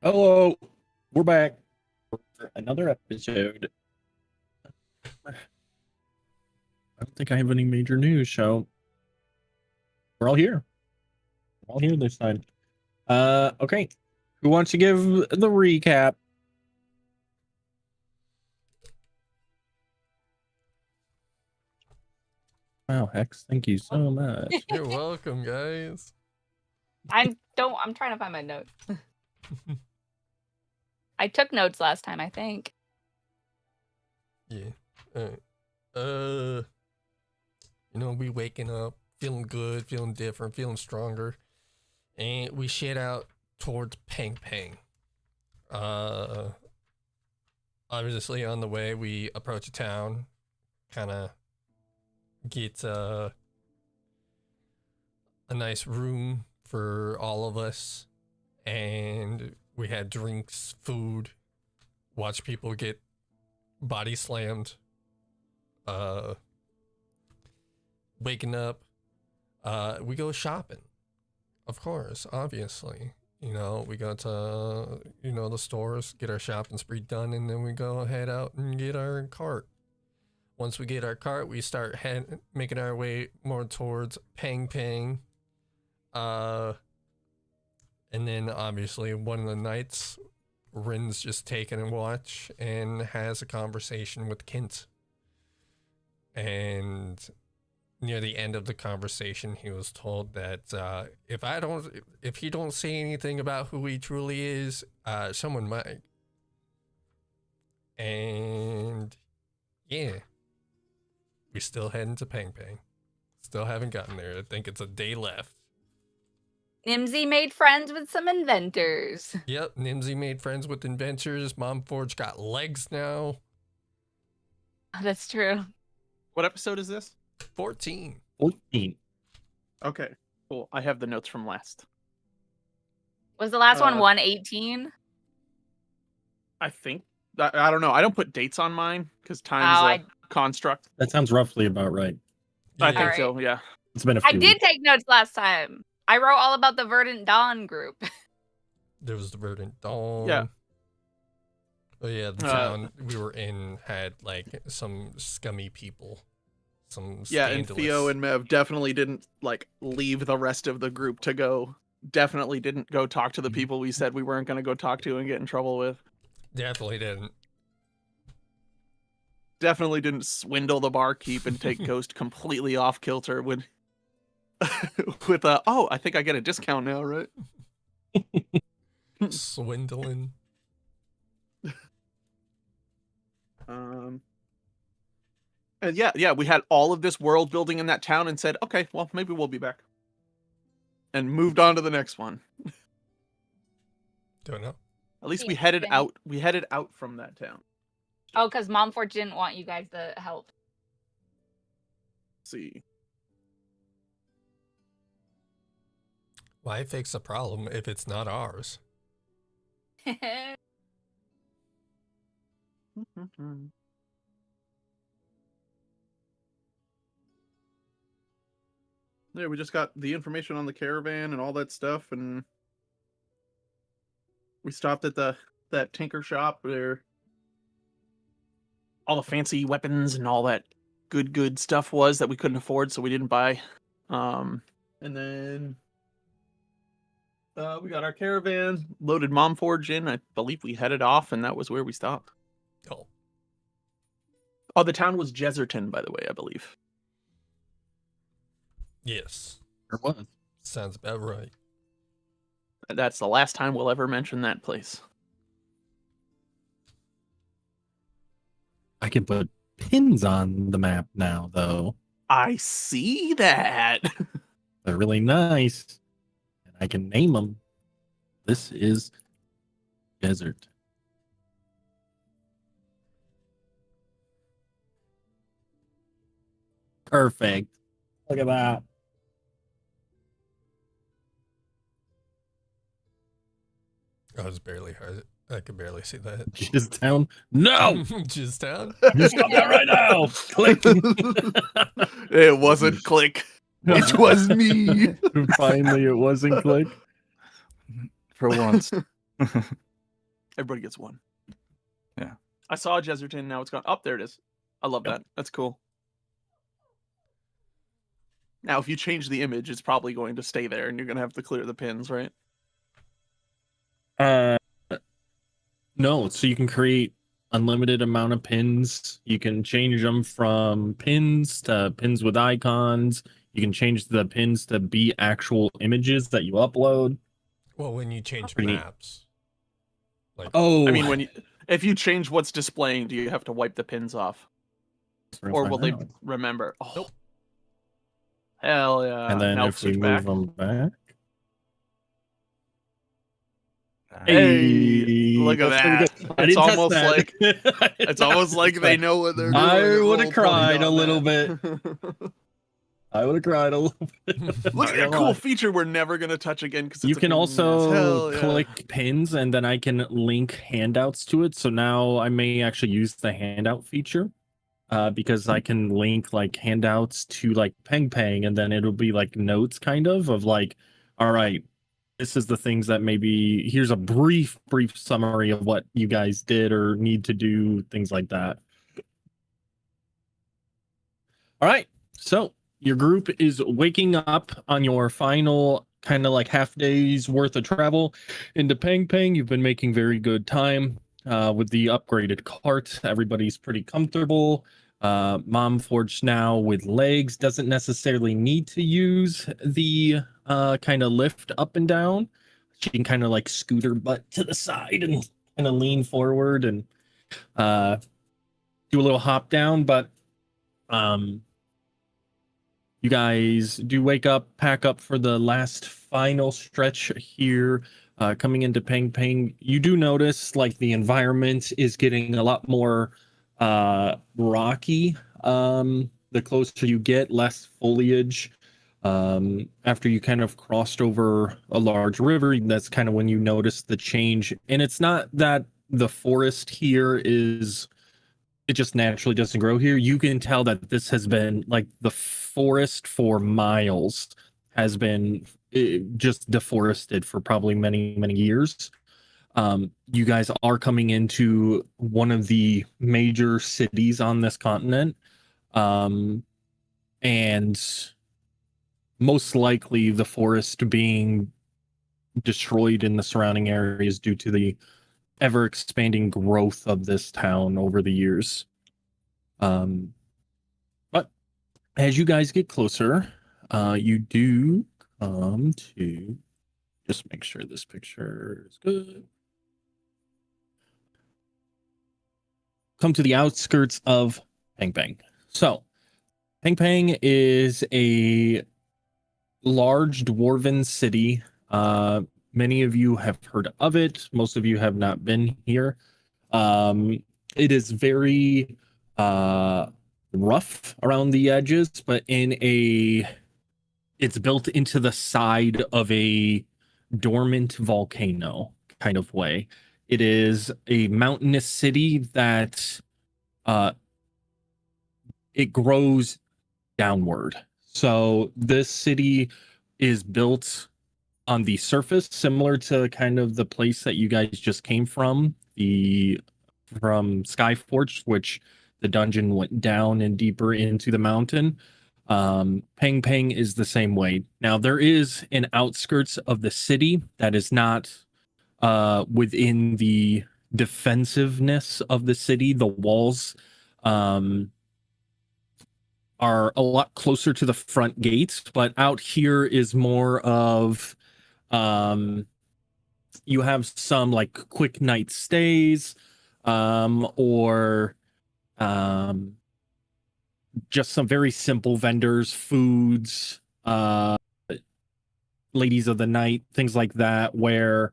Hello, we're back for another episode. I don't think I have any major news, so we're all here. We're all here this time. Okay. Who wants to give the recap? Wow, Hex, thank you so much. You're welcome, guys. I'm trying to find my notes. I took notes last time, I think. Yeah. Alright. We waking up, feeling good, feeling different, feeling stronger. And we shit out towards Pang Pang. Obviously on the way we approach a town, kinda get a nice room for all of us, and we had drinks, food, watch people get body slammed, waking up, we go shopping, of course, obviously. We go to, the stores, get our shopping spree done, and then we go head out and get our cart. Once we get our cart, we start making our way more towards Pang Pang. And then obviously one of the nights, Rin's just taking a watch and has a conversation with Kent. And near the end of the conversation, he was told that if he don't say anything about who he truly is, someone might. And yeah, we still heading to Pang Pang. Still haven't gotten there. I think it's a day left. Nimsy made friends with some inventors. Yep, Nimsy made friends with inventors. Mom Forge got legs now. That's true. What episode is this? 14. 14. Okay, cool. I have the notes from last. Was the last one 118? I think. I don't know. I don't put dates on mine because time's a construct. That sounds roughly about right. I think so, yeah. It's been a few I did weeks. take notes last time. I wrote all about the Verdant Dawn group. There was the Verdant Dawn. Yeah. Oh yeah, the town we were in had like some scummy people. Some Yeah, and scandalous. Theo and Mev definitely didn't leave the rest of the group to go. Definitely didn't go talk to the people we said we weren't going to go talk to and get in trouble with. Definitely didn't. Definitely didn't swindle the barkeep and take Ghost completely off kilter with I think I get a discount now, right? Swindling. And yeah, we had all of this world building in that town and said, okay, well, maybe we'll be back. And moved on to the next one. Don't know. At least we headed out. We headed out from that town. Oh, because Mom Forge didn't want you guys to help. Let's see. Why fix a problem if it's not ours? Yeah, we just got the information on the caravan and all that stuff, and we stopped at that tinker shop where all the fancy weapons and all that good stuff was that we couldn't afford, so we didn't buy. And then we got our caravan, loaded Mom Forge in. I believe we headed off, and that was where we stopped. Oh, the town was Jeserton, by the way, I believe. Yes. There was. Sounds about right. That's the last time we'll ever mention that place. I can put pins on the map now, though. I see that. They're really nice. And I can name them. This is Desert. Perfect. Look at that. I could barely see that. Jizz Town? No! Jizz Town? You stop that right now! Click! It wasn't Click. It was me. Finally, it wasn't Click. For once. Everybody gets one. Yeah. I saw Jeserton. Now it's gone. Up there it is. I love Yep. that. That's cool. Now, if you change the image, it's probably going to stay there, and you're going to have to clear the pins, right? No, so you can create unlimited amount of pins. You can change them from pins to pins with icons. You can change the pins to be actual images that you upload. Well, when you change Pretty neat. maps. Like, Oh, I mean, if you change what's displaying, do you have to wipe the pins off, or will they remember? Oh, Nope. Hell yeah! And then now if we switch move back. them back, Hey, look at that's pretty that! good. I It's didn't test almost that. like I did it's not almost test like they that. know what they're doing. I at would've roll 20 cried a on little that. I would have cried a little bit. Look at that cool feature we're never gonna touch again because You can also hell, yeah. click pins and then I can link handouts to it. So now I may actually use the handout feature because I can link like handouts to like Peng Peng and then it'll be like notes kind of like, all right, this is the things that maybe here's a brief summary of what you guys did or need to do, things like that. All right. So your group is waking up on your final kind of like half day's worth of travel into Peng Peng. You've been making very good time with the upgraded cart. Everybody's pretty comfortable. Mom Forge now with legs doesn't necessarily need to use the kind of lift up and down. She can kind of like scoot her butt to the side and kind of lean forward and do a little hop down. But you guys do wake up, pack up for the last final stretch here, coming into Peng Peng. You do notice like the environment is getting a lot more rocky. The closer you get, less foliage. After you kind of crossed over a large river, that's kind of when you notice the change. And it's not that the forest here is it just naturally doesn't grow here. You can tell that this has been like the forest for miles has been just deforested for probably many years. You guys are coming into one of the major cities on this continent, and most likely the forest being destroyed in the surrounding areas due to the ever expanding growth of this town over the years. But as you guys get closer, you do come to just make sure this picture is good. Come to the outskirts of Peng Peng. So Peng Peng is a large dwarven city. Many of you have heard of it. Most of you have not been here. It is very rough around the edges, but it's built into the side of a dormant volcano kind of way. It is a mountainous city that it grows downward. So this city is built on the surface, similar to kind of the place that you guys just came from Skyforge, which the dungeon went down and deeper into the mountain. Peng Peng is the same way. Now there is an outskirts of the city that is not within the defensiveness of the city. The walls are a lot closer to the front gates, but out here is more of you have some like quick night stays or just some very simple vendors, foods, ladies of the night, things like that, where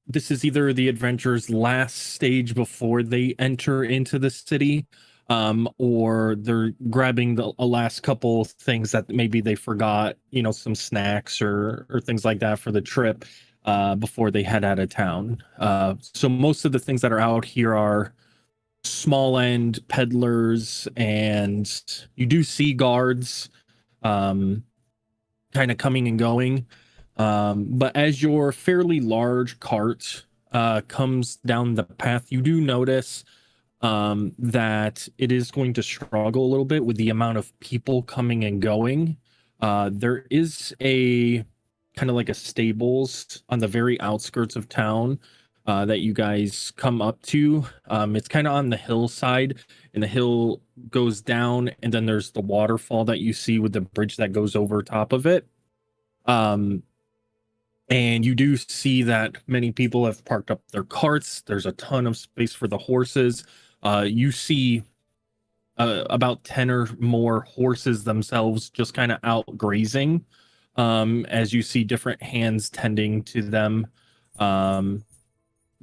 this is either the adventurer's last stage before they enter into the city, or they're grabbing a last couple things that maybe they forgot, some snacks or things like that for the trip before they head out of town. So most of the things that are out here are small end peddlers, and you do see guards kind of coming and going, But as your fairly large cart comes down the path, you do notice that it is going to struggle a little bit with the amount of people coming and going. There is a kind of like a stables on the very outskirts of town that you guys come up to. It's kind of on the hillside, and the hill goes down, and then there's the waterfall that you see with the bridge that goes over top of it. And you do see that many people have parked up their carts. There's a ton of space for the horses. You see about 10 or more horses themselves just kind of out grazing, as you see different hands tending to them.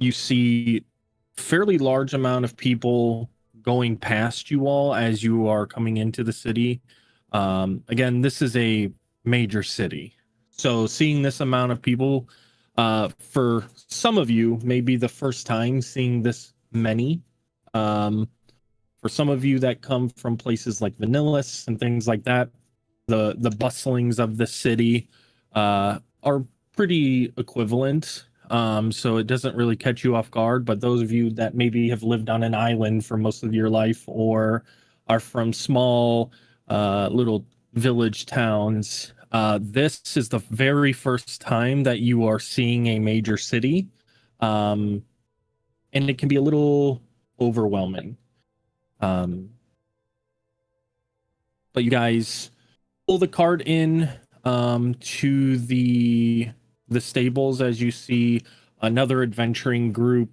You see fairly large amount of people going past you all as you are coming into the city. Again, this is a major city. So seeing this amount of people, for some of you, may be the first time seeing this many. For some of you that come from places like Vanillis and things like that, the bustlings of the city are pretty equivalent. So it doesn't really catch you off guard. But those of you that maybe have lived on an island for most of your life or are from small little village towns, this is the very first time that you are seeing a major city. And it can be a little overwhelming. But you guys pull the cart in to the stables as you see another adventuring group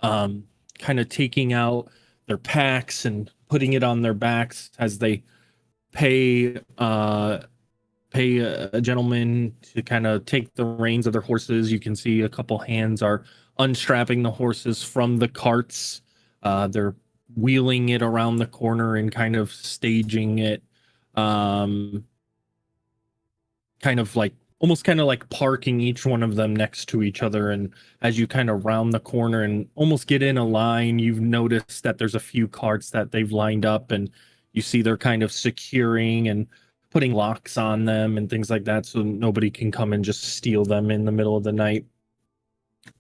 kind of taking out their packs and putting it on their backs as they pay a gentleman to kind of take the reins of their horses. You can see a couple hands are unstrapping the horses from the carts. They're wheeling it around the corner and kind of staging it, kind of like almost kind of like parking each one of them next to each other. And as you kind of round the corner and almost get in a line, you've noticed that there's a few carts that they've lined up, and you see they're kind of securing and putting locks on them and things like that so nobody can come and just steal them in the middle of the night.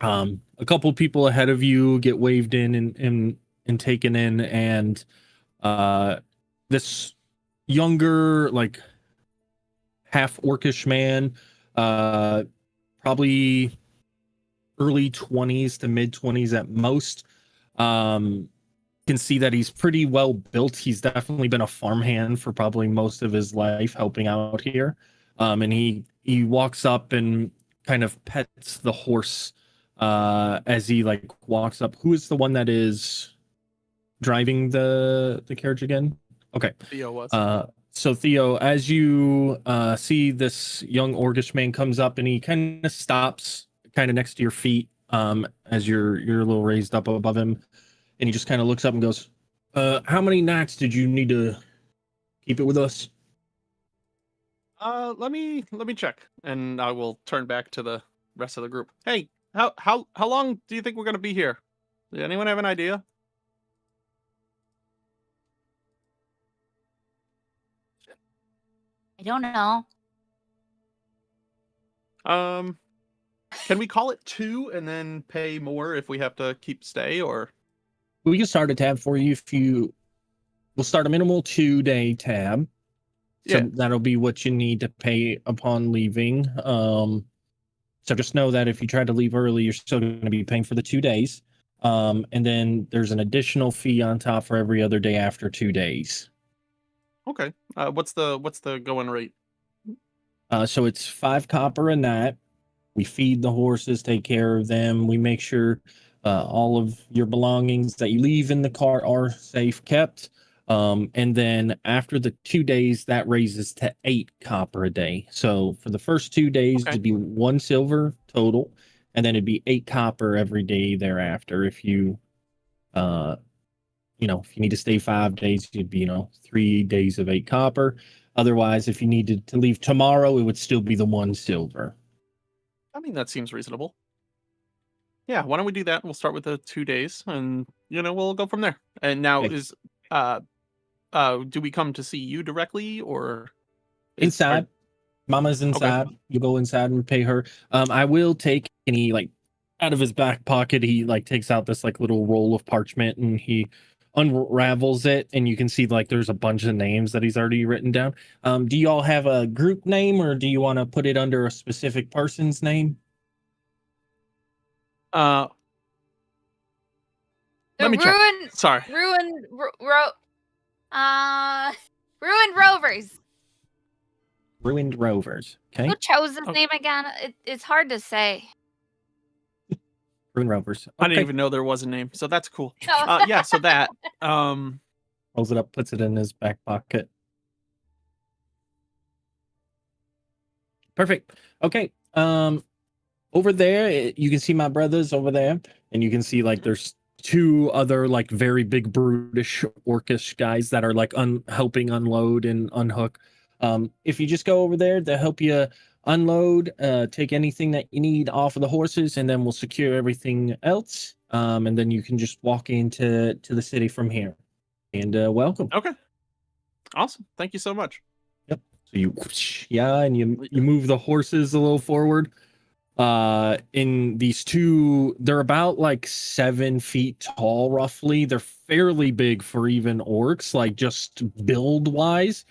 A couple people ahead of you get waved in and taken in, and this younger, like half orcish man, probably early 20s to mid 20s at most, can see that he's pretty well built. He's definitely been a farmhand for probably most of his life helping out here. And he walks up and kind of pets the horse as he like walks up. Who is the one that is driving the carriage again? Okay. Theo was. So Theo, as you see this young Orcish man comes up and he kind of stops kind of next to your feet, as you're a little raised up above him, and he just kind of looks up and goes, how many nights did you need to keep it with us? Let me check, and I will turn back to the rest of the group. Hey, how long do you think we're gonna be here? Does anyone have an idea? I don't know. Can we call it 2 and then pay more if we have to keep stay, or? We can start a tab for you we'll start a minimal 2-day tab. So Yeah. that'll be what you need to pay upon leaving. So just know that if you try to leave early, you're still going to be paying for the 2 days. And then there's an additional fee on top for every other day after 2 days. Okay. What's the going rate? So it's 5 copper a night. We feed the horses, take care of them. We make sure all of your belongings that you leave in the cart are safe kept. And then after the 2 days, that raises to 8 copper a day. So for the first 2 days, Okay. it'd be 1 silver total, and then it'd be 8 copper every day thereafter. If you, if you need to stay 5 days, it'd be 3 days of 8 copper. Otherwise, if you needed to leave tomorrow, it would still be the 1 silver. I mean, that seems reasonable. Yeah, why don't we do that? We'll start with the 2 days, and we'll go from there. And now Okay. is do we come to see you directly, or Inside. Mama's inside. You go inside and pay her. I will take, and he like out of his back pocket, he like takes out this like little roll of parchment and he unravels it, and you can see like there's a bunch of names that he's already written down. Do you all have a group name, or do you want to put it under a specific person's name? Let me check. Sorry. Ruined Rovers. Ruined Rovers. Okay. Who chose his name again? It's hard to say. Ruined Rovers. Okay. I didn't even know there was a name, so that's cool. Oh. Yeah, so that. Rolls it up, puts it in his back pocket. Perfect. Okay. Over there, you can see my brothers over there, and you can see like there's two other like very big brutish orcish guys that are like helping unload and unhook. If you just go over there, they'll help you unload, take anything that you need off of the horses, and then we'll secure everything else. And then you can just walk into the city from here. And welcome. Okay. Awesome. Thank you so much. Yep. So you, and you move the horses a little forward. In these two, they're about like 7 feet tall, roughly. They're fairly big for even orcs, like just build wise.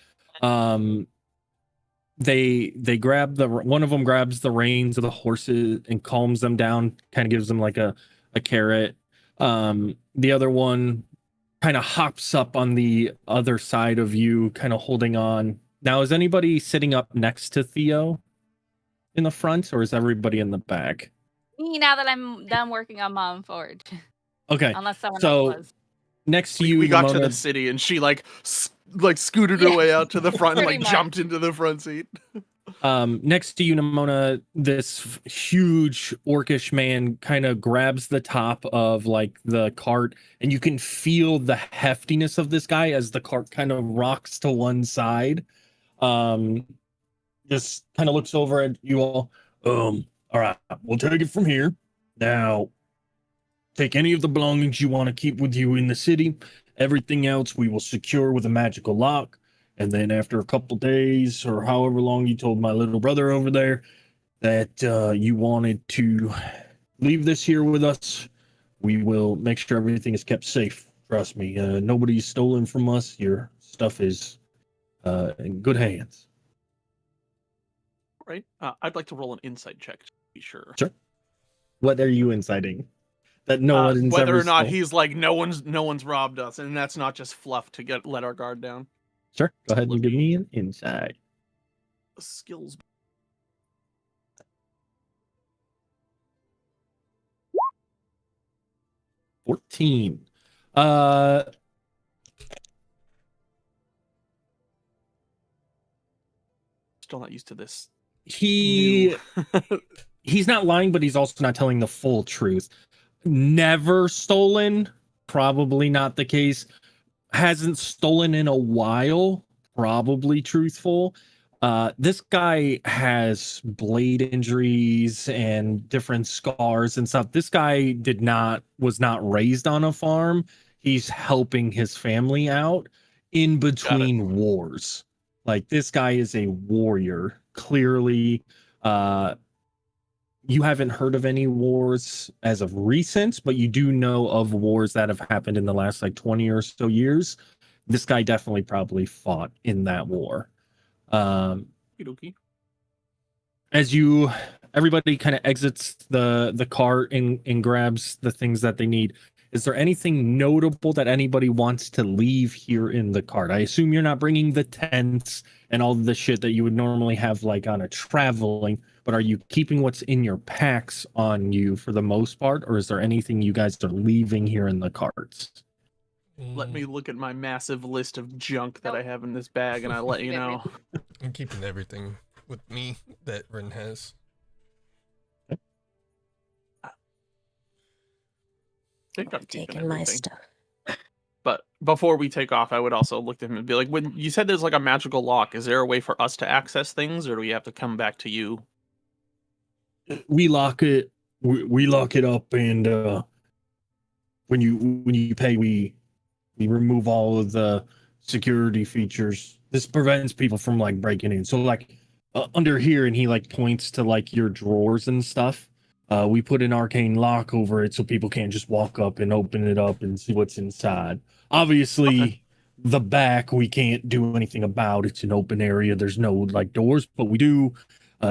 They grab one of them grabs the reins of the horses and calms them down, kind of gives them like a carrot. The other one kind of hops up on the other side of you, kind of holding on. Now, is anybody sitting up next to Theo in the front, or is everybody in the back? Me, now that I'm done working on Mom Forge. Okay. Unless someone else was. Next to you, we got to the city, and she like scooted her way out to the front and like jumped into the front seat. Next to you, Nimona, this huge orcish man kind of grabs the top of like the cart, and you can feel the heftiness of this guy as the cart kind of rocks to one side. Just kind of looks over at you all. All right, we'll take it from here. Now, take any of the belongings you want to keep with you in the city. Everything else we will secure with a magical lock. And then after a couple days, or however long you told my little brother over there that you wanted to leave this here with us, we will make sure everything is kept safe. Trust me, nobody's stolen from us. Your stuff is in good hands. Right. I'd like to roll an insight check to be sure. Sure. What are you inciting? That no one's whether ever or not stole? he's like no one's robbed us, and that's not just fluff to let our guard down. Sure. Go ahead and give me an insight. Skills. $14. Still not used to this. He's not lying, but he's also not telling the full truth. Never stolen, probably not the case. Hasn't stolen in a while, probably truthful. This guy has blade injuries and different scars and stuff. This guy was not raised on a farm. He's helping his family out in between wars. Like, this guy is a warrior, clearly. You haven't heard of any wars as of recent, but you do know of wars that have happened in the last like 20 or so years. This guy definitely probably fought in that war. As everybody kind of exits the cart and grabs the things that they need, is there anything notable that anybody wants to leave here in the cart? I assume you're not bringing the tents and all the shit that you would normally have like on a traveling, but are you keeping what's in your packs on you for the most part, or is there anything you guys are leaving here in the carts? Let me look at my massive list of junk that I have in this bag, and I'll let you know. I'm keeping everything with me that Ren has. I think I'm taking my stuff. But before we take off, I would also look at him and be like, when you said there's like a magical lock, is there a way for us to access things, or do we have to come back to you? We lock it. We lock it up, and when you pay, we remove all of the security features. This prevents people from like breaking in. So like, under here, and he like points to like your drawers and stuff. We put an arcane lock over it so people can't just walk up and open it up and see what's inside. Obviously, Okay. the back we can't do anything about. It's an open area. There's no like doors, but we do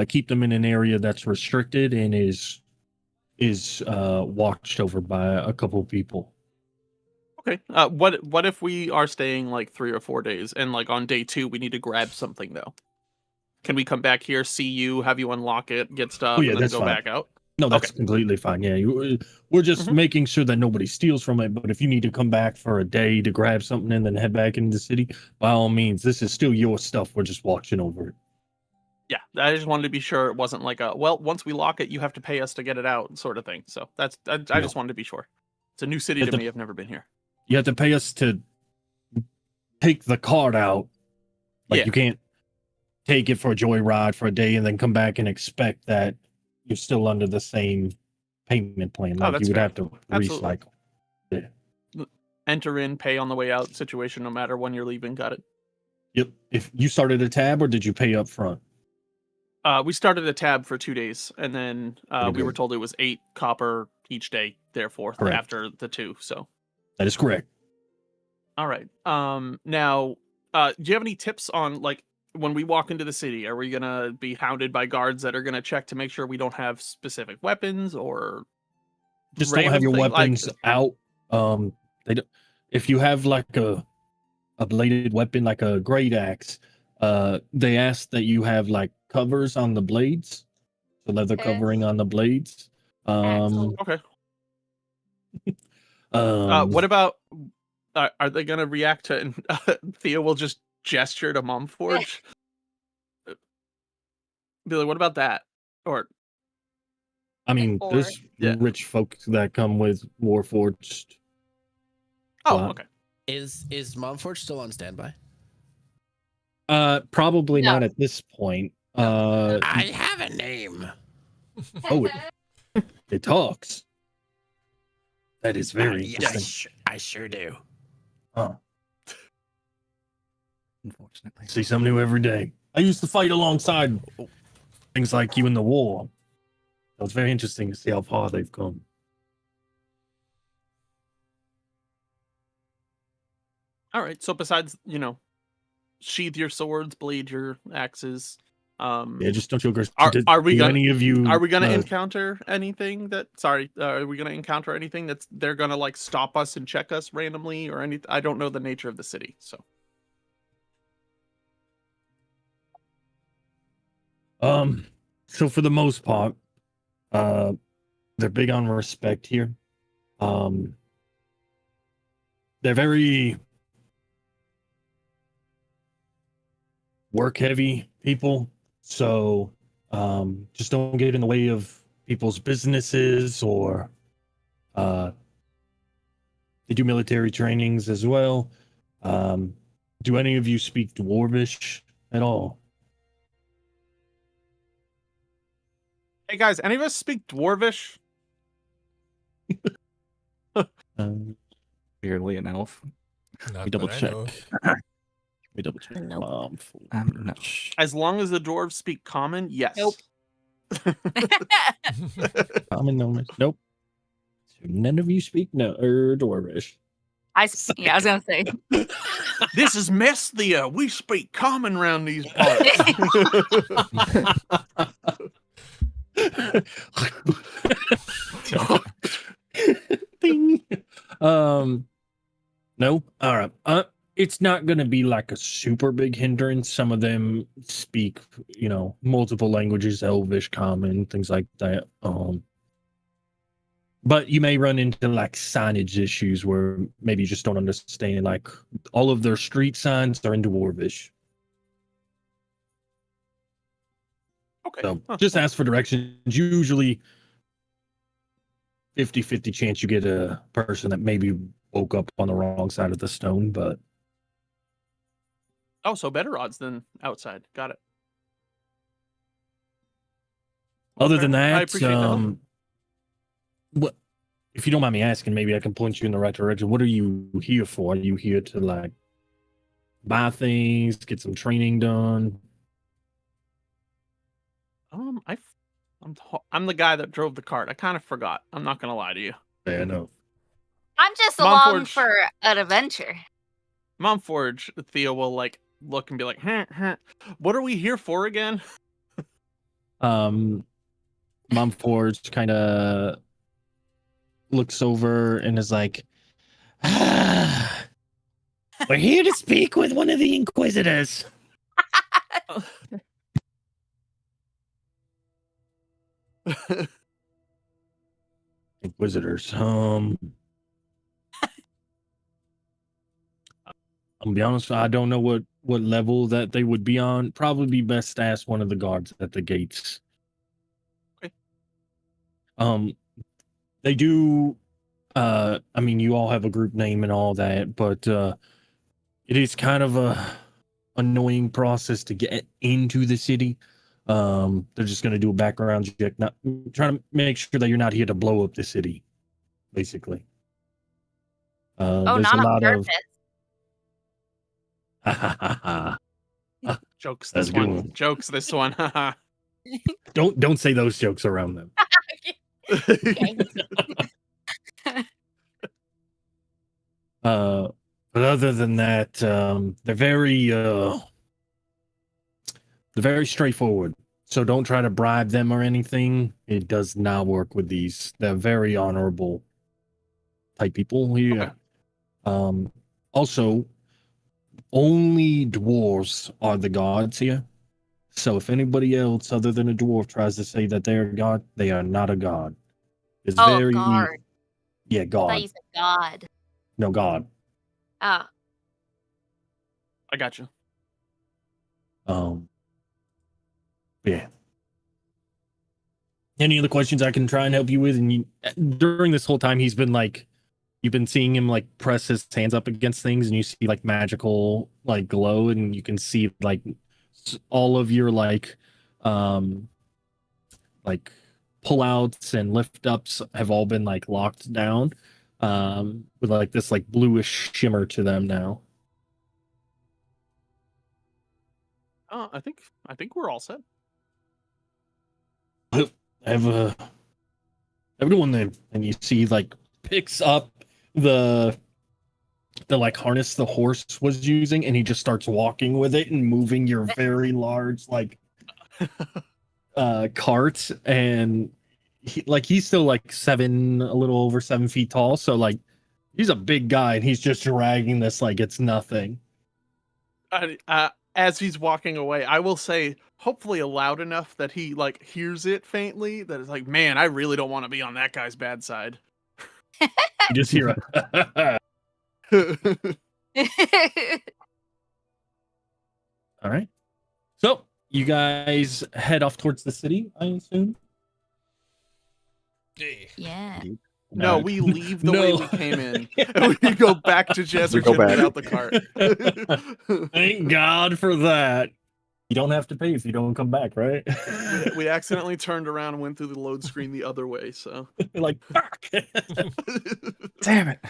keep them in an area that's restricted and is watched over by a couple people. Okay. What if we are staying like 3 or 4 days, and like on day 2 we need to grab something though? Can we come back here, see you, have you unlock it, get stuff, yeah, and then that's go fine. back out? No, that's Okay. completely fine. Yeah, we're just Mhm. making sure that nobody steals from it. But if you need to come back for a day to grab something and then head back into the city, by all means, this is still your stuff. We're just watching over it. Yeah, I just wanted to be sure it wasn't like a, well, once we lock it, you have to pay us to get it out sort of thing. So I No. just wanted to be sure. It's a new city You to have me. to- I've never been here. You have to pay us to take the card out. Like Yeah. you can't take it for a joyride for a day and then come back and expect that you're still under the same payment plan. Oh, Like that's you would fair. have to Absolutely. recycle. Enter in, pay on the way out situation, no matter when you're leaving. Got it. Yep. If you started a tab or did you pay up front? We started a tab for 2 days, and then Very we were good. told it was 8 copper each day. Therefore, Correct. after the 2. So, That is correct. all right. Now, do you have any tips on like when we walk into the city? Are we gonna be hounded by guards that are gonna check to make sure we don't have specific weapons, or Just don't have random your thing, like- weapons out. They don't, if you have like a bladed weapon, like a great axe, they ask that you have like covers on the blades, the leather Okay. covering on the blades. Axle. Okay. Um, What about? Are they gonna react to? And Thea will just gesture to Momforge. Be like, what about that? Or I mean, Or- there's Yeah. rich folk that come with Warforged. oh, What? okay. Is Momforge still on standby? Probably No. not at this point. I have a name. Oh, it talks. That is very interesting. I sure do. Huh. Unfortunately. See something new every day. I used to fight alongside things like you in the war. So it's very interesting to see how far they've come. All right. So besides, sheathe your swords, blade your axes. Yeah, just don't you agree. Are we do gonna- any of you Are we gonna encounter anything that? Sorry, are we gonna encounter anything that's they're gonna like stop us and check us randomly or anything? I don't know the nature of the city, so. So for the most part, they're big on respect here. They're very work heavy people. So just don't get in the way of people's businesses, or they do military trainings as well. Do any of you speak Dwarvish at all? Hey guys, any of us speak Dwarvish? Barely an elf. Not We double that I check. know. We double check. Nope. No. As long as the dwarves speak common, yes. Nope. Common numbers. Nope. So none of you speak Dwarvish. I was gonna say. This is Mesthia. We speak common round these parts. Ding. No. All right. It's not going to be like a super big hindrance. Some of them speak, multiple languages, Elvish, Common, things like that. But you may run into like signage issues where maybe you just don't understand. Like all of their street signs are in Dwarvish. Okay. So Huh. just ask for directions. Usually 50-50 chance you get a person that maybe woke up on the wrong side of the stone, but Oh, so better odds than outside. Got it. other Okay, than I that, appreciate the help. what if you don't mind me asking, maybe I can point you in the right direction. What are you here for? Are you here to like buy things, get some training done? I'm the guy that drove the cart. I kind of forgot. I'm not gonna lie to you. Yeah, I know. I'm just Mom along Forge. for an adventure. Mom Forge, Theo will like look and be like, what are we here for again? Mom Forge kind of looks over and is like, we're here to speak with one of the Inquisitors. Inquisitors. I'll be honest, I don't know what level that they would be on. Probably be best to ask one of the guards at the gates. Okay. They do. I mean, you all have a group name and all that, but it is kind of a annoying process to get into the city. They're just going to do a background check, not trying to make sure that you're not here to blow up the city, basically. Oh, There's not a on lot purpose. of Jokes That's this a good one. one. Jokes this one. don't say those jokes around them. But other than that, they're very straightforward. So don't try to bribe them or anything. It does not work with these. They're very honorable type people here. Okay. Also, only dwarves are the gods here. So if anybody else other than a dwarf tries to say that they're a god, they are not a god. It's Oh, very guard. yeah, I thought god. you said God. No god. Oh, I got you. Yeah. Any other questions I can try and help you with? And during this whole time, you've been seeing him like press his hands up against things, and you see like magical like glow, and you can see like all of your like pull-outs and lift-ups have all been like locked down with like this like bluish shimmer to them now. I think we're all set. Have everyone then, and you see like picks up the like harness the horse was using, and he just starts walking with it and moving your very large like cart, and he's still like a little over 7 feet tall, so like he's a big guy, and he's just dragging this like it's nothing. As he's walking away, I will say, hopefully loud enough that he like hears it faintly. That is like, man, I really don't want to be on that guy's bad side. You just hear a all right. So you guys head off towards the city, I assume. yeah. No, we leave the way No. we came in, and we go back to Jesserton back. without the cart. Thank God for that. You don't have to pay if you don't come back, right? We accidentally turned around and went through the load screen the other way. So, like, fuck. Damn it.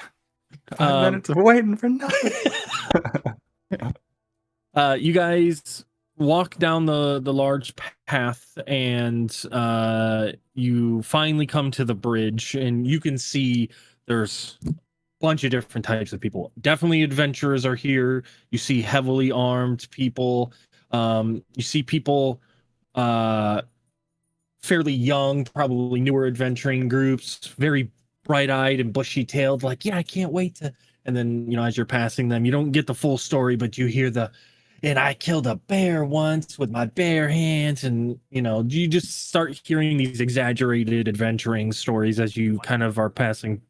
5 minutes of waiting for nothing. You guys walk down the large path, and you finally come to the bridge, and you can see there's a bunch of different types of people. Definitely adventurers are here. You see heavily armed people. You see people fairly young, probably newer adventuring groups, very bright-eyed and bushy-tailed, like, yeah, I can't wait to. And then, as you're passing them, you don't get the full story, but you hear and I killed a bear once with my bare hands, and you just start hearing these exaggerated adventuring stories as you kind of are passing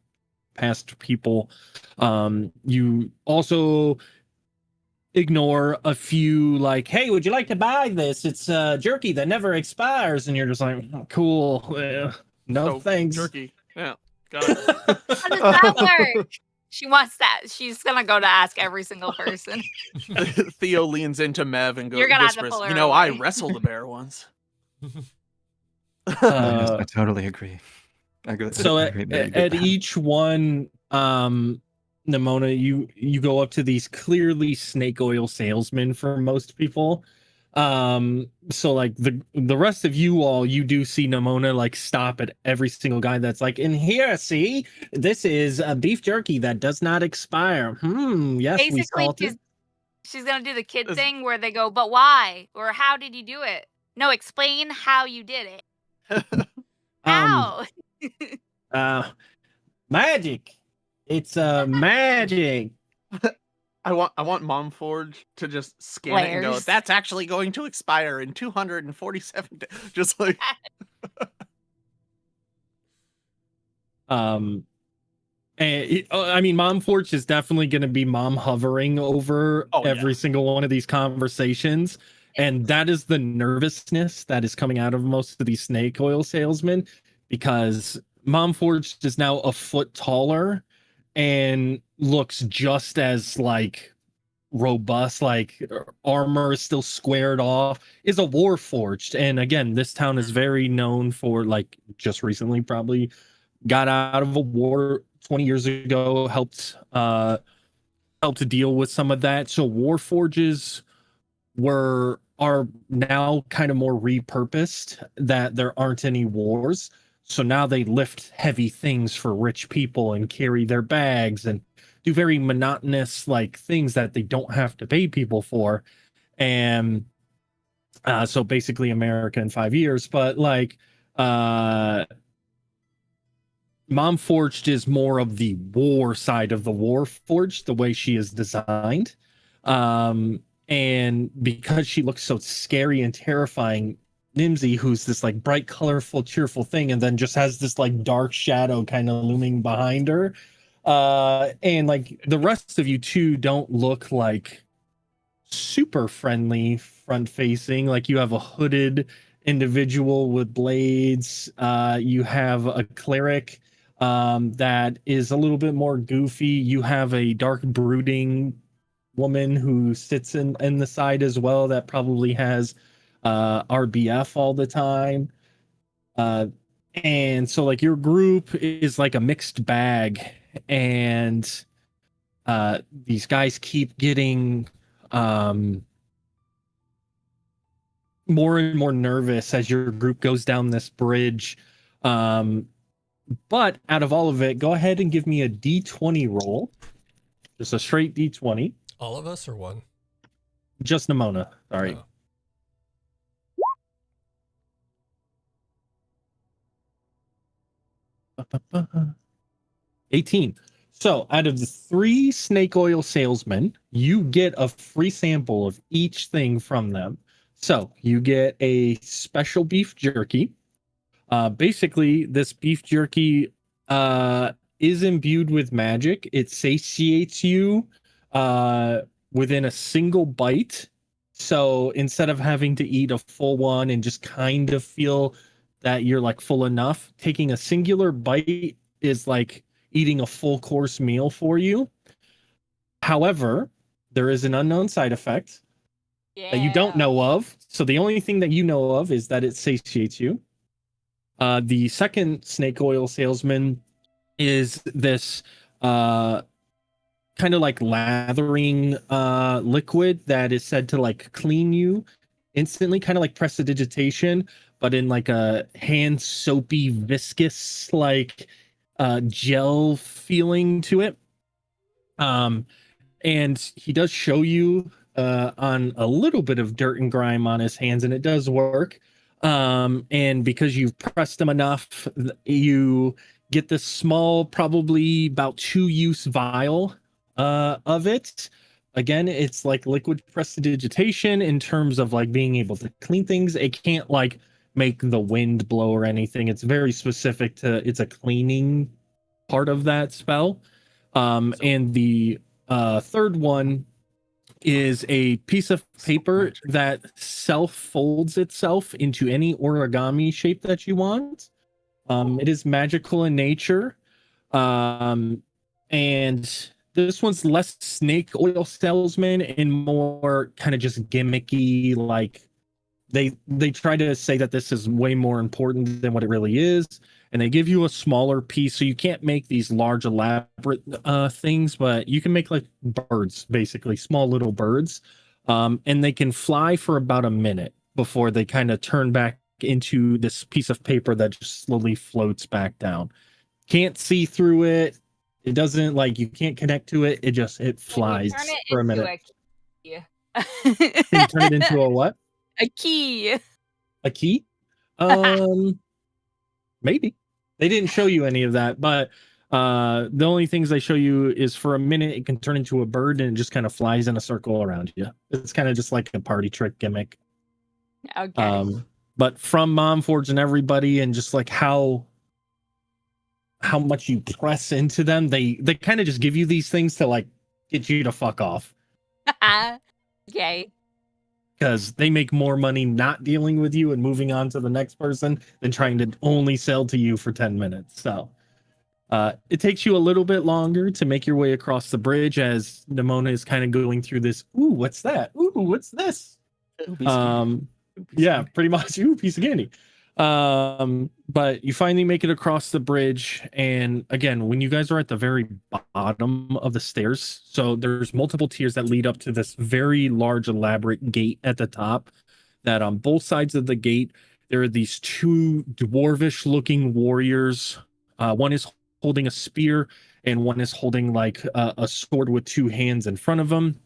past people. You also ignore a few like, hey, would you like to buy this? It's jerky that never expires, and you're just like, oh, cool. No, thanks. Jerky. Yeah, got it. How does that work? She wants that. She's gonna go to ask every single person. Theo leans into Mev and You're gonna have to whispers, pull her I away." wrestled a bear once. Yes, I totally agree. So I agree, very good at plan. each one, Nimona, you go up to these clearly snake oil salesmen for most people. So like the rest of you all, you do see Nimona like stop at every single guy that's like, in here, see, this is a beef jerky that does not expire. Yes, we Basically, salted. she's gonna do the kid Is- thing where they go, but why? Or how did you do it? No, explain how you did it. How? Magic. It's magic. I want Mom Forge to just scan it and go, Flares. that's actually going to expire in 247 days. Just like, And I mean, Mom Forge is definitely going to be mom hovering over Oh, yeah. every single one of these conversations. And that is the nervousness that is coming out of most of these snake oil salesmen, because Mom Forge is now a foot taller and looks just as like robust, like armor is still squared off, is a war forged. And again, this town is very known for, like, just recently probably got out of a war 20 years ago, helped to deal with some of that. So war forges are now kind of more repurposed, that there aren't any wars. So now they lift heavy things for rich people and carry their bags and do very monotonous like things that they don't have to pay people for. And so basically America in 5 years. But like Mom Forged is more of the war side of the War Forged, the way she is designed. And because she looks so scary and terrifying, Nimsy, who's this like bright, colorful, cheerful thing, and then just has this like dark shadow kind of looming behind her. And like the rest of you too don't look like super friendly front facing. Like you have a hooded individual with blades. You have a cleric that is a little bit more goofy. You have a dark brooding woman who sits in the side as well, that probably has RBF all the time. And so like your group is like a mixed bag, and these guys keep getting more and more nervous as your group goes down this bridge. But out of all of it, go ahead and give me a D20 roll. Just a straight D20. All of us or one? Just Nimona. Sorry. Oh. 18. So out of the 3 snake oil salesmen, you get a free sample of each thing from them. So you get a special beef jerky. Basically, this beef jerky is imbued with magic. It satiates you within a single bite. So instead of having to eat a full one and just kind of feel that you're like full enough, taking a singular bite is like eating a full course meal for you. However, there is an unknown side effect that you don't know of. So the only thing that you know of is that it satiates you. The second snake oil salesman is this kind of like lathering liquid that is said to like clean you instantly, kind of like prestidigitation, but in like a hand soapy, viscous, like gel feeling to it. And he does show you on a little bit of dirt and grime on his hands, and it does work. And because you've pressed them enough, you get this small, probably about 2-use vial of it. Again, it's like liquid prestidigitation in terms of like being able to clean things. It can't like make the wind blow or anything. It's very specific to, it's a cleaning part of that spell. And the third one is a piece of paper that self-folds itself into any origami shape that you want. It is magical in nature. And this one's less snake oil salesman and more kind of just gimmicky, like they try to say that this is way more important than what it really is, and they give you a smaller piece, so you can't make these large elaborate things, but you can make like birds, basically small little birds. And they can fly for about a minute before they kind of turn back into this piece of paper that just slowly floats back down. Can't see through it. It doesn't like you can't connect to it. It flies Can you turn it for a into minute. a Can you turn it into a what? a key? A key? Maybe. They didn't show you any of that, but the only things they show you is for a minute it can turn into a bird and it just kind of flies in a circle around you. It's kind of just like a party trick gimmick. Okay. But from Momforge and everybody, and just like how much you press into them, they kind of just give you these things to like get you to fuck off. Okay. Because they make more money not dealing with you and moving on to the next person than trying to only sell to you for 10 minutes. So it takes you a little bit longer to make your way across the bridge as Nimona is kind of going through this. Ooh, what's that? Ooh, what's this? Yeah, pretty much. Ooh, piece of candy. But you finally make it across the bridge, and again, when you guys are at the very bottom of the stairs, so there's multiple tiers that lead up to this very large elaborate gate at the top, that on both sides of the gate there are these two dwarvish looking warriors. One is holding a spear and one is holding like a sword with two hands in front of them.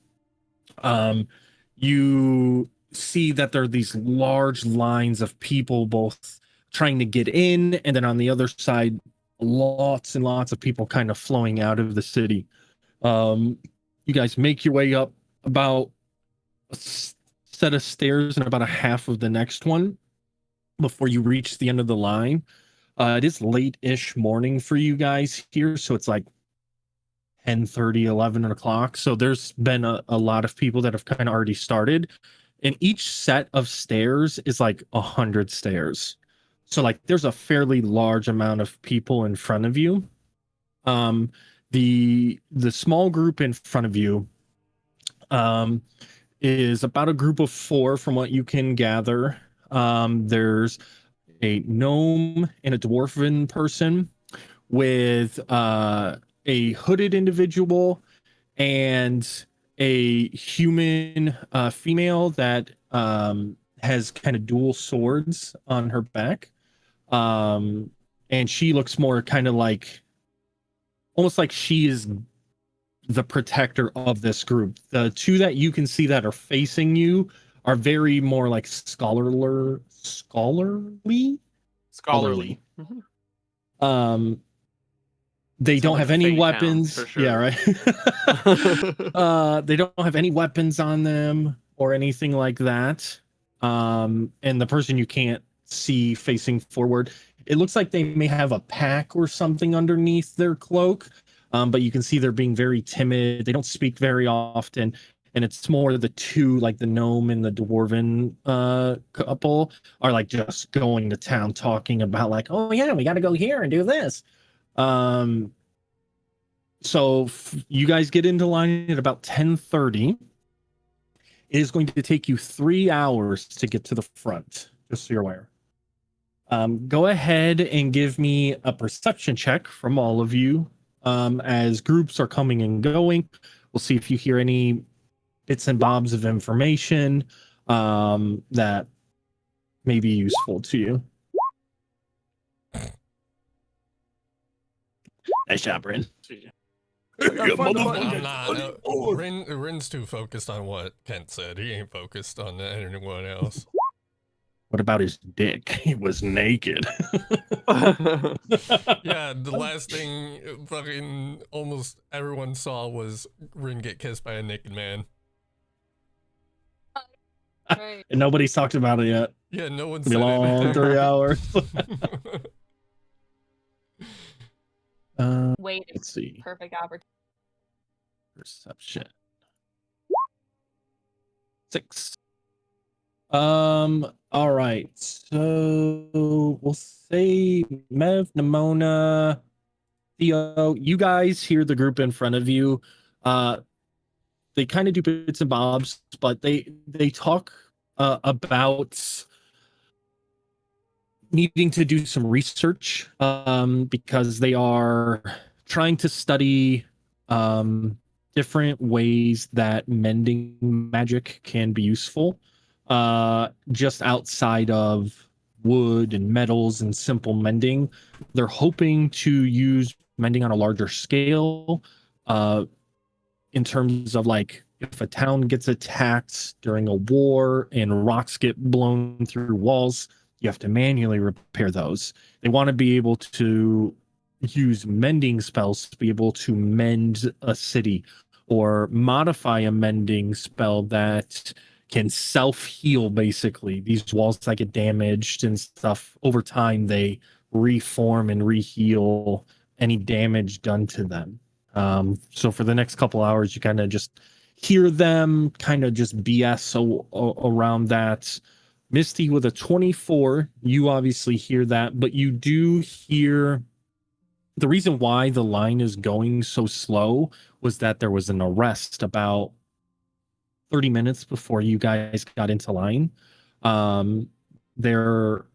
You see that there are these large lines of people both trying to get in, and then on the other side lots and lots of people kind of flowing out of the city. You guys make your way up about a set of stairs and about a half of the next one before you reach the end of the line. It is late-ish morning for you guys here, so it's like 10:30, 11 o'clock. So there's been a lot of people that have kind of already started. And each set of stairs is like 100 stairs. So like there's a fairly large amount of people in front of you. The small group in front of you is about a group of 4 from what you can gather. There's a gnome and a dwarven person with a hooded individual and a human female that has kind of dual swords on her back. And she looks more kind of like almost like she is the protector of this group. The 2 that you can see that are facing you are very more like scholarly. Mhm. They Sound don't like have a any Fey town, weapons. for sure. Yeah, right. They don't have any weapons on them or anything like that. And the person you can't see facing forward, it looks like they may have a pack or something underneath their cloak. But you can see they're being very timid. They don't speak very often. And it's more the 2, like the gnome and the dwarven couple, are like just going to town talking about like, oh yeah, we got to go here and do this. So you guys get into line at about 10:30. It is going to take you 3 hours to get to the front, just so you're aware. Go ahead and give me a perception check from all of you as groups are coming and going. We'll see if you hear any bits and bobs of information that may be useful to you. Nice job, Bryn. I'm not. Rin's too focused on what Kent said. He ain't focused on anyone else. What about his dick? He was naked. Yeah, the last thing fucking almost everyone saw was Rin get kissed by a naked man. Right. And nobody's talked about it yet. Yeah, no one It'll said be a long 3 hours. Wait. Let's see. Perfect opportunity. Perception. 6. All right. So we'll say Mev, Nimona, Theo, you guys hear the group in front of you. They kind of do bits and bobs, but they talk about needing to do some research because they are trying to study different ways that mending magic can be useful, just outside of wood and metals and simple mending. They're hoping to use mending on a larger scale, in terms of like if a town gets attacked during a war and rocks get blown through walls, you have to manually repair those. They want to be able to use mending spells to be able to mend a city or modify a mending spell that can self-heal. Basically, these walls that get damaged and stuff over time, they reform and reheal any damage done to them. So for the next couple hours, you kind of just hear them kind of just BS around that. Misty with a 24, you obviously hear that, but you do hear the reason why the line is going so slow was that there was an arrest about 30 minutes before you guys got into line. There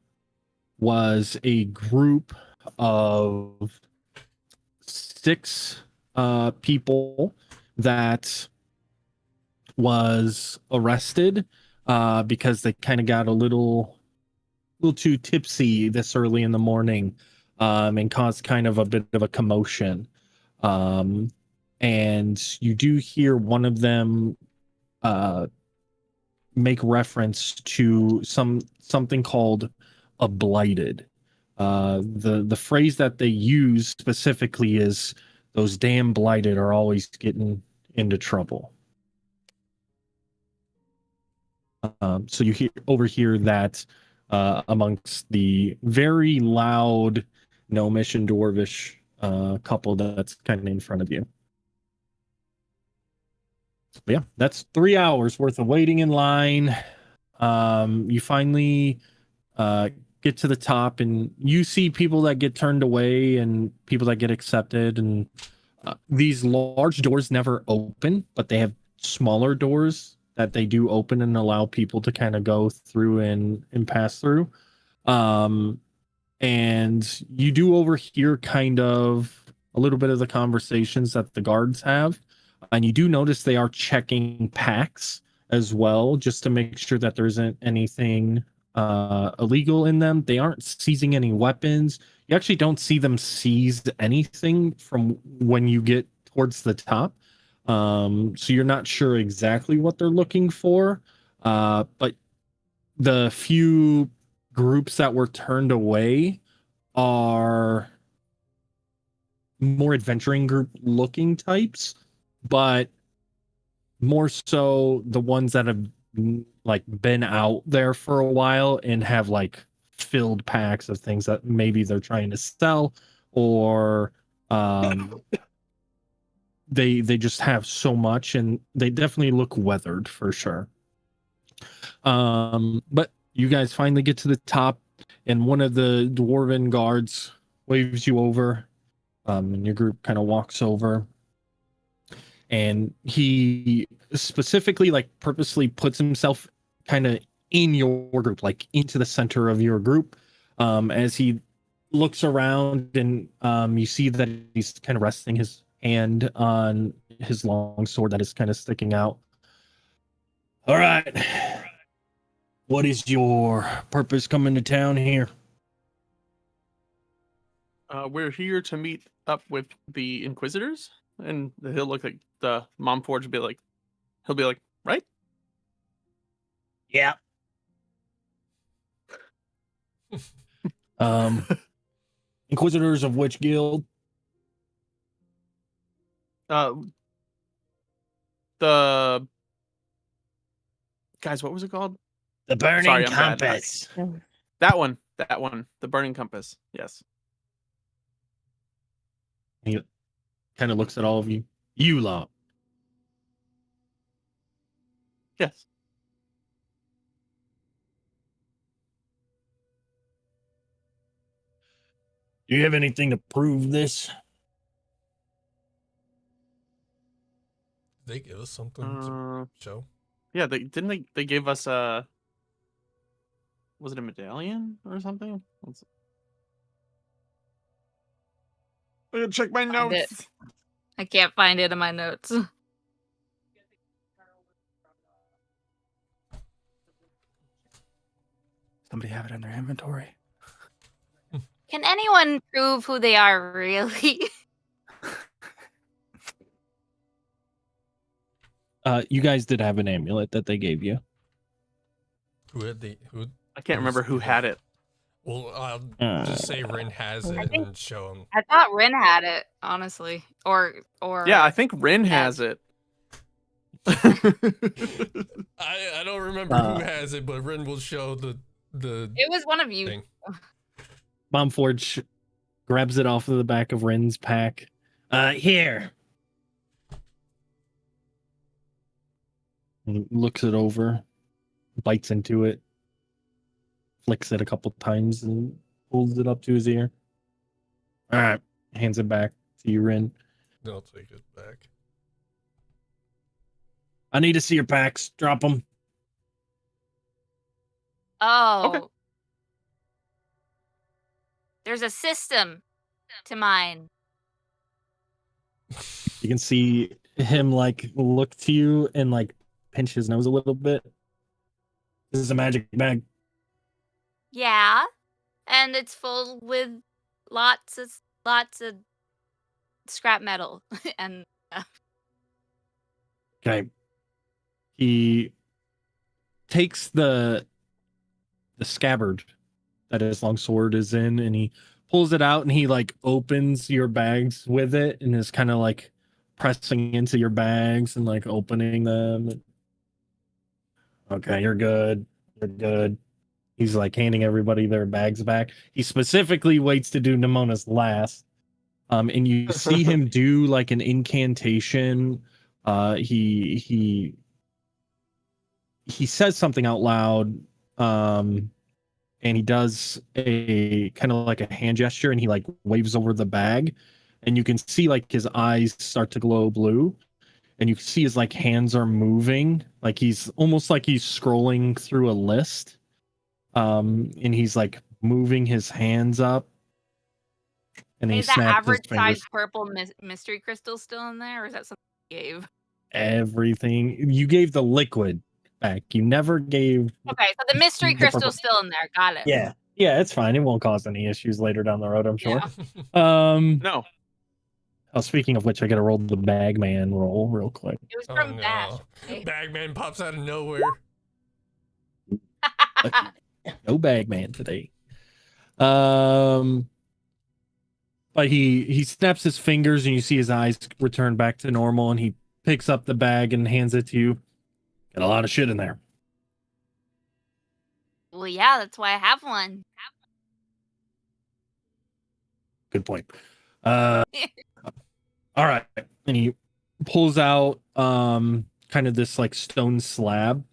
was a group of 6 people that was arrested because they kind of got a little too tipsy this early in the morning, and caused kind of a bit of a commotion. And you do hear one of them make reference to something called a blighted. The phrase that they use specifically is those damn blighted are always getting into trouble. So you overhear that amongst the very loud gnomish and dwarvish couple that's kind of in front of you. But yeah, that's 3 hours worth of waiting in line. You finally get to the top, and you see people that get turned away and people that get accepted. And these large doors never open, but they have smaller doors that they do open and allow people to kind of go through and pass through. And you do overhear kind of a little bit of the conversations that the guards have. And you do notice they are checking packs as well, just to make sure that there isn't anything illegal in them. They aren't seizing any weapons. You actually don't see them seize anything from when you get towards the top. So you're not sure exactly what they're looking for. But the few groups that were turned away are more adventuring group looking types, but more so the ones that have like been out there for a while and have like filled packs of things that maybe they're trying to sell, or they just have so much, and they definitely look weathered for sure. But you guys finally get to the top, and one of the dwarven guards waves you over, and your group kind of walks over, and he specifically like purposely puts himself kind of in your group, like into the center of your group. As he looks around, and you see that he's kind of resting his hand on his long sword that is kind of sticking out. All right, what is your purpose coming to town here? We're here to meet up with the Inquisitors, and he'll look like the Momforge will be like, he'll be like, right? Yeah. Inquisitors of which guild? The guys, what was it called? The Burning Sorry, I'm bad. Compass. That one, the Burning Compass. Yes. He kind of looks at all of you. You lot. Yes. Do you have anything to prove this? They give us something to show. Yeah, they gave us a, was it a medallion or something? I'm gonna check my Find it. notes. I can't find it in my notes. Somebody have it in their inventory. Can anyone prove who they are really? You guys did have an amulet that they gave you. Who had the who? I can't remember who had it. Well, I'll just say Rin has it think- and show him. I thought Rin had it, honestly. Or Yeah, I think Rin Yeah. has it. I don't remember who has it, but Rin will show the it was one of you. thing. Momforge grabs it off of the back of Rin's pack. Here. And looks it over, bites into it, flicks it a couple times, and pulls it up to his ear. All right, hands it back to you, Rin. I'll take it back. I need to see your packs. Drop them. Oh. Okay. There's a system to mine. You can see him like look to you and like pinch his nose a little bit. This is a magic bag. Yeah. And it's full with lots of scrap metal and Okay. He takes the scabbard that his long sword is in, and he pulls it out, and he like opens your bags with it, and is kind of like pressing into your bags and like opening them. Okay, you're good. You're good. He's like handing everybody their bags back. He specifically waits to do Nemona's last. And you see him do like an incantation. He says something out loud. And he does a kind of like a hand gesture, and he like waves over the bag, and you can see like his eyes start to glow blue, and you can see his like hands are moving, like he's almost like he's scrolling through a list. And he's like moving his hands up, and he is that snaps his average size fingers. purple mystery crystal still in there, or is that something you gave? Everything you gave the liquid back. You never gave. Okay, so the mystery The purple. crystal's still in there. Got it. Yeah, it's fine. It won't cause any issues later down the road, I'm sure. Yeah. No. Oh, speaking of which, I gotta roll the Bagman roll real quick. It was Oh from no! Dash. Okay? Bagman pops out of nowhere. No Bagman today. But he snaps his fingers, and you see his eyes return back to normal, and he picks up the bag and hands it to you. Got a lot of shit in there. Well, yeah, that's why I have one. Good point. All right. And he pulls out kind of this like stone slab,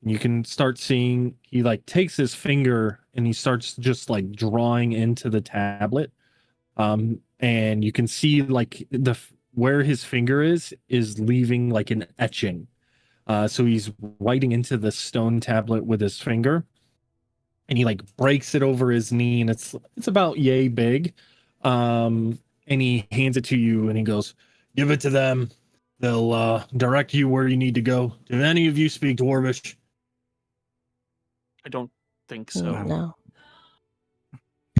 and you can start seeing he like takes his finger and he starts just like drawing into the tablet. And you can see like where his finger is leaving like an etching. So he's writing into the stone tablet with his finger, and he like breaks it over his knee, and it's about yay big. And he hands it to you, and he goes, "Give it to them. They'll direct you where you need to go. Do any of you speak Dwarvish?" I don't think so. No.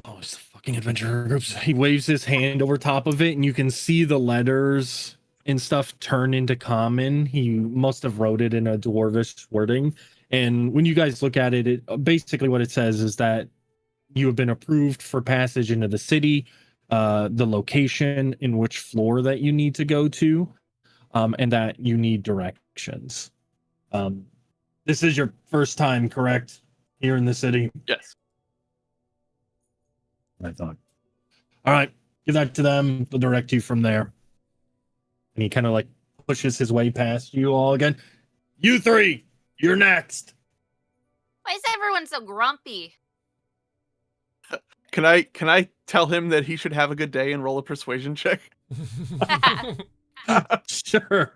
Oh, it's the fucking adventurer groups. He waves his hand over top of it, and you can see the letters and stuff turn into common. He must have wrote it in a Dwarvish wording. And when you guys look at it, basically what it says is that you have been approved for passage into the city, the location in which floor that you need to go to, and that you need directions. This is your first time, correct? Here in the city? Yes. I thought. All right, give that to them. They'll direct you from there. And he kind of like pushes his way past you all again. You three, you're next. Why is everyone so grumpy? Can I tell him that he should have a good day and roll a persuasion check? Sure.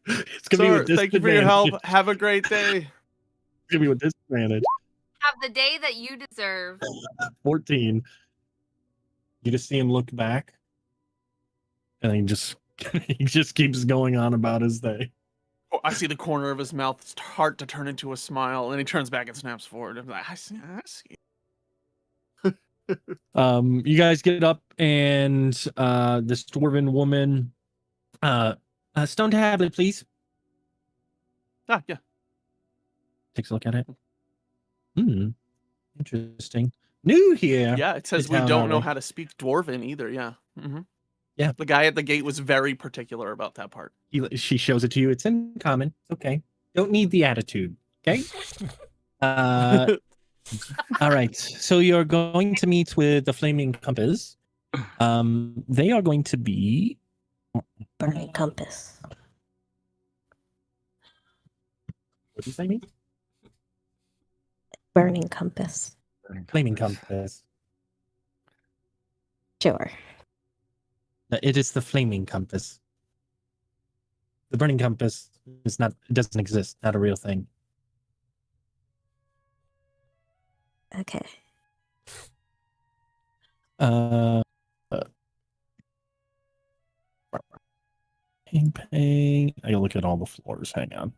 It's gonna be Sir, with thank you for your disadvantage. help. Have a great day. It's gonna be with disadvantage. Have the day that you deserve. 14. You just see him look back, and he just he just keeps going on about his day. I see the corner of his mouth start to turn into a smile, and he turns back and snaps forward. I'm like, I see. You guys get up, and this dwarven woman, stone tablet, please. Ah, yeah. Takes a look at it. Interesting. New here. Yeah, it says to we town, don't are know we? how to speak Dwarven either. Yeah. Mm-hmm. Yeah. The guy at the gate was very particular about that part. She shows it to you. It's in common. It's okay. Don't need the attitude. Okay. All right. So you're going to meet with the Flaming Compass. They are going to be Burning compass. what does that mean? Burning compass. Flaming Compass. Sure. It is the Flaming Compass. The Burning Compass is not. It doesn't exist. Not a real thing. Okay. Ping. I gotta look at all the floors. Hang on.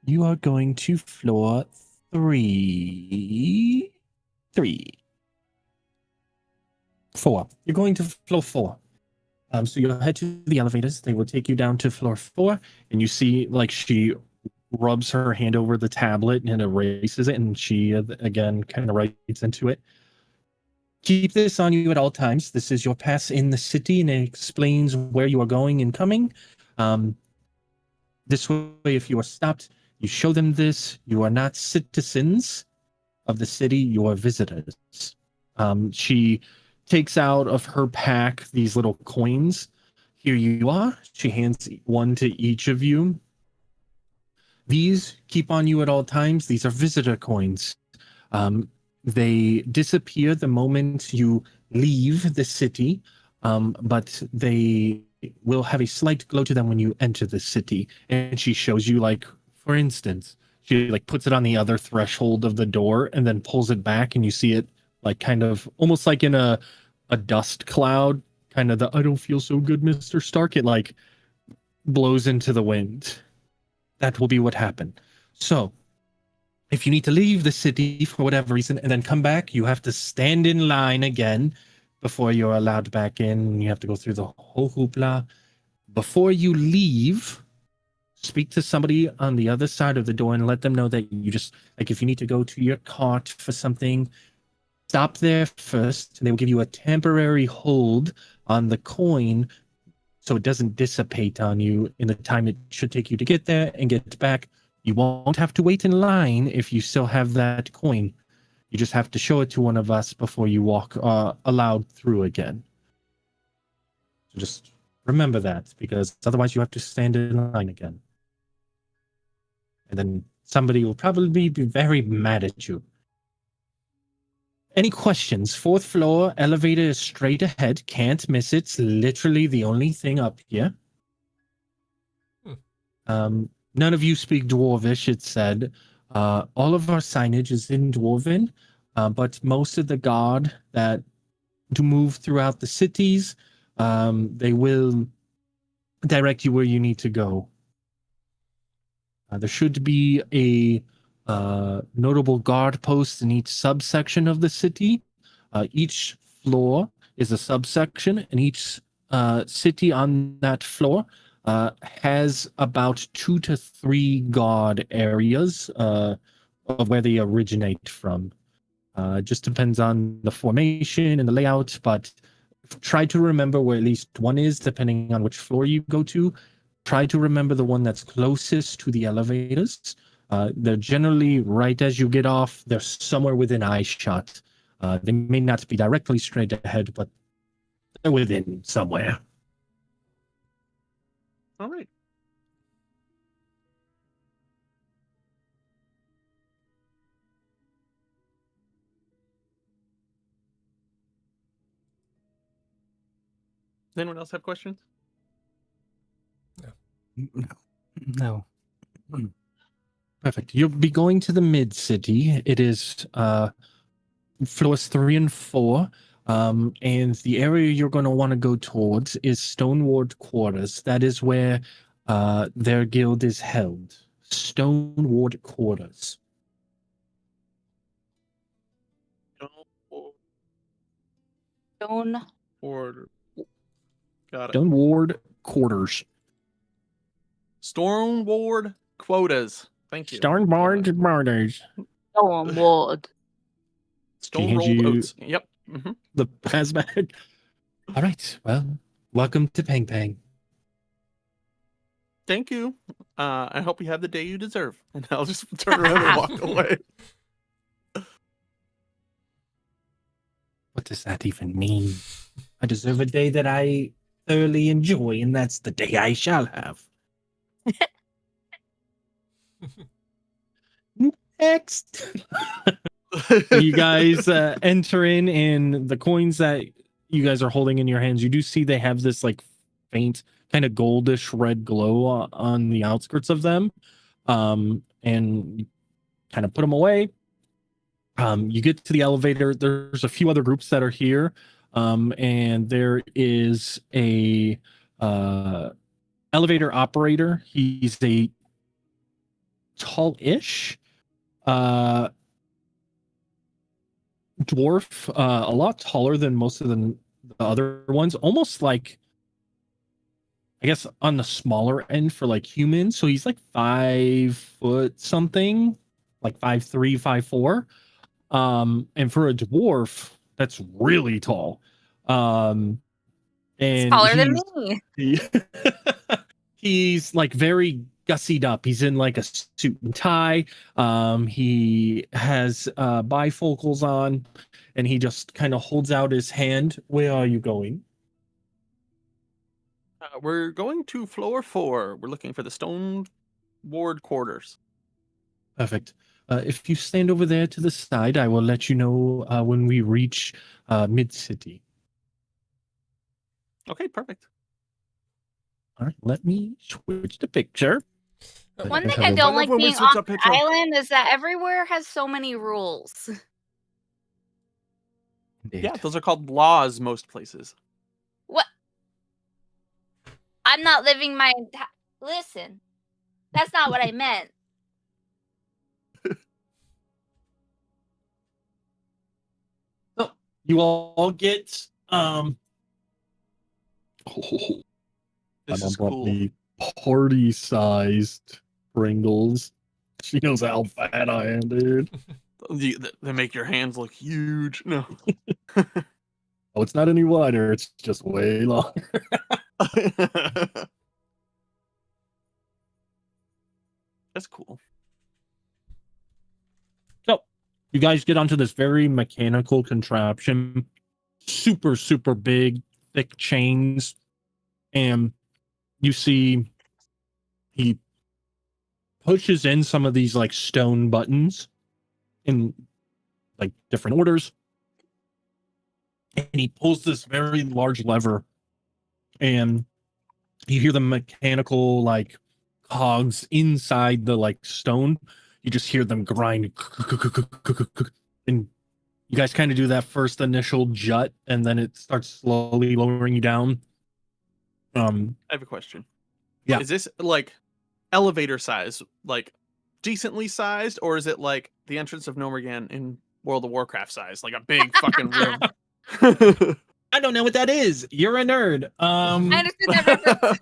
You are going to floor 3. 4. You're going to floor 4. So you'll head to the elevators. They will take you down to floor 4, and you see like she rubs her hand over the tablet and erases it, and she again kind of writes into it. Keep this on you at all times. This is your pass in the city, and it explains where you are going and coming. This way, if you are stopped, you show them this. You are not citizens of the city. You are visitors. She takes out of her pack these little coins. Here you are. She hands one to each of you. These keep on you at all times. These are visitor coins. They disappear the moment you leave the city, but they will have a slight glow to them when you enter the city. And she shows you, like, for instance, she like puts it on the other threshold of the door and then pulls it back, and you see it like kind of almost like in a dust cloud, kind of the I don't feel so good, Mr. Stark. It like blows into the wind. That will be what happened. So if you need to leave the city for whatever reason and then come back, you have to stand in line again before you're allowed back in. You have to go through the whole hoopla. Before you leave, speak to somebody on the other side of the door and let them know that you just, like, if you need to go to your cart for something, stop there first. They will give you a temporary hold on the coin so it doesn't dissipate on you in the time it should take you to get there and get back. You won't have to wait in line if you still have that coin. You just have to show it to one of us before you walk allowed through again. So just remember that, because otherwise you have to stand in line again. And then somebody will probably be very mad at you. Any questions? 4th floor, elevator is straight ahead. Can't miss it. It's literally the only thing up here. None of you speak Dwarvish, it said. All of our signage is in Dwarven, but most of the guard that do move throughout the cities, they will direct you where you need to go. There should be a notable guard post in each subsection of the city. Each floor is a subsection, and each city on that floor has about 2 to 3 guard areas of where they originate from. It just depends on the formation and the layout, but try to remember where at least one is, depending on which floor you go to. Try to remember the one that's closest to the elevators. They're generally right as you get off. They're somewhere within eye shot. They may not be directly straight ahead, but they're within somewhere. All right. Does anyone else have questions? No. Perfect. You'll be going to the mid city. It is floors 3 and 4. And the area you're going to want to go towards is Stoneward Quarters. That is where their guild is held. Stoneward Quarters. Stone. Order. Got it. Stoneward Quarters. Stormward quotas. Thank you. Stoneward Quarters. Stone Ward. Stone Hand rolled you- oats. Yep. hmm The hazmat. All right. Well, welcome to Pang Pang. Thank you. I hope you have the day you deserve. And I'll just turn around and walk away. What does that even mean? I deserve a day that I thoroughly enjoy, and that's the day I shall have. Next. You guys enter in, and the coins that you guys are holding in your hands, you do see they have this like faint kind of goldish red glow on the outskirts of them. And you kind of put them away. You get to the elevator. There's a few other groups that are here. And there is a elevator operator. He's a tall-ish dwarf, a lot taller than most of the other ones, almost like, I guess, on the smaller end for like humans. So he's like 5 foot something, like 5'3", 5'4". And for a dwarf, that's really tall. And Taller than me. He's like very gussied up. He's in like a suit and tie. He has bifocals on, and he just kind of holds out his hand. Where are you going? We're going to floor 4. We're looking for the Stone Ward quarters. Perfect. If you stand over there to the side, I will let you know when we reach Mid-City. Okay, perfect. All right, let me switch the picture. One thing I I don't like when we being switch on up the picture. island is that everywhere has so many rules. Yeah, those are called laws most places. What? I'm not living my entire. Listen, that's not what I meant. You all get This is cool. party-sized Pringles. She knows how fat I am, dude. They make your hands look huge. No. Oh, it's not any wider. It's just way longer. That's cool. So, you guys get onto this very mechanical contraption. Super, super big, thick chains. And you see he pushes in some of these like stone buttons in like different orders. And he pulls this very large lever, and you hear the mechanical like cogs inside the like stone. You just hear them grind, and you guys kind of do that first initial jut, and then it starts slowly lowering you down. I have a question. Yeah. Is this like elevator size, like decently sized, or is it like the entrance of Nomergan in World of Warcraft size, like a big fucking room? I don't know what that is. You're a nerd. I understood that reference.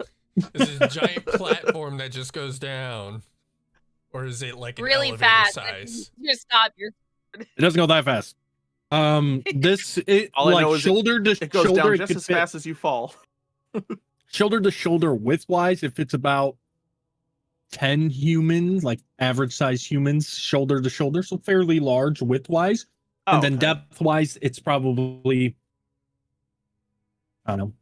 Is it a giant platform that just goes down? Or is it like an Really elevator fast. size? Just stop. You're It doesn't go that fast. This it All I like know is shoulder to It goes shoulder. down It just could as fit fast as you fall. shoulder to shoulder width wise. If it's about 10 humans, like average size humans, shoulder to shoulder, so fairly large width wise. And then okay. depth wise, it's probably, I don't know,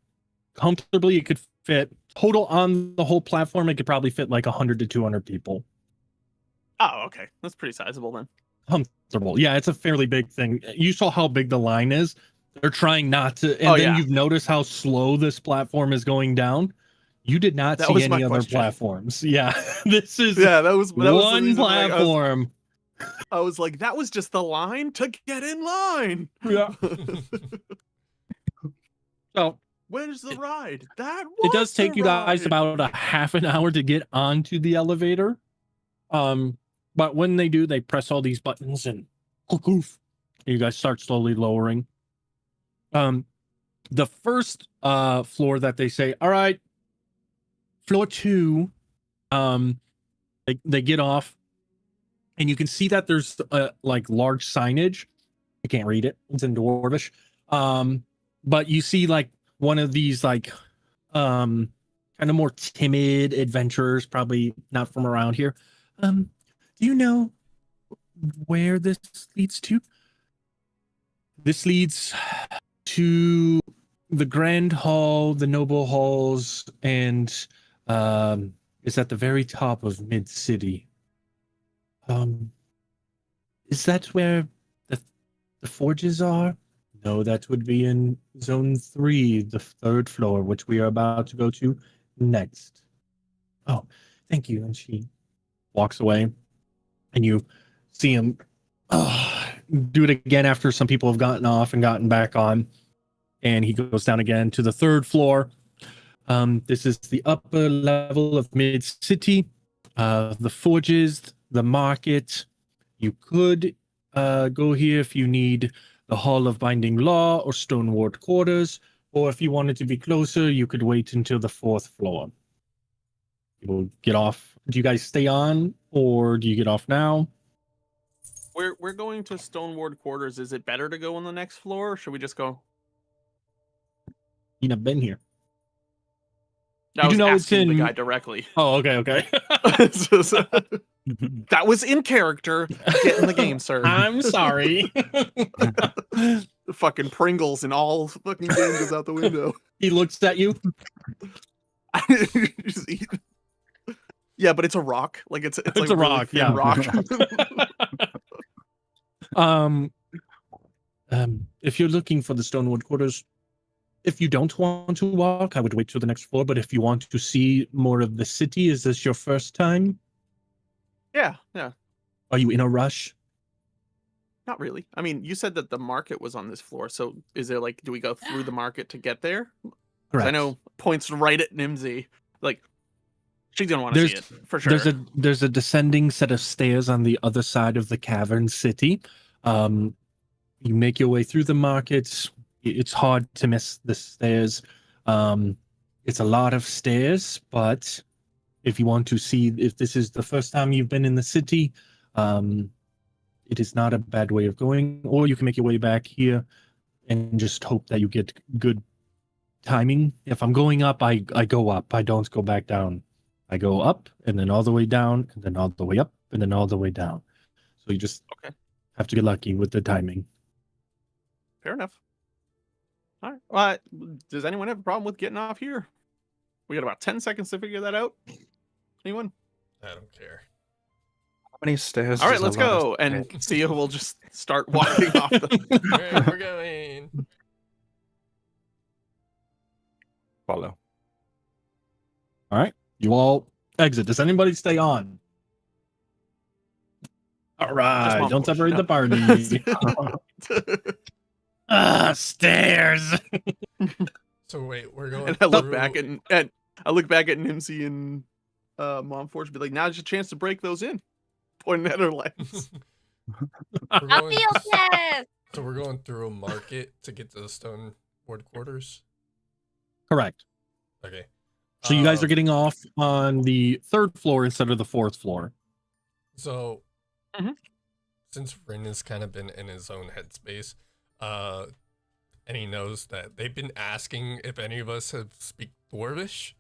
comfortably it could fit total on the whole platform. It could probably fit like 100 to 200 people. Oh, okay. That's pretty sizable then. Comfortable. Yeah, it's a fairly big thing. You saw how big the line is. They're trying not to, and Oh, then yeah. you've noticed how slow this platform is going down. You did not That see was my any other question. platforms. Yeah, this is Yeah, that was the one reason, like, platform. I was like, that was just the line to get in line. Yeah. So Where's the ride? That it does was take the you guys ride. about a half an hour to get onto the elevator. But when they do, they press all these buttons and you guys start slowly lowering. The first floor that they say, all right, floor 2, they get off, and you can see that there's like large signage. I can't read it. It's in Dwarvish. But you see like one of these like kind of more timid adventurers, probably not from around here. Do you know where this leads to? This leads to the Grand Hall, the Noble Halls, and is at the very top of Mid City. Is that where the forges are? No, that would be in Zone 3, the 3rd floor, which we are about to go to next. Oh, thank you. And she walks away, and you see him do it again after some people have gotten off and gotten back on. And he goes down again to the 3rd floor. This is the upper level of Mid City. The forges, the market. You could go here if you need the Hall of Binding Law or Stoneward Quarters, or if you wanted to be closer, you could wait until the 4th floor. You'll get off. Do you guys stay on, or do you get off now? We're going to Stoneward Quarters. Is it better to go on the next floor, or should we just go? You've never been here. I was do know it's asking the in- guy directly. Oh, okay. That was in character. Get in the game, sir. I'm sorry. Fucking Pringles and all fucking game goes out the window. He looks at you. Just eat. Yeah, but it's a rock. Like it's like a really rock, thin yeah. rock. If you're looking for the Stonewood Quarters, if you don't want to walk, I would wait till the next floor. But if you want to see more of the city, is this your first time? Yeah. Are you in a rush? Not really. I mean, you said that the market was on this floor, so is there like, do we go through the market to get there? 'Cause Correct. I know points right at Nimsy. Like, she's gonna want to see it for sure. There's a descending set of stairs on the other side of the cavern city. You make your way through the markets. It's hard to miss the stairs. It's a lot of stairs, but if you want to see if this is the first time you've been in the city, it is not a bad way of going. Or you can make your way back here and just hope that you get good timing. If I'm going up, I go up. I don't go back down. I go up and then all the way down and then all the way up and then all the way down. So you just have to get lucky with the timing. Fair enough. All right. Well, does anyone have a problem with getting off here? We got about 10 seconds to figure that out. Anyone? I don't care. How many stairs? All right, is a let's lot of go. And stairs? Sia will just start walking off the. Alright, we're going. Follow. All right. You all exit. Does anybody stay on? All right. Mom Don't push. separate No. the party. Stairs. So wait, we're going. And I look through- back and I look back at Nimsy and Momforge, be like, now's your chance to break those in. Pointing at her legs. We're A going, field test. so we're going through a market to get to the Stoneward Quarters. Correct. Okay. So you guys are Um, getting off on the 3rd floor instead of the 4th floor. So, Mhm. since Rin has kind of been in his own headspace, and he knows that they've been asking if any of us have speak Dwarvish,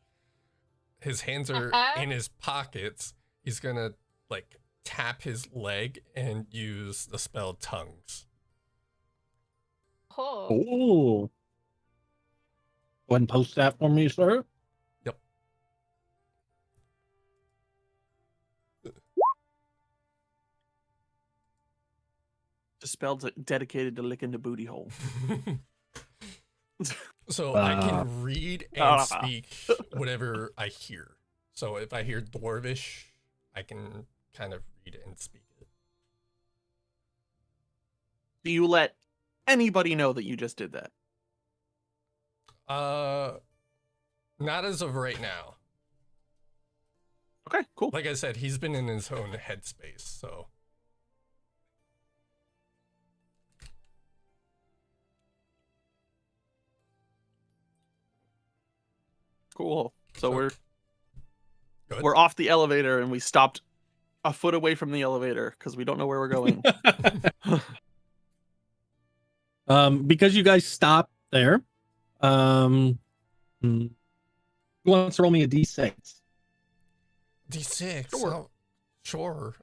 his hands are in his pockets. He's gonna like tap his leg and use the spell Tongues. Oh. Oh. Go ahead and post that for me, sir. Yep. The spell's dedicated to licking the booty hole. So I can read and speak whatever I hear. So if I hear Dwarvish, I can kind of read and speak it. Do you let anybody know that you just did that? Not as of right now. Okay, cool. Like I said, he's been in his own headspace, so. Cool. So we're Good. we're off the elevator and we stopped a foot away from the elevator because we don't know where we're going. Because you guys stopped there, who wants to roll me a d6? D6. Sure. Oh, sure.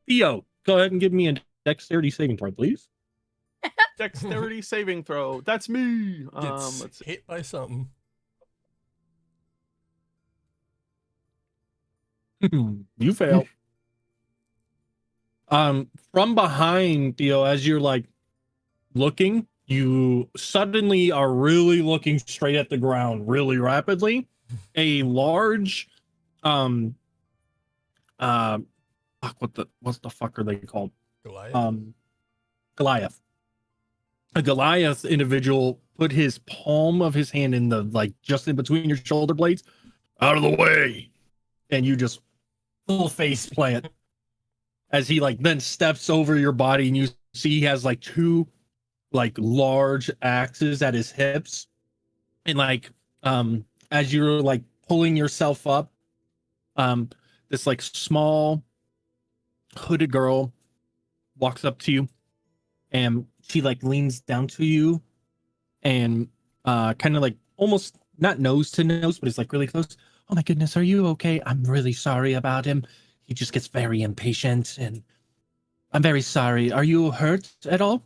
Theo, go ahead and give me a dexterity saving throw, please. Dexterity saving throw. That's me. Gets Let's see. hit by something. You fail. From behind, Theo, as you're like looking, you suddenly are really looking straight at the ground really rapidly. A large fuck, what the fuck are they called? Goliath. Goliath. A Goliath individual put his palm of his hand in the like just in between your shoulder blades, out of the way, and you just full face plant as he like then steps over your body, and you see he has like two like large axes at his hips, and like as you're like pulling yourself up, this like small hooded girl walks up to you, and she like leans down to you and kind of like almost not nose to nose, but it's like really close. Oh my goodness, are you okay? I'm really sorry about him. He just gets very impatient, and I'm very sorry. Are you hurt at all?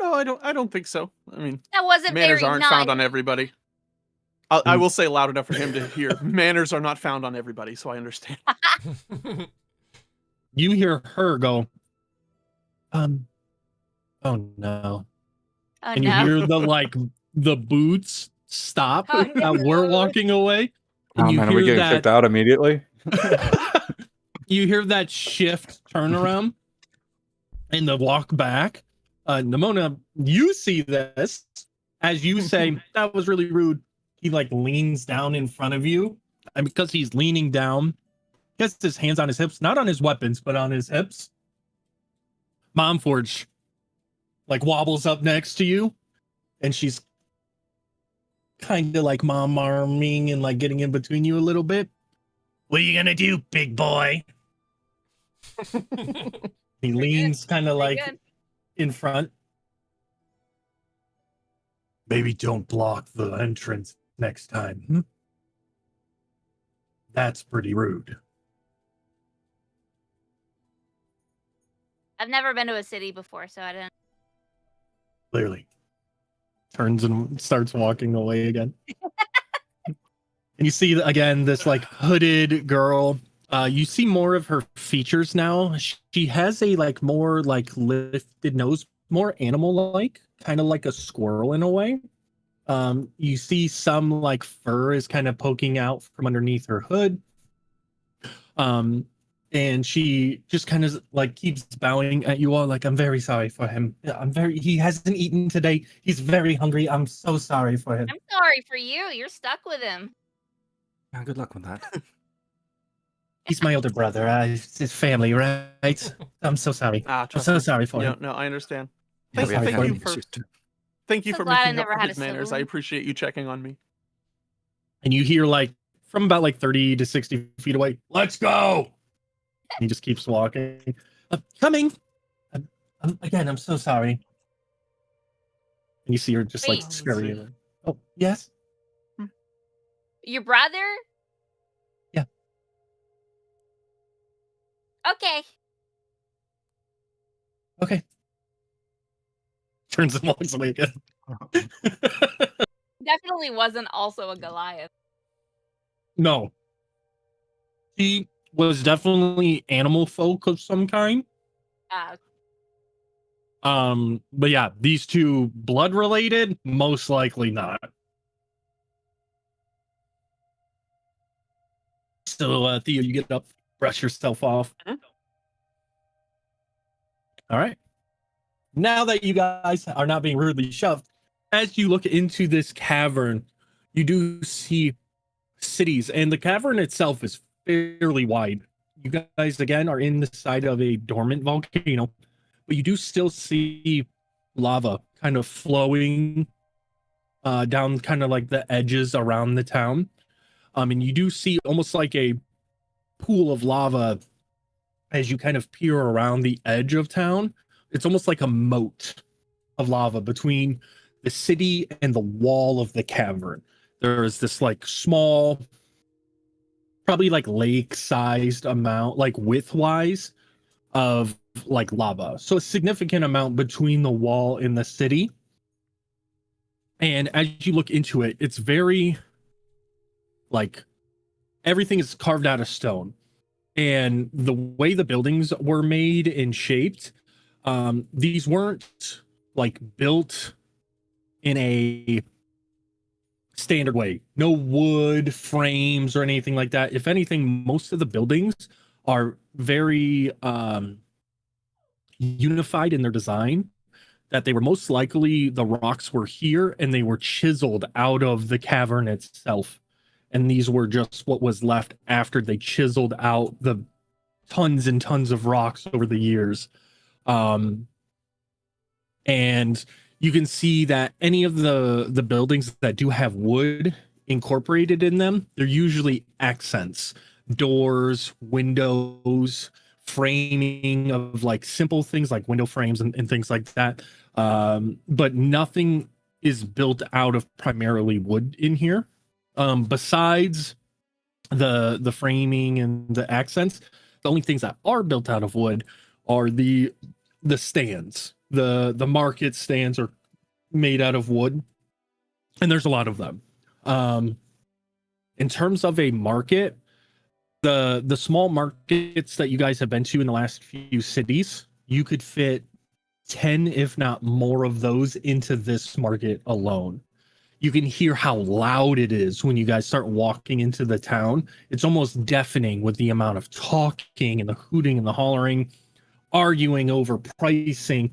No, I don't think so. I mean, That wasn't manners very aren't nice. found on everybody. I will say loud enough for him to hear. Manners are not found on everybody, so I understand. You hear her go, oh no. Oh And you no. hear the boots stop Oh, as we're no. walking away. And Oh you man, are we hear getting kicked out immediately? you hear that shift turnaround and the walk back. Nimona, you see this as you say, that was really rude. He like leans down in front of you. And because he's leaning down, he has his hands on his hips, not on his weapons, but on his hips. Momforge like wobbles up next to you, and she's kind of like mom arming and like getting in between you a little bit. What are you gonna do, big boy? He leans kind of like good. in front. Maybe don't block the entrance next time. That's pretty rude. I've never been to a city before, so I didn't. Clearly. Turns and starts walking away again. And you see again this like hooded girl. You see more of her features now. She has a like more like lifted nose, more animal-like, kind of like a squirrel in a way. You see some like fur is kind of poking out from underneath her hood. And she just kind of like keeps bowing at you all like, I'm very sorry for him. He hasn't eaten today. He's very hungry. I'm so sorry for him. I'm sorry for you. You're stuck with him. Yeah, good luck with that. He's my older brother. It's his family, right? I'm so sorry. I'm Trust so me. sorry for him. No, I understand. Yeah, Thank, sorry thank for you him. for thank you So for glad I making up never for had his a manners. I sibling. appreciate you checking on me. And you hear like from about like 30 to 60 feet away, let's go. He just keeps walking. Coming. Again, I'm so sorry. And you see her just Wait. like scurrying. Oh, yes? Your brother? Yeah. Okay. Okay. Turns and walks away again. Definitely wasn't also a Goliath. No. He was definitely animal folk of some kind. But yeah, these two blood related, most likely not. So Theo, you get up, brush yourself off. Mhm. All right. now that you guys are not being rudely shoved, as you look into this cavern, you do see cities, and the cavern itself is fairly wide. You guys again are in the side of a dormant volcano, but you do still see lava kind of flowing down kind of like the edges around the town. And you do see almost like a pool of lava as you kind of peer around the edge of town. It's almost like a moat of lava between the city and the wall of the cavern. There is this like small, probably like lake-sized amount, like width-wise, of like lava. So a significant amount between the wall and the city. And as you look into it, it's very like everything is carved out of stone. And the way the buildings were made and shaped, these weren't like built in a standard way. No wood frames or anything like that. If anything, most of the buildings are very unified in their design, that they were most likely the rocks were here and they were chiseled out of the cavern itself. And these were just what was left after they chiseled out the tons and tons of rocks over the years. And you can see that any of the buildings that do have wood incorporated in them, they're usually accents, doors, windows, framing of like simple things like window frames and things like that. But nothing is built out of primarily wood in here. Besides the framing and the accents, the only things that are built out of wood are the stands. The market stands are made out of wood, and there's a lot of them. In terms of a market, the small markets that you guys have been to in the last few cities, you could fit 10, if not more, of those into this market alone. You can hear how loud it is when you guys start walking into the town. It's almost deafening with the amount of talking and the hooting and the hollering, arguing over pricing,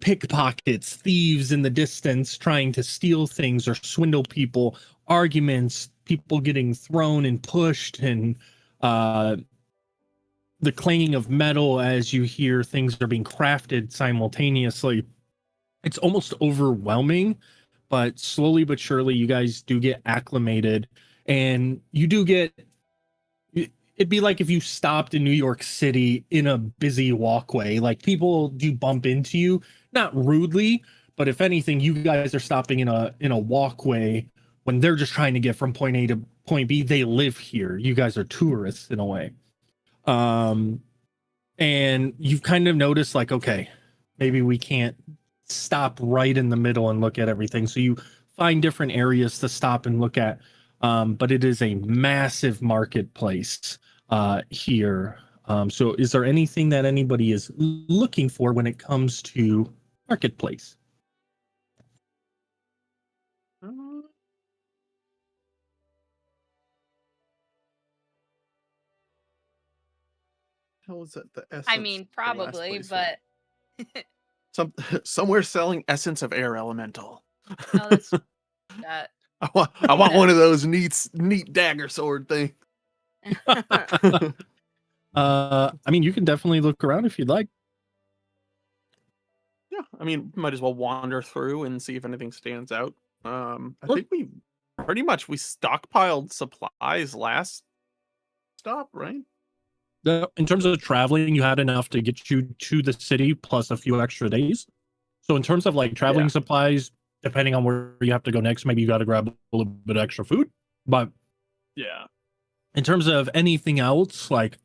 pickpockets, thieves in the distance trying to steal things or swindle people, arguments, people getting thrown and pushed, and the clanging of metal as you hear things are being crafted simultaneously. It's almost overwhelming, but slowly but surely you guys do get acclimated, and you do get, it'd be like if you stopped in New York City in a busy walkway. Like people do bump into you, not rudely, but if anything, you guys are stopping in a walkway when they're just trying to get from point A to point B. They live here. You guys are tourists in a way. And you've kind of noticed like, okay, maybe we can't stop right in the middle and look at everything. So you find different areas to stop and look at. But it is a massive marketplace here. So is there anything that anybody is looking for when it comes to marketplace? How is that the essence? I mean, probably, but somewhere selling essence of air elemental. no, that's that. I want one of those neat dagger sword thing. I mean, you can definitely look around if you'd like. Yeah, I mean, might as well wander through and see if anything stands out. I Sure. think we stockpiled supplies last stop, right? In terms of traveling, you had enough to get you to the city plus a few extra days. So in terms of like traveling supplies, depending on where you have to go next, maybe you got to grab a little bit of extra food. But yeah, in terms of anything else, like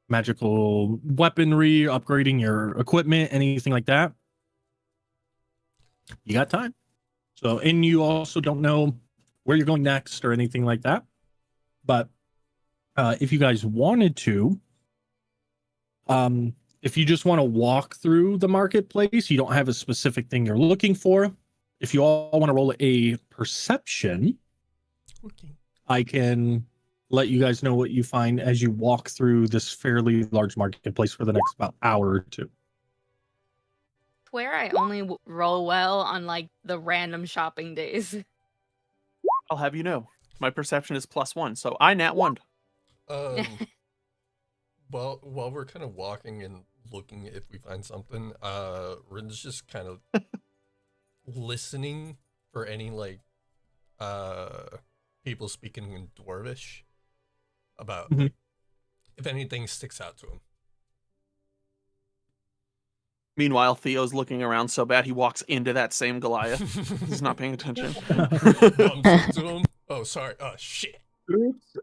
magical weaponry, upgrading your equipment, anything like that, you got time. So, and you also don't know where you're going next or anything like that. But if you guys wanted to, if you just want to walk through the marketplace, you don't have a specific thing you're looking for. If you all want to roll a perception, I can let you guys know what you find as you walk through this fairly large marketplace for the next about hour or two. swear I only roll well on like the random shopping days. I'll have you know, my perception is +1, so I nat 1. Well, while we're kind of walking and looking if we find something, Rin's just kind of listening for any like people speaking in Dwarvish about Mhm. like, if anything sticks out to him. Meanwhile, Theo's looking around so bad he walks into that same Goliath. He's not paying attention. Bumps into him. Oh, sorry. Oh, shit. Oops.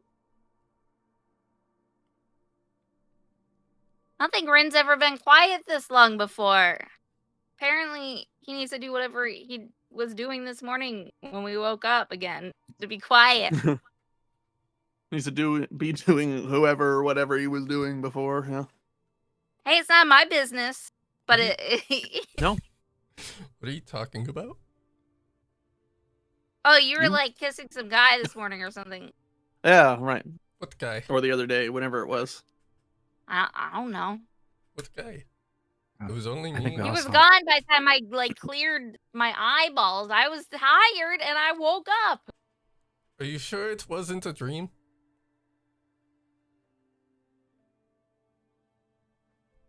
I don't think Rin's ever been quiet this long before. Apparently, he needs to do whatever he was doing this morning when we woke up again to be quiet. Needs to be doing whoever or whatever he was doing before. Yeah. Hey, it's not my business, but No. What are you talking about? Oh, you were You- like kissing some guy this morning or something. Yeah, right. What guy? Or the other day, whenever it was. I don't know. What guy? It was only I think me. we He all was saw it. gone by the time I like cleared my eyeballs. I was tired and I woke up. Are you sure it wasn't a dream?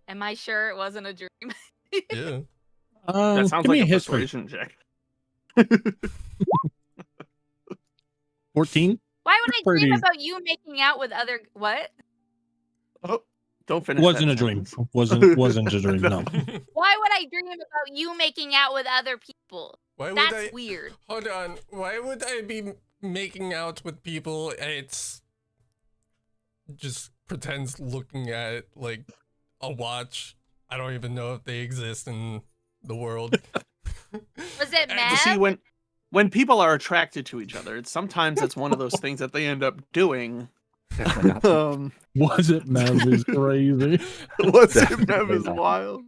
Am I sure it wasn't a dream? Yeah. That sounds give like me a a history. persuasion check. 14. Why would I dream Pretty- about you making out with other what? Oh, don't finish. Wasn't that a dream. sentence. Wasn't a dream. No. Why would I dream about you making out with other people? Why would That's I? weird. Hold on. Why would I be making out with people? It's just pretends looking at like a watch. I don't even know if they exist in the world. Was it And- mad? See, when people are attracted to each other, sometimes it's one of those things that they end up doing. Definitely not. Was it Mav is crazy? What's it, Definitely Mev is not. wild.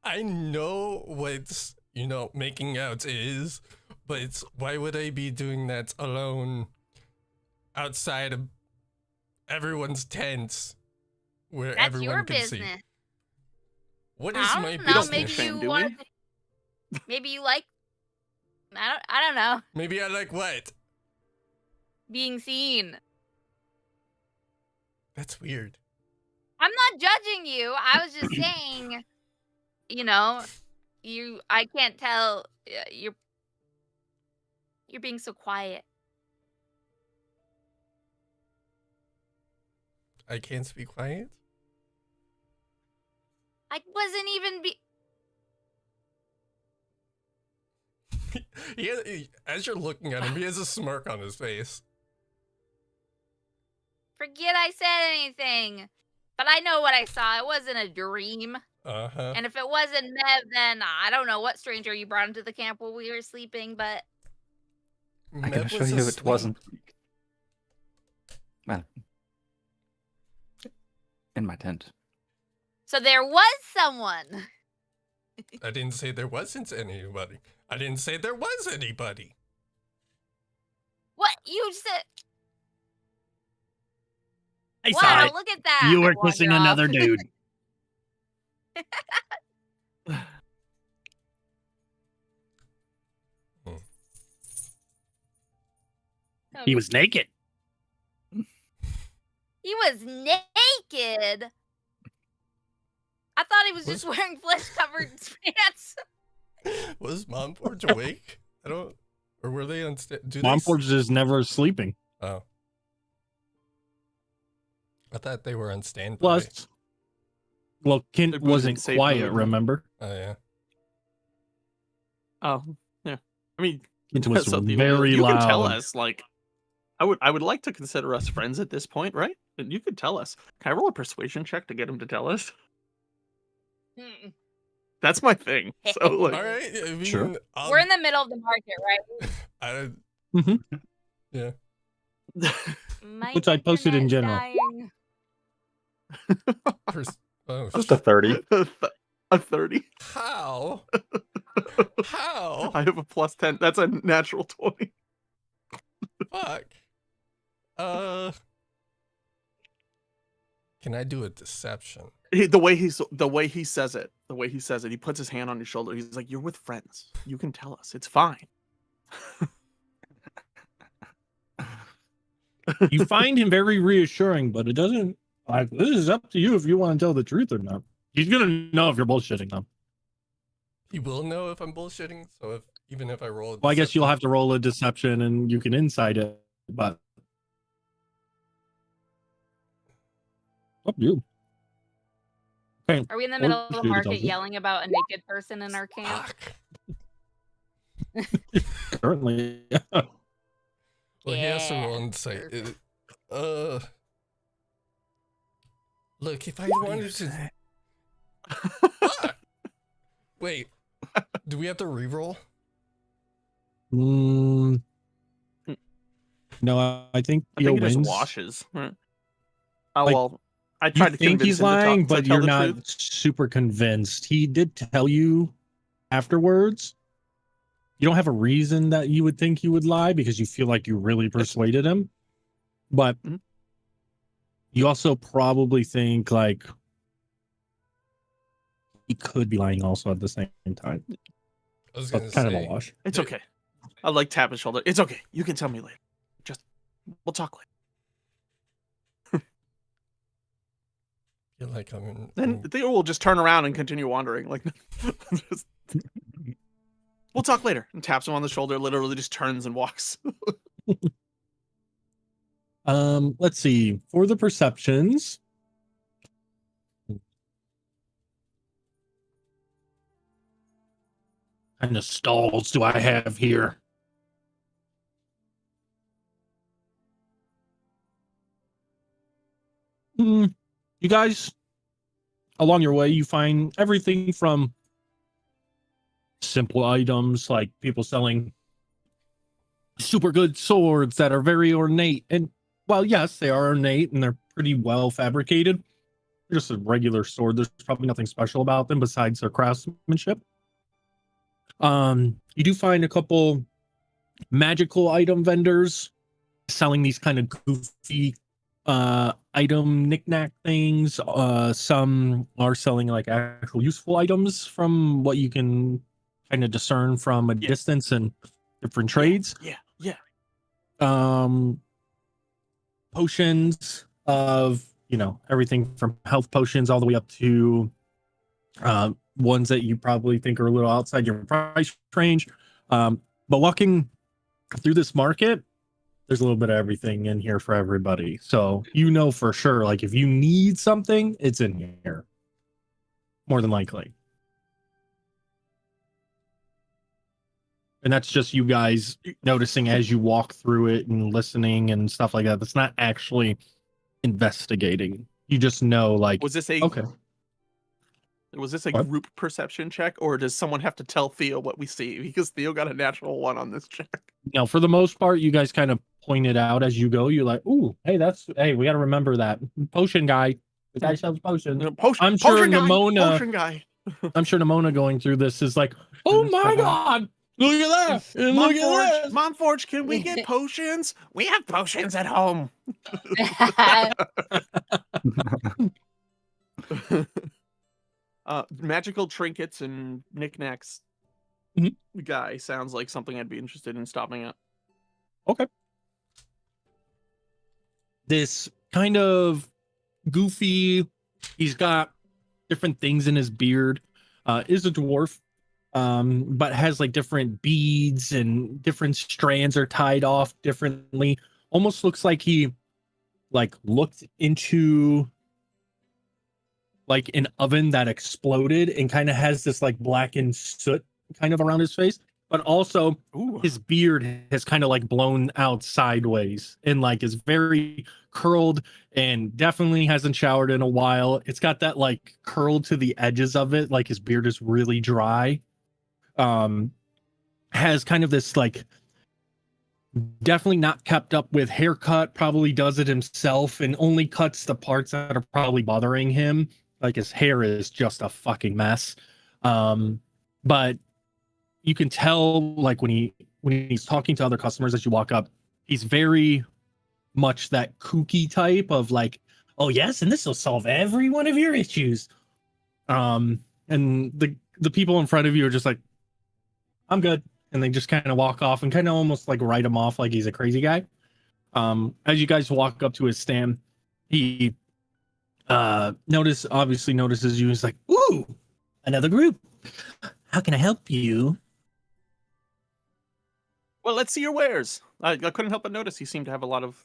I know what making out is, but it's why would I be doing that alone outside of everyone's tents where That's everyone your can business. see? What is I my don't know. business? Maybe Shame, you do want. Maybe you like. I don't know. Maybe I like what? Being seen. That's weird. I'm not judging you. I was just saying. I can't tell. You're being so quiet. I can't speak quiet. I wasn't even As you're looking at him, he has a smirk on his face. Forget I said anything. But I know what I saw. It wasn't a dream. Uh-huh. And if it wasn't Mev, then I don't know what stranger you brought into the camp while we were sleeping, but I can Mev assure was you it asleep. wasn't. Well, in my tent. so there was someone. I didn't say there wasn't anybody. I didn't say there was anybody. What you said? I Wow, look at that. You were Wander kissing off. another dude. He was naked. He was naked. I thought he was just wearing flesh-covered pants. Was Mom Forge awake? I don't. Or were they on? Mom Forge is never sleeping. Oh. I thought they were on standby. Plus, well, They're Kent both in wasn't safe quiet. mode. Remember, Oh yeah. Oh, yeah. I mean, Kent was so Theo, very you loud. can tell us, like, I would like to consider us friends at this point, right? And you could tell us. Can I roll a persuasion check to get him to tell us? Mm. That's my thing. So, like, All right. I mean, Sure. We're in the middle of the market, right? Yeah. My Which I posted in internet's general. dying. Oh, Just a 30. a 30. how? How? I have a +10. That's a natural 20. Fuck. Can I do a deception? The way he says it, the way he says it. He puts his hand on your shoulder. He's like, "You're with friends. You can tell us. It's fine." You find him very reassuring, but it doesn't. Like, this is up to you if you want to tell the truth or not. He's gonna know if you're bullshitting though. He will know if I'm bullshitting. So even if I roll, Well, I guess you'll have to roll a deception, and you can insight it. But up to you. Okay. Are we in the Or middle of the shoot, it market doesn't. yelling about a naked person in our camp? Fuck. Certainly. Well, he has to Yeah. roll insight. Look, if I wanted to. Fuck! Wait, do we have to re-roll? No, I think I Theo think it just wins. washes. Right. Oh Like, well, I You tried to think convince he's him lying, to but tell you're the not truth. super convinced. He did tell you afterwards. You don't have a reason that you would think he would lie because you feel like you really persuaded him. But Mhm. you also probably think like he could be lying also at the same time. I was So gonna it's kind say, of a wash. It's okay. I like tap his shoulder. It's okay. You can tell me later. Just we'll talk later. you're like I'm. Then Theo will just turn around and continue wandering. Like, just- we'll talk later. And taps him on the shoulder. Literally just turns and walks. Let's see. For the perceptions. What kind of stalls do I have here? You guys, along your way, you find everything from simple items like people selling super good swords that are very ornate. And while, yes, they are ornate and they're pretty well fabricated, they're just a regular sword. There's probably nothing special about them besides their craftsmanship. You do find a couple magical item vendors selling these kind of goofy item knickknack things. Some are selling like actual useful items from what you can kind of discern from a distance and different trades. Yeah. Potions of, you know, everything from health potions all the way up to ones that you probably think are a little outside your price range. But walking through this market, there's a little bit of everything in here for everybody. So you know for sure, like if you need something, it's in here. More than likely. And that's just you guys noticing as you walk through it and listening and stuff like that. That's not actually investigating. You just know, like, Was this a okay. What? Group perception check, or does someone have to tell Theo what we see? Because Theo got a natural 1 on this check. No, for the most part, you guys kind of point it out as you go. You're like, ooh, hey, we got to remember that potion guy. The guy sells potions. I'm sure Potion guy. I'm sure Nimona going through this is like, oh my god, look at that! And look at this! Momforge, can we get potions? We have potions at home. Magical trinkets and knickknacks. Mhm. Guy sounds like something I'd be interested in stopping at. Okay. This kind of goofy, he's got different things in his beard, is a dwarf, but has like different beads and different strands are tied off differently. Almost looks like he like looked into like an oven that exploded and kind of has this like blackened soot kind of around his face, but also his beard has kind of like blown out sideways and like is very curled and definitely hasn't showered in a while. It's got that like curl to the edges of it, like his beard is really dry. Has kind of this like definitely not kept up with haircut, probably does it himself and only cuts the parts that are probably bothering him. Like his hair is just a fucking mess. But you can tell like when he's talking to other customers as you walk up, he's very much that kooky type of like, oh yes, and this will solve every one of your issues. and the people in front of you are just like, I'm good, and they just kind of walk off and kind of almost like write him off like he's a crazy guy. As you guys walk up to his stand, he obviously notices you. He's like, ooh, another group. How can I help you? Well, let's see your wares. I couldn't help but notice you seem to have a lot of,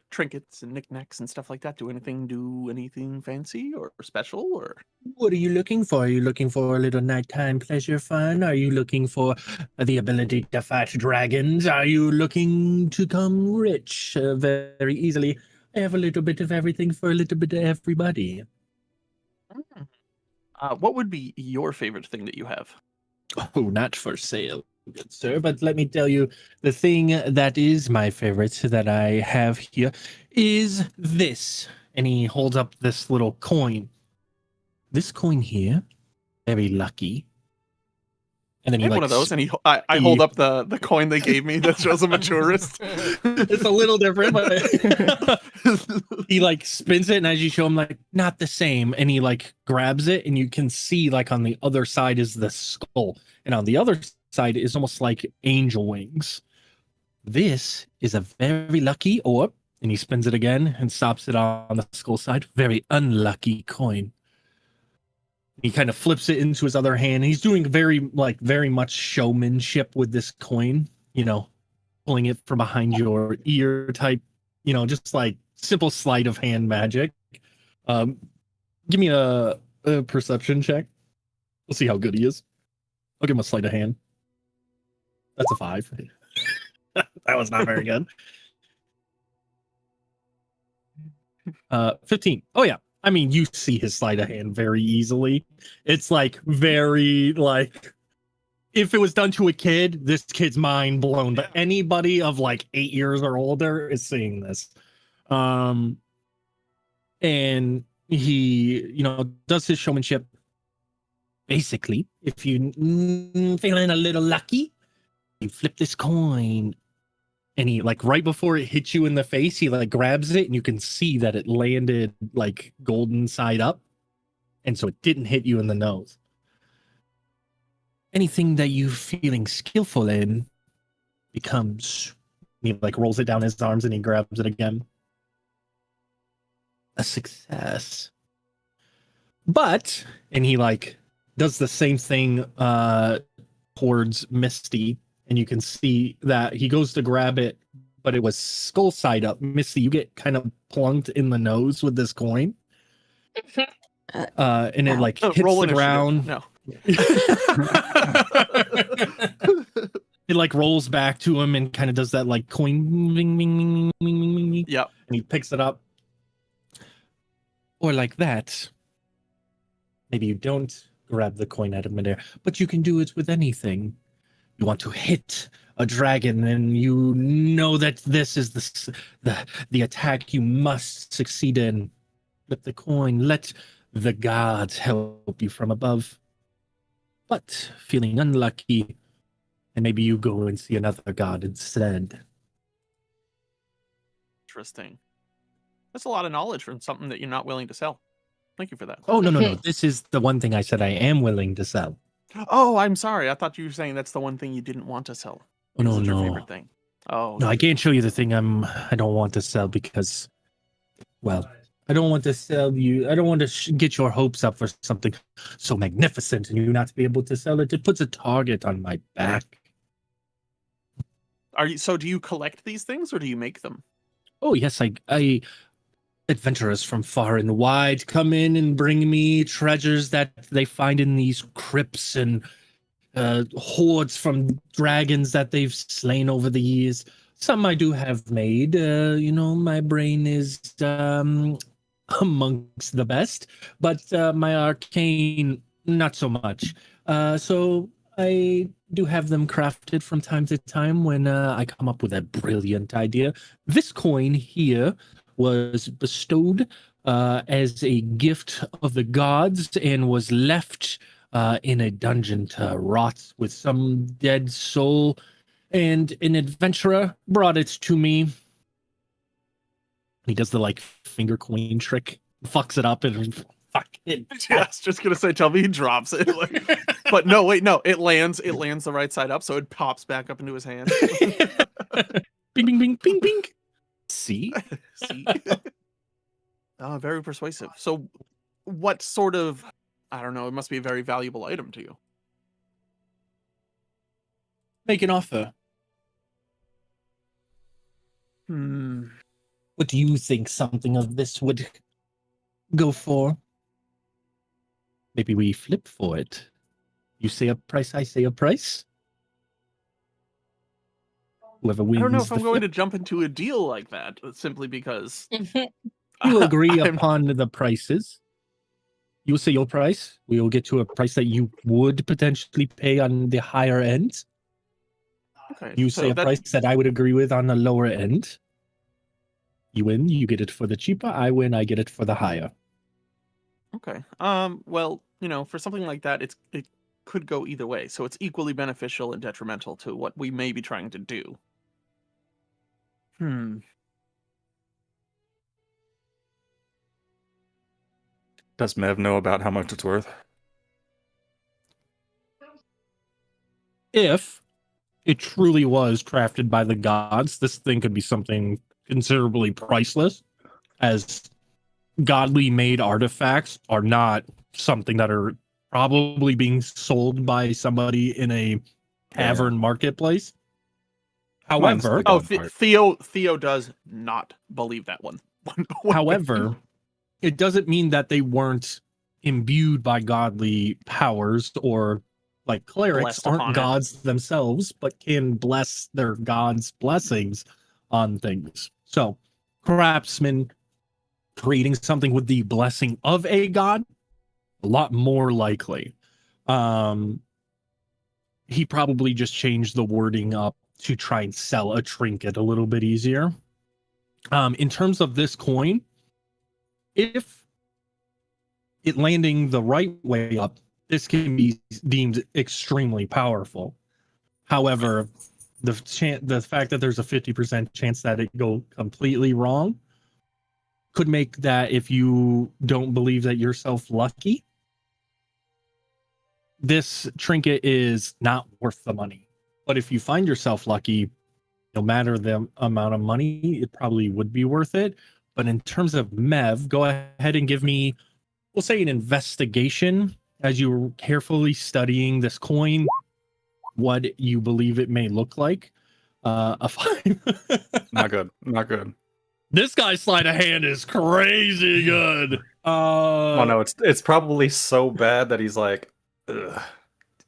trinkets and knickknacks and stuff like that. Do anything fancy or special or? What are you looking for? Are you looking for a little nighttime pleasure fun? Are you looking for the ability to fight dragons? Are you looking to become rich very easily? I have a little bit of everything for a little bit of everybody. What would be your favorite thing that you have? Oh, not for sale, good sir, but let me tell you, the thing that is my favorite that I have here is this. And he holds up this little coin. This coin here, very lucky. And then I he have one of those, and I hold up the coin they gave me that shows I'm a tourist. It's a little different, but he like spins it, and as you show him, like, not the same, and he like grabs it, and you can see like on the other side is the skull, and on the other side is almost like angel wings. This is a very lucky orb, and he spins it again and stops it on the skull side. Very unlucky coin. He kind of flips it into his other hand. He's doing very much showmanship with this coin, pulling it from behind your ear type, just like simple sleight of hand magic. Give me a perception check. We'll see how good he is. I'll give him a sleight of hand. That's a 5. That was not very good. 15. Oh yeah. I mean, you see his sleight of hand very easily. It's like very like, if it was done to a kid, this kid's mind blown. But anybody of like 8 years or older is seeing this. And he, does his showmanship. Basically, if you feeling a little lucky, you flip this coin. And he, like, right before it hits you in the face, he, like, grabs it, and you can see that it landed, like, golden side up. And so it didn't hit you in the nose. Anything that you feeling skillful in becomes... He, like, rolls it down his arms, and he grabs it again. A success. But, and he, like, does the same thing towards Misty. And you can see that he goes to grab it, but it was skull side up. Misty, you get kind of plunked in the nose with this coin. And it like hits the ground. No. It like rolls back to him and kind of does that like coin. Yeah. And he picks it up. Or like that. Maybe you don't grab the coin out of midair, but you can do it with anything. You want to hit a dragon, and you know that this is the attack you must succeed in. Flip the coin. Let the gods help you from above. But feeling unlucky, and maybe you go and see another god instead. Interesting. That's a lot of knowledge from something that you're not willing to sell. Thank you for that. Oh, no. This is the one thing I said I am willing to sell. Oh, I'm sorry. I thought you were saying that's the one thing you didn't want to sell. Oh, no, This is your no. favorite thing. Oh. No, I can't show you the thing I don't want to sell because, well, I don't want to sell you. I don't want to get your hopes up for something so magnificent and you not to be able to sell it. It puts a target on my back. Do you collect these things or do you make them? Oh, yes, I adventurers from far and wide come in and bring me treasures that they find in these crypts and hordes from dragons that they've slain over the years. Some I do have made. My brain is amongst the best, but my arcane, not so much. So I do have them crafted from time to time when I come up with a brilliant idea. This coin here was bestowed as a gift of the gods and was left in a dungeon to rot with some dead soul, and an adventurer brought it to me. He does the like finger coin trick, fucks it up and fucking. Yeah, I was just gonna say, tell me he drops it. Like, but no, wait, no, it lands the right side up, so it pops back up into his hand. Bing, bing, bing, bing, bing. See? See? Very persuasive. So, what sort of, I don't know, it must be a very valuable item to you. Make an offer. What do you think something of this would go for? Maybe we flip for it. You say a price, I say a price. Whoever wins. I don't know if I'm going to flip. jump into a deal like that simply because You agree I'm- upon the prices. You will say your price. We will get to a price that you would potentially pay on the higher end. Okay, You so say a that- price that I would agree with on the lower end. You win, you get it for the cheaper. I win, I get it for the higher. Okay. Well, for something like that, it could go either way. So it's equally beneficial and detrimental to what we may be trying to do. Does Mev know about how much it's worth? If it truly was crafted by the gods, this thing could be something considerably priceless, as godly made artifacts are not something that are probably being sold by somebody in a tavern marketplace. Mine's However, the Oh, gun part. Theo does not believe that one. however, it doesn't mean that they weren't imbued by godly powers, or like clerics Blessed upon aren't it. gods themselves, but can bless their god's blessings on things. So, craftsmen creating something with the blessing of a god, a lot more likely. He probably just changed the wording up to try and sell a trinket a little bit easier. In terms of this coin, if it landing the right way up, this can be deemed extremely powerful. However, the fact that there's a 50% chance that it go completely wrong could make that, if you don't believe that yourself lucky, this trinket is not worth the money. But if you find yourself lucky, no matter the amount of money, it probably would be worth it. But in terms of Mev, go ahead and give me, we'll say, an investigation as you're carefully studying this coin, what you believe it may look like. A 5. Not good. Not good. This guy's sleight of hand is crazy good. Oh no, it's probably so bad that he's like, ugh,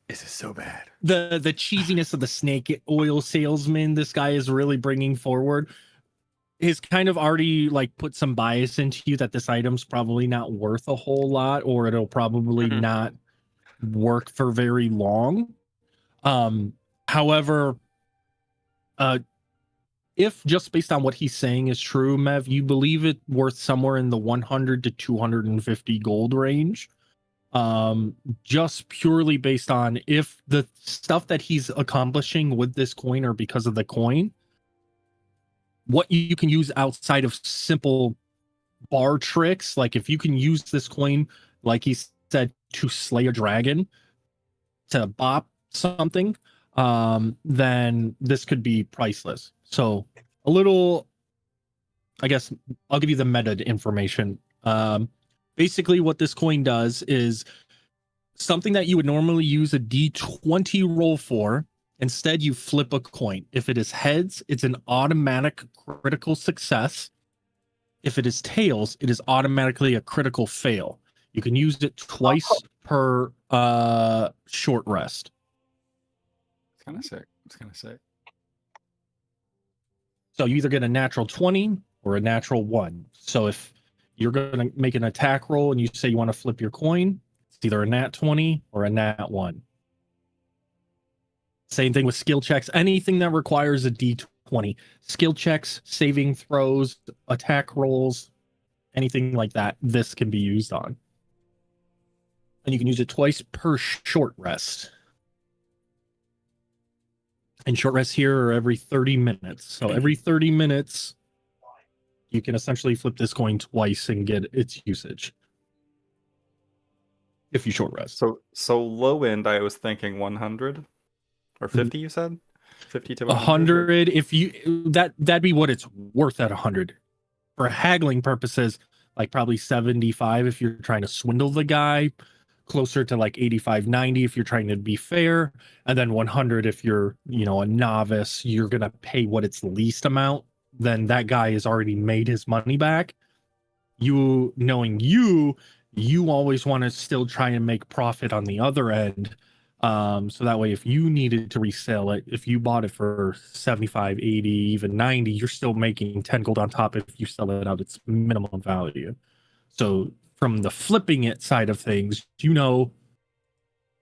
this is so bad. The cheesiness of the snake oil salesman this guy is really bringing forward is kind of already like put some bias into you that this item's probably not worth a whole lot, or it'll probably not work for very long. However, if just based on what he's saying is true, Mev, you believe it worth somewhere in the 100 to 250 gold range, just purely based on if the stuff that he's accomplishing with this coin are because of the coin, what you can use outside of simple bar tricks, like if you can use this coin, like he said, to slay a dragon, to bop something, then this could be priceless. So a little, I guess I'll give you the meta information. Basically what this coin does is something that you would normally use a D20 roll for. Instead, you flip a coin. If it is heads, it's an automatic critical success. If it is tails, it is automatically a critical fail. You can use it twice per short rest. It's kind of sick. It's kind of sick. So you either get a natural 20 or a natural 1. So if you're going to make an attack roll and you say you want to flip your coin, it's either a nat 20 or a nat 1. Same thing with skill checks. Anything that requires a D20. Skill checks, saving throws, attack rolls, anything like that, this can be used on. And you can use it twice per short rest. And short rests here are every 30 minutes. So every 30 minutes, you can essentially flip this coin twice and get its usage. if you short rest. So low end, I was thinking 100 or 50. You said 50 to 100. If you that'd be what it's worth at 100. For haggling purposes, like probably 75 if you're trying to swindle the guy, closer to like 85, 90 if you're trying to be fair, and then 100 if you're, a novice, you're gonna pay what its least amount. Then that guy has already made his money back. You knowing you always want to still try and make profit on the other end. So that way, if you needed to resell it, if you bought it for 75, 80, even 90, you're still making 10 gold on top if you sell it out its minimum value. So from the flipping it side of things,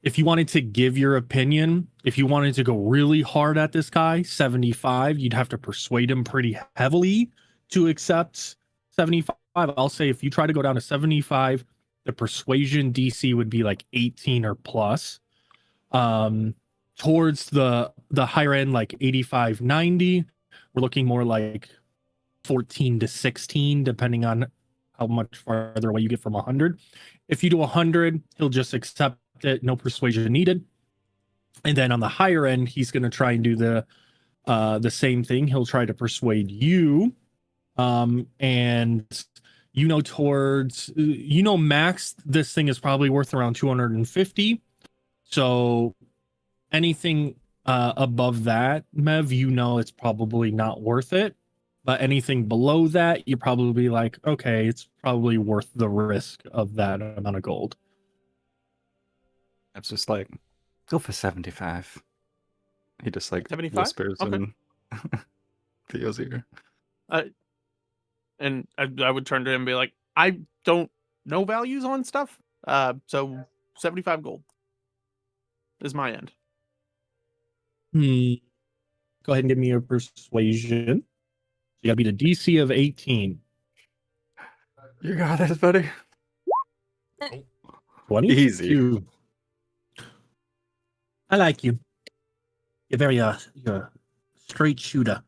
if you wanted to give your opinion, if you wanted to go really hard at this guy, 75, you'd have to persuade him pretty heavily to accept 75. I'll say if you try to go down to 75, the persuasion DC would be like 18 or plus. Towards the higher end, like 85, 90, we're looking more like 14 to 16, depending on how much farther away you get from 100. If you do 100, he'll just accept it, no persuasion needed. And then on the higher end, he's going to try and do the same thing. He'll try to persuade you, and towards max, this thing is probably worth around 250. So anything above that, Mev, it's probably not worth it. But anything below that, you're probably like, okay, it's probably worth the risk of that amount of gold. It's just like, go for 75. He just like 75? whispers Okay. in Theo's ear. And I would turn to him and be like, I don't know values on stuff. So 75 gold is my end. Go ahead and give me your persuasion. You gotta beat a DC of 18. You got this, buddy. 20? Easy. I like you. You're very you're a straight shooter.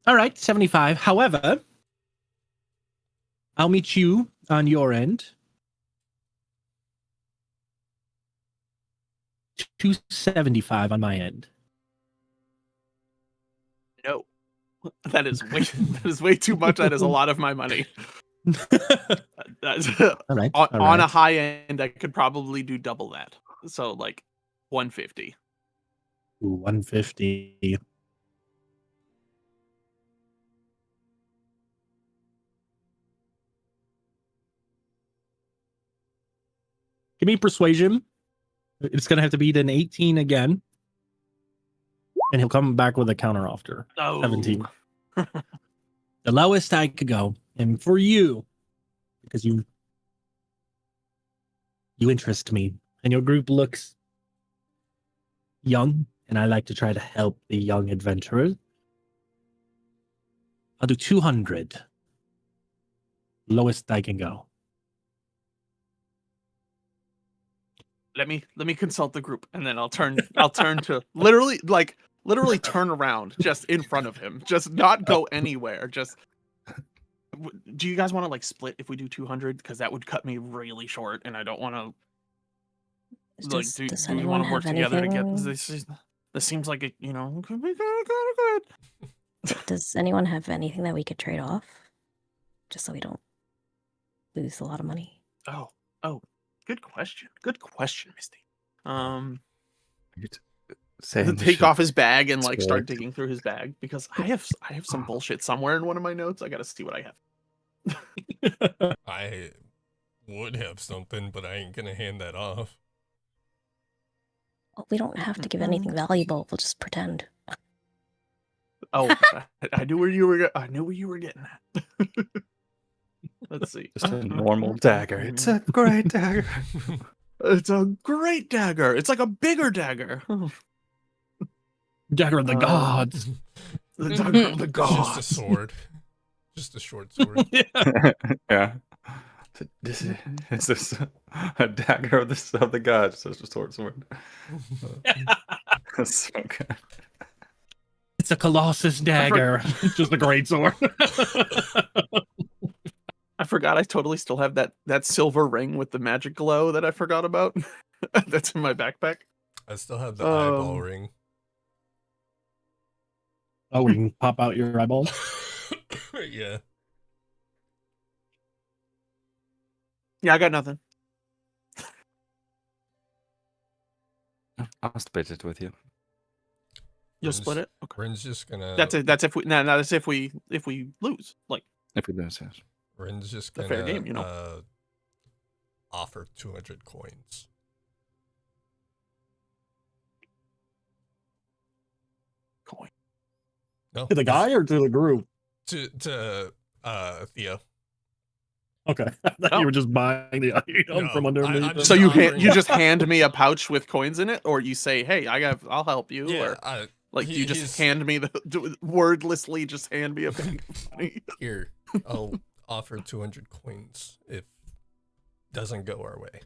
All right, 75. However, I'll meet you on your end. 275 on my end. No. That is way too much. That is a lot of my money. All right. On a high end, I could probably do double that. So like 150. Ooh, 150. Give me persuasion. It's gonna have to beat an 18 again. And he'll come back with a counter offer. 17. The lowest I could go. And for you, because you interest me, and your group looks young, and I like to try to help the young adventurers. I'll do 200. Lowest I can go. Let me consult the group, and then I'll turn to literally turn around just in front of him, just not go anywhere. Just, do you guys want to like split if we do 200? Because that would cut me really short, and I don't want to. Like, do we want to work together to get this? This seems like it, could be kind of good. Does anyone have anything that we could trade off, just so we don't lose a lot of money? Oh, good question, Misty. Saying Take off his bag and like start Sport. digging through his bag, because I have some bullshit somewhere in one of my notes. I gotta see what I have. I would have something, but I ain't gonna hand that off. Well, we don't have to give anything valuable. We'll just pretend. Oh, I knew where you were. I knew where you were getting at. Let's see. Just a normal dagger. It's a great dagger. It's a great dagger. It's like a bigger dagger. Dagger of the gods. The dagger of the gods. Just a sword. Just a short sword. Yeah. This is a dagger of the gods. So it's a sword. That's so good. It's a Colossus dagger. Just a great sword. I forgot I totally still have that silver ring with the magic glow that I forgot about. That's in my backpack. I still have the eyeball Um, ring. Oh, we can pop out your eyeballs. Yeah. Yeah, I got nothing. I'll split it with you. You'll Rin's- split it. Okay. Rin's just gonna. That's it. That's if we. No, that's if we lose. Like If we lose, yes. Rin's just a gonna fair game, you know. Offer 200 coins. coin. No, To the guy or to the group? to Theo. Okay. I thought you were just buying the item No, from underneath. I'm them. just So you offering- you just hand me a pouch with coins in it, or you say, "Hey, I'll help you," Yeah, or like he- you just he's- hand me wordlessly just hand me a bag of money. here. I'll offer 200 coins if doesn't go our way.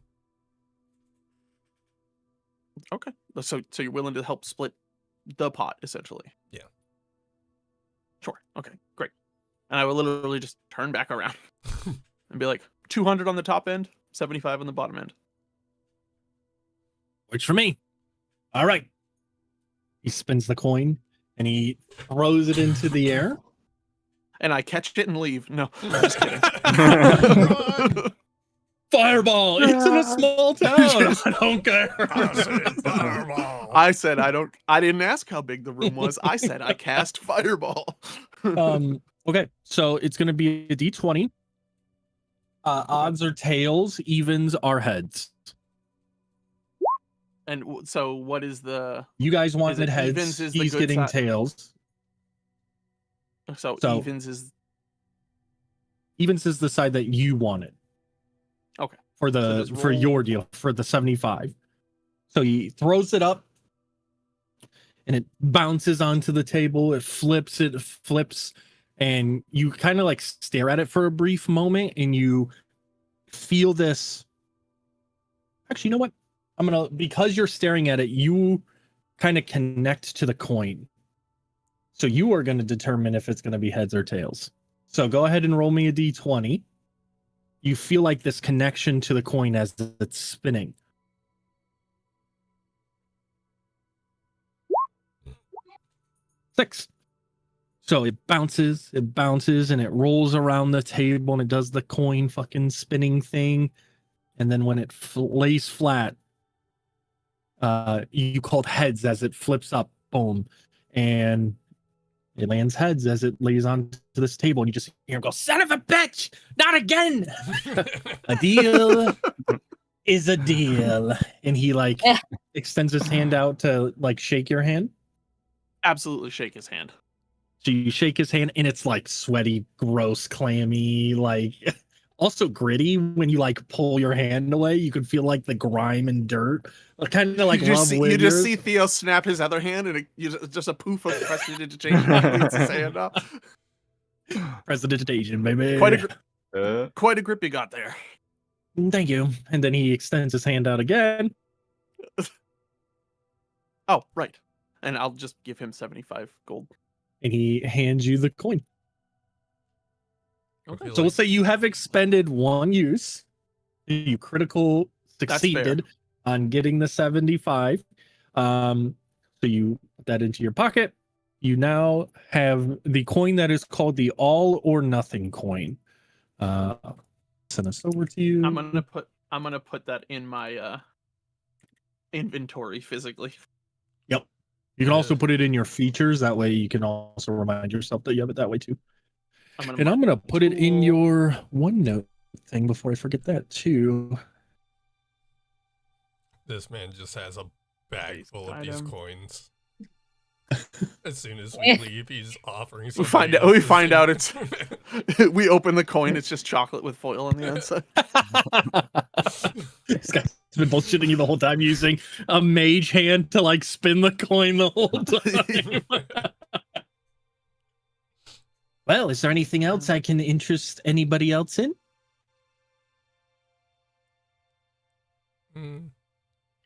Okay, so you're willing to help split the pot essentially? Yeah. Sure. Okay, great. And I will literally just turn back around and be like, 200 on the top end, 75 on the bottom end. Works for me. All right. He spins the coin and he throws it into the air. And I catch it and leave. No, I'm just kidding. Fireball! It's in a small town. I don't care. Fireball. I said I didn't ask how big the room was. I said I cast fireball. Okay, so it's gonna be a D20. Odds are tails, evens are heads. And so what is the You guys wanted it heads. evens is the He's good getting side? tails. so So- evens is Evens is the side that you wanted. Okay. For the just for roll- your deal for the 75. So he throws it up and it bounces onto the table. It flips, and you kind of like stare at it for a brief moment and you feel this. Actually, you know what? Because you're staring at it, you kind of connect to the coin. So you are going to determine if it's going to be heads or tails. So go ahead and roll me a d20. You feel like this connection to the coin as it's spinning. Six. So it bounces, and it rolls around the table, and it does the coin fucking spinning thing. And then when it lays flat, you called heads as it flips up, boom, and it lands heads as it lays onto this table, and you just hear him go, "Son of a bitch, not again!" A deal is a deal, and he like Yeah. extends his hand out to like shake your hand. absolutely shake his hand. So you shake his hand, and it's like sweaty, gross, clammy, like also gritty. When you like pull your hand away, you can feel like the grime and dirt, kind of like you rub just see Theo snap his other hand, and just a poof of prestidigitation leads his hand up. Prestidigitation, baby. Quite a grip you got there. Thank you. And then he extends his hand out again. Oh, right. And I'll just give him 75 gold. And he hands you the coin. Okay. So we'll say you have expended one use. You critical fair. succeeded on getting the 75. So you put that into your pocket. You now have the coin that is called the all or nothing coin. Send this over to you. I'm gonna put that in my inventory physically. You can also Yeah. put it in your features. That way you can also remind yourself that you have it that way too. I'm And I'm mark going to put it in tool. your OneNote thing before I forget that too. This man just has a bag Waste full of these item. coins. As soon as we leave, he's offering. We find out it's we open the coin, it's just chocolate with foil on the outside. This guy's been bullshitting you the whole time using a mage hand to like spin the coin the whole time. Well, is there anything else I can interest anybody else in? Mm,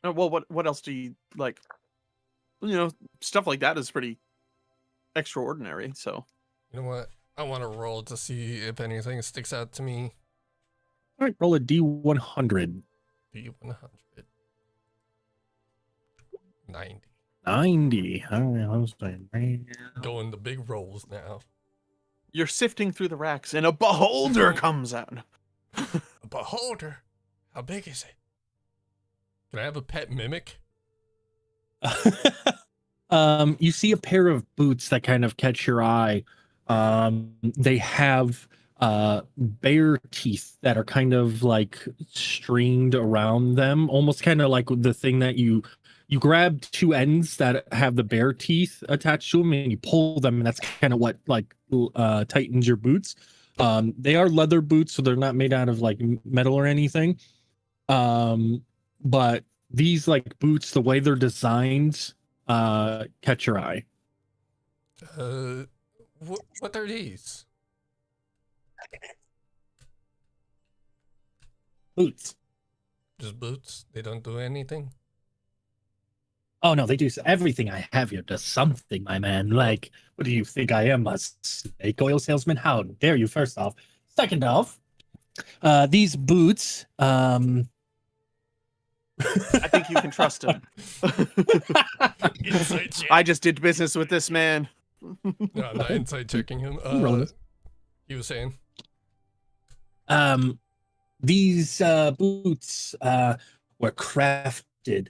Well, what else do you like? You know, stuff like that is pretty extraordinary. So you know what? I want to roll to see if anything sticks out to me. right, roll a D100. D100. 90. 90. All right, I was saying, Going the big rolls now. You're sifting through the racks, and a beholder comes out. A beholder? How big is it? Can I have a pet mimic? You see a pair of boots that kind of catch your eye. They have bear teeth that are kind of like stringed around them, almost kind of like the thing that you grab two ends that have the bear teeth attached to them and you pull them, and that's kind of what like tightens your boots. They are leather boots, so they're not made out of like metal or anything. But these like boots, the way they're designed, catch your eye. What are these? Boots. Just boots? They don't do anything? Oh no, they do everything I have here does something, my man. Like, what do you think I am, a snake oil salesman? How dare you, first off. Second off, these boots, I think you can trust him. Inside check. I just did business with this man. No, I'm not inside checking him. Roll it. He was saying. These boots were crafted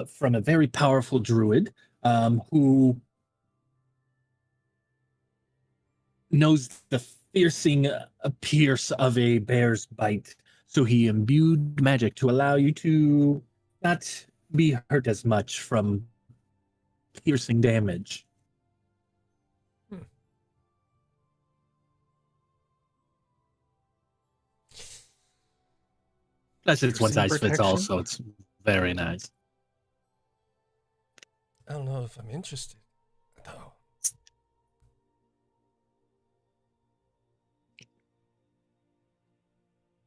from a very powerful druid who knows the pierce of a bear's bite. So he imbued magic to allow you to not be hurt as much from piercing damage. Plus, it's one Piercing size fits all, protection? so it's very nice. I don't know if I'm interested. No.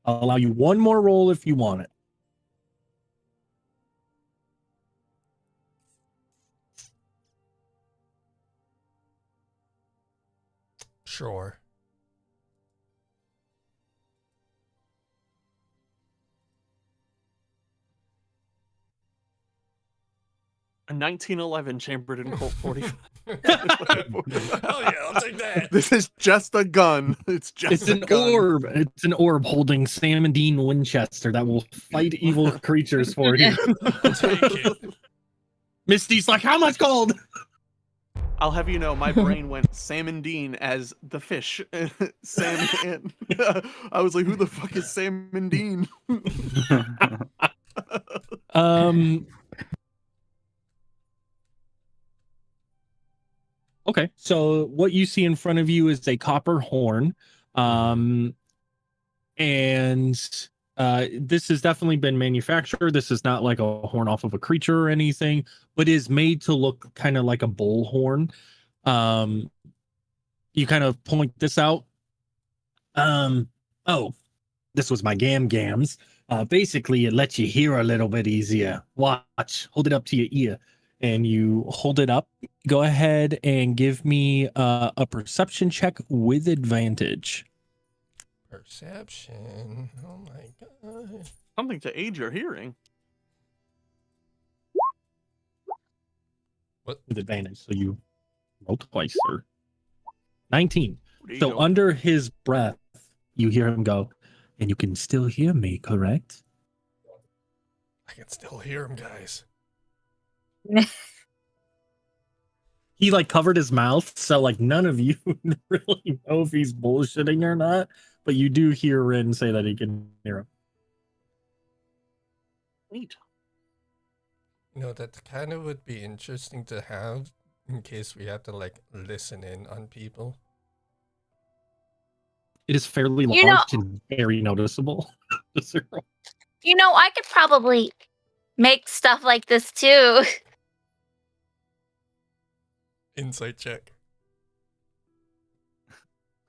I'll allow you one more roll if you want it. Sure. A 1911 chambered in Colt 45. Hell yeah, I'll take that. This is just a gun. It's just It's a an gun. orb. It's an orb holding Sam and Dean Winchester that will fight evil creatures for you. I'll take it. Misty's like, how much gold? I'll have you know, my brain went Sam and Dean as the fish. Sam and I was like, who the fuck is Sam and Dean? Okay, so what you see in front of you is a copper horn. And this has definitely been manufactured. This is not like a horn off of a creature or anything, but is made to look kind of like a bull horn. You kind of point this out. Oh, this was my gams. Basically, it lets you hear a little bit easier. Watch, hold it up to your ear, and you hold it up. Go ahead and give me a perception check with advantage. Perception. Oh my god. Something to aid your hearing. With advantage, so you roll twice, sir. 19. There you So go. under his breath, you hear him go, and you can still hear me, correct? I can still hear him, guys. He like covered his mouth, so like none of you really know if he's bullshitting or not, but you do hear Rin say that he can hear him. Neat. You know, that kind of would be interesting to have in case we have to like listen in on people. It is fairly You large and very noticeable. I could probably make stuff like this too. Insight check.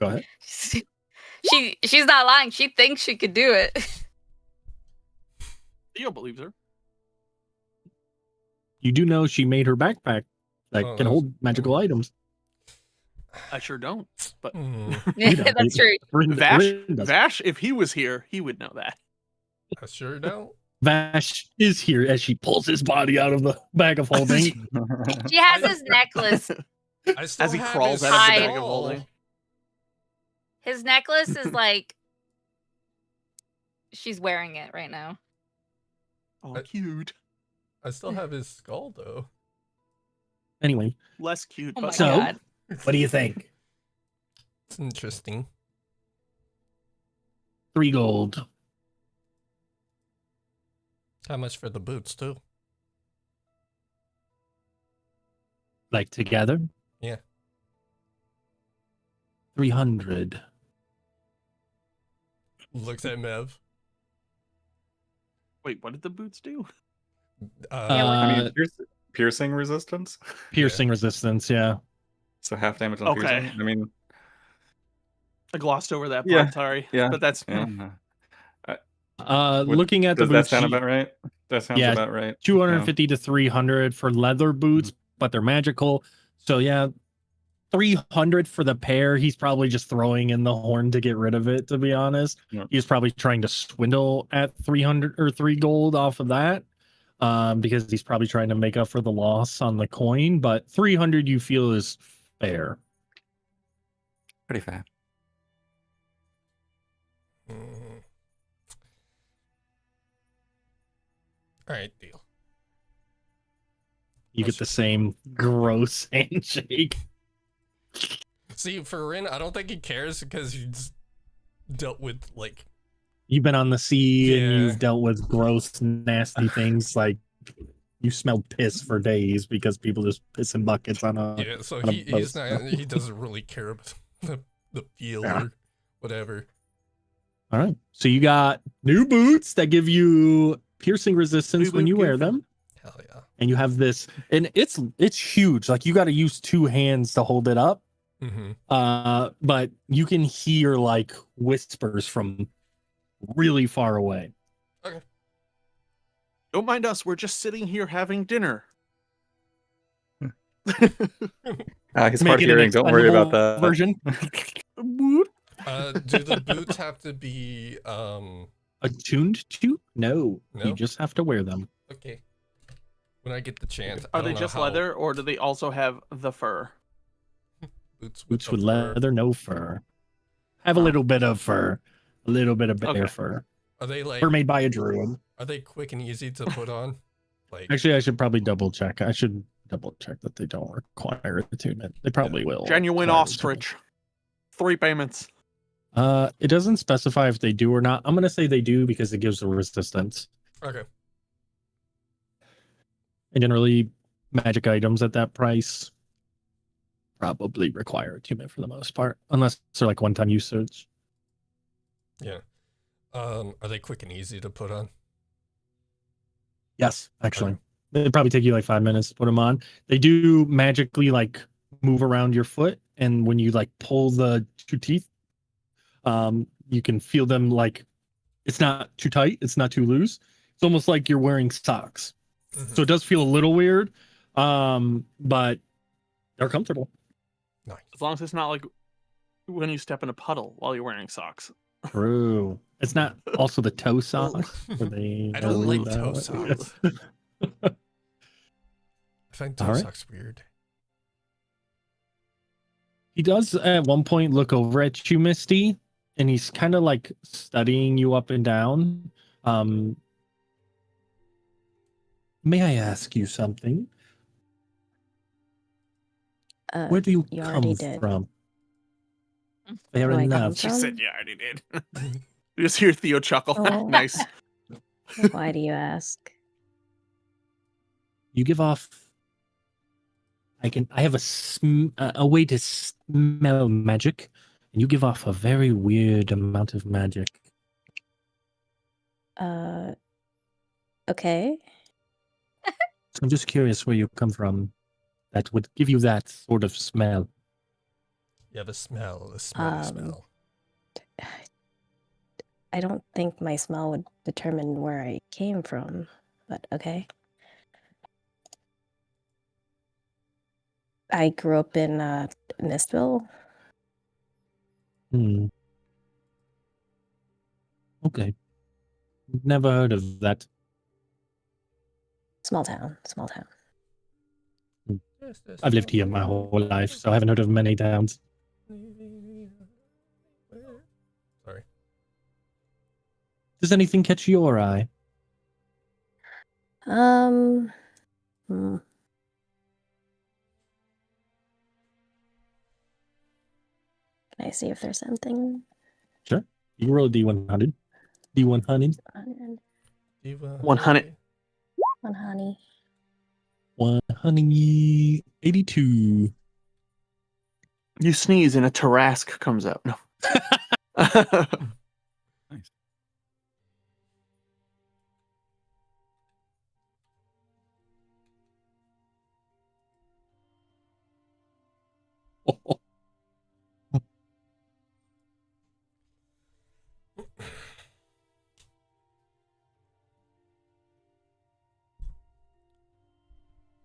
Go ahead. She's not lying. She thinks she could do it. Theo believes her. You do know she made her backpack that Oh, can that's- hold magical items. I sure don't. But You don't. That's true. Rin does. Vash, if he was here, he would know that. I sure don't. Vash is here as she pulls his body out of the bag of holding. She has his necklace. I still As he have crawls his out of the bag of skull. holding. His necklace is like she's wearing it right now. Oh, cute. I still have his skull though. Anyway, Less cute. Oh but my So- god. what do you think? It's interesting. 3 gold. How much for the boots too? Like together? Yeah. 300. Looks at Mev. Wait, what did the boots do? I mean, piercing resistance. Piercing resistance, yeah. So half damage on Okay. piercing. I mean, I glossed over that part. Yeah, Sorry. yeah, But that's yeah. What- Looking at the Does that boots, sound about right? That sounds Yeah, about right. 250 to 300 for leather boots, but they're magical. So yeah, 300 for the pair. He's probably just throwing in the horn to get rid of it, to be honest. Yeah. He's probably trying to swindle at 300 or 3 gold off of that. Because he's probably trying to make up for the loss on the coin, but 300 you feel is fair. Pretty fair. Mm. All right, deal. You get the same gross handshake. See, for Rin, I don't think he cares because he's dealt with like You've been on the sea and Yeah. you've dealt with gross, nasty things like you smelled piss for days because people just piss in buckets on a. yeah. So on a he's boat. not. He doesn't really care about the feel Yeah. or whatever. All right. So you got new boots that give you piercing resistance New when boot you wear gift. them. Hell yeah. And you have this, and it's huge. Like you got to use 2 hands to hold it up. Mm-hmm. But you can hear like whispers from really far away. Don't mind us. We're just sitting here having dinner. He's hard Make it an hearing. Don't worry about expendable that. version. Do the boots have to be Attuned to? No, No? you just have to wear them. okay? When I get the chance, I Are they don't know just how leather, or do they also have the fur? Boots Boots the with fur. leather, no fur. Have a little bit of fur, a little bit of bear Okay. fur. Are they like? Fur made by a druid. Are they quick and easy to put on? Like, Actually, I should probably double check. I should double check that they don't require attunement. They probably will. Genuine require ostrich. 3 payments. attunement. It doesn't specify if they do or not. I'm gonna say they do because it gives the resistance. okay. And generally, magic items at that price probably require attunement for the most part, unless they're like one-time usage. Yeah. Are they quick and easy to put on? Yes, actually. It'd probably take you like 5 minutes to put them on. They do magically like move around your foot, and when you like pull the 2 teeth, you can feel them like it's not too tight, it's not too loose. It's almost like you're wearing socks. Mhm. So it does feel a little weird, but they're comfortable. Nice. As long as it's not like when you step in a puddle while you're wearing socks. True. It's not also the toe socks. where they I don't like move toe out. socks. I find toe All right. socks weird. He does at one point look over at you, Misty, and he's kind of like studying you up and down. May I ask you something? Where do you you come already did. from? Fair Where do I come enough. She from? said, yeah, I already did. You just hear Theo chuckle. Oh. Nice. Why do you ask? You give off. I have a way to smell magic, and you give off a very weird amount of magic. Okay. So I'm just curious where you come from. That would give you that sort of smell. You have a smell, a smelly Um, smell. I don't think my smell would determine where I came from, but okay. I grew up in Mistville. Hmm. Okay. Never heard of that. Small town. Small town. I've lived here my whole life, so I haven't heard of many towns. Sorry. Does anything catch your eye? Hmm. Can I see if there's something? Sure. You roll a D100. D100. 100. On honey. 182. You sneeze and a Tarrasque comes out. No. Nice.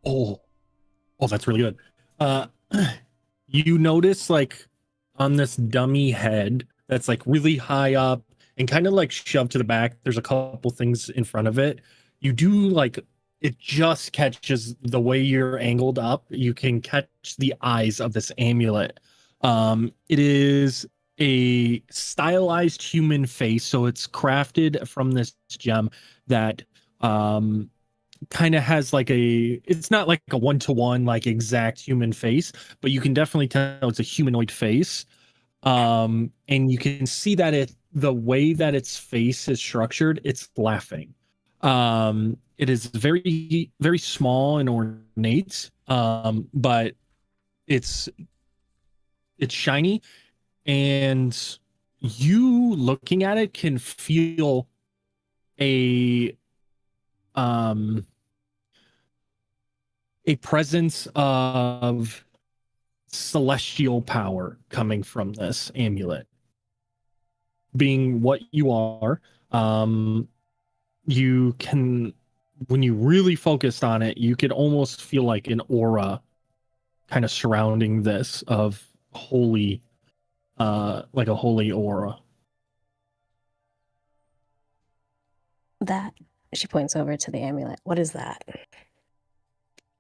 Oh, that's really good. You notice like on this dummy head that's like really high up and kind of like shoved to the back, there's a couple things in front of it. You do like it just catches the way you're angled up. You can catch the eyes of this amulet. It is a stylized human face, so it's crafted from this gem that kind of has like it's not like a one-to-one like exact human face, but you can definitely tell it's a humanoid face. And you can see that the way that its face is structured, it's laughing. It is very, very small and ornate, but it's shiny, and you looking at it can feel a presence of celestial power coming from this amulet. Being what you are, you can, when you really focused on it, you could almost feel like an aura kind of surrounding this of holy, like a holy aura. That. She points over to the amulet. What is that?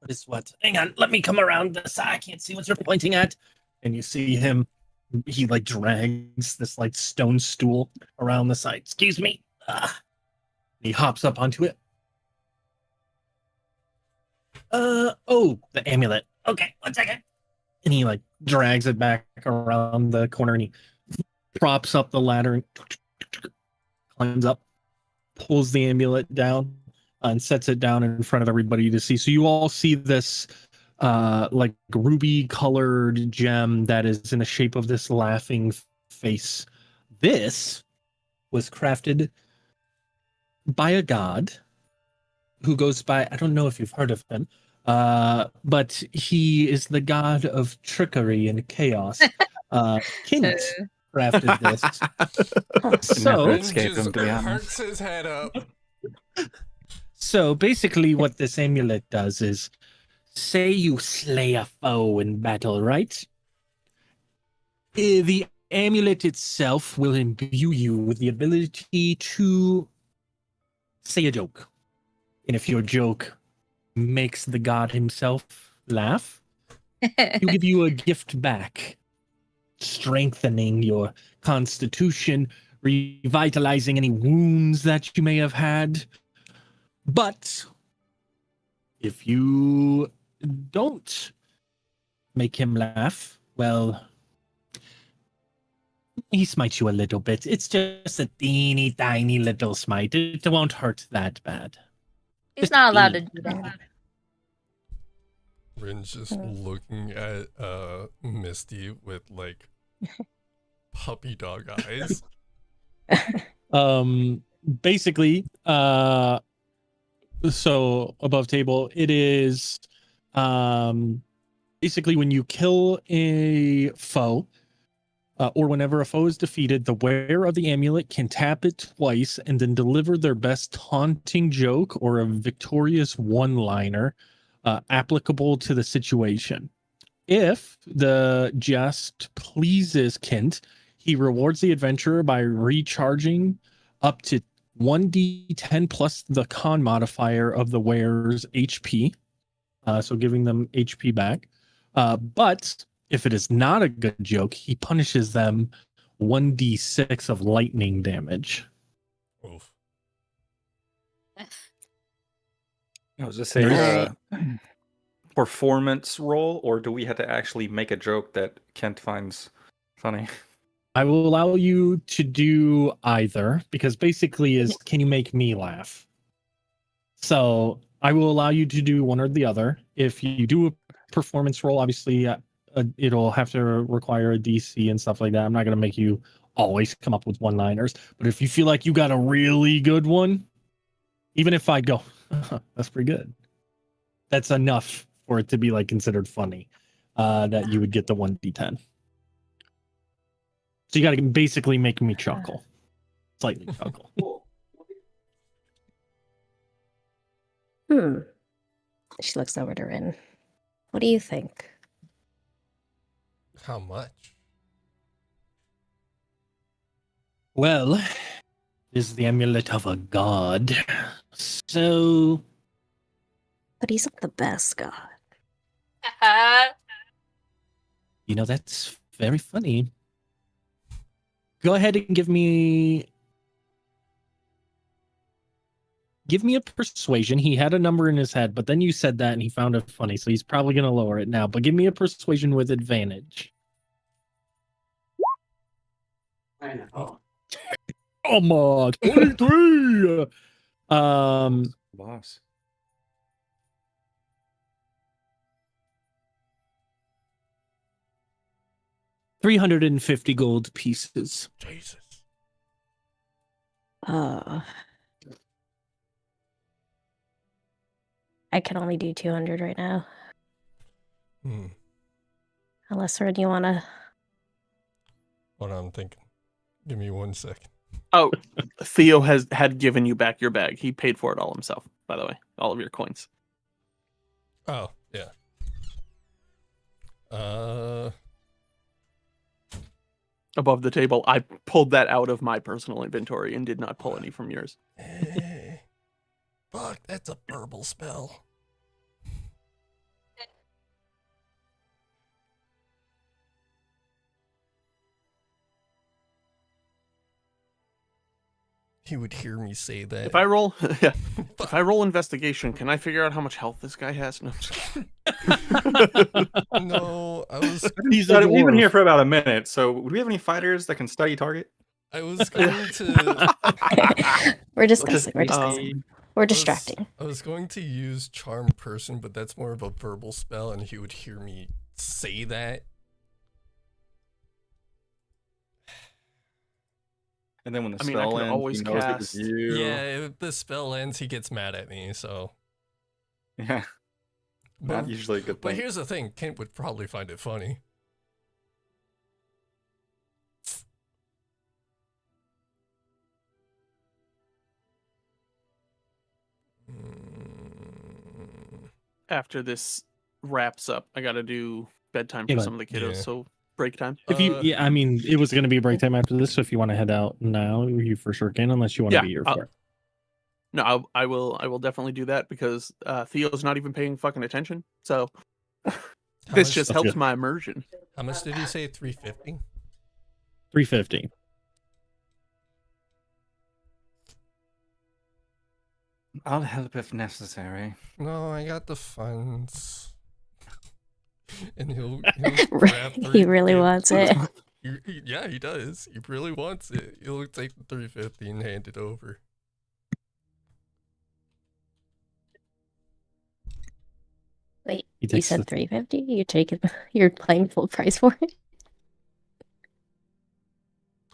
What is what? Hang on, let me come around the side. I can't see what you're pointing at. And you see him, he like drags this like stone stool around the side. Excuse me. He hops up onto it. Oh, the amulet. Okay, 1 second. And he like drags it back around the corner and he props up the ladder and climbs up, pulls the amulet down, and sets it down in front of everybody to see. So you all see this like ruby colored gem that is in the shape of this laughing face. This was crafted by a god who goes by, I don't know if you've heard of him, but he is the god of trickery and chaos. Kint crafted this. Never So, escape him, to be honest. Perks his head up. so basically what this amulet does is, say you slay a foe in battle, right? The amulet itself will imbue you with the ability to say a joke. And if your joke makes the god himself laugh, he'll give you a gift back, strengthening your constitution, revitalizing any wounds that you may have had. But if you don't make him laugh, well, he smites you a little bit. It's just a teeny tiny little smite. It won't hurt that bad. He's not allowed to do Yeah. that. Rin's just looking at Misty with like puppy dog eyes. Basically, so above table, it is basically when you kill a foe, or whenever a foe is defeated, the wearer of the amulet can tap it twice and then deliver their best taunting joke or a victorious one-liner applicable to the situation. if the jest pleases Kent, he rewards the adventurer by recharging up to 1d10 plus the con modifier of the wearer's HP, so giving them HP back. But if it is not a good joke, he punishes them 1d6 of lightning damage. Oof. Was this There's- a performance roll, or do we have to actually make a joke that Kent finds funny? I will allow you to do either, because basically is, can you make me laugh? So I will allow you to do one or the other. If you do a performance roll, obviously it'll have to require a DC and stuff like that. I'm not going to make you always come up with one-liners, but if you feel like you got a really good one, even if I go, that's pretty good, that's enough for it to be like considered funny, that you would get the 1d10. So you got to basically make me chuckle, slightly chuckle. She looks over to Rin. What do you think? How much? Well, it is the amulet of a god, so But he's not the best god. you know that's very funny. Go ahead and give me a persuasion. He had a number in his head, but then you said that and he found it funny, so he's probably going to lower it now. But give me a persuasion with advantage. I know. Come on, 23. Boss. $350 gold pieces. Jesus. I can only do 200 right now. Hmm. Unless, Rin, you want to... What I'm thinking. Give me 1 second. Oh, Theo had given you back your bag. He paid for it all himself, by the way. All of your coins. Oh, yeah. Above the table, I pulled that out of my personal inventory and did not pull any from yours. Fuck, that's a verbal spell. He would hear me say that. If I roll, yeah, if I roll investigation, can I figure out how much health this guy has? No, I'm just kidding. No, I was He's a We've been dwarf. here for about a minute, so do we have any fighters that can study target? going to We're discussing. We're Just- discussing. We're distracting. I was going to use charm person, but that's more of a verbal spell, and he would hear me say that. And then when the I mean, I spell could ends, always he knows it was cast- you. Yeah, if the spell ends, he gets mad at me. So, Yeah, not but, usually a good but thing. here's the thing: Kent would probably find it funny. Mm, After this wraps up, I got to do bedtime Yeah, for but- some of the kiddos, Yeah. so break time. If you, Uh, yeah, I mean, it was going to be break time after this, so if you want to head out now, you for sure can, unless you want to Yeah, be here I'll- for it. No, I will definitely do that because Theo's not even paying fucking attention. So how this much- just That's helps good. my immersion. How much did you say? 350. 350. I'll help if necessary. No, I got the funds. And he'll grab He really 350. wants it. Yeah, he does. He really wants it. He'll take the 350 and hand it over. Wait, He you takes said the- 350? You're paying full price for it?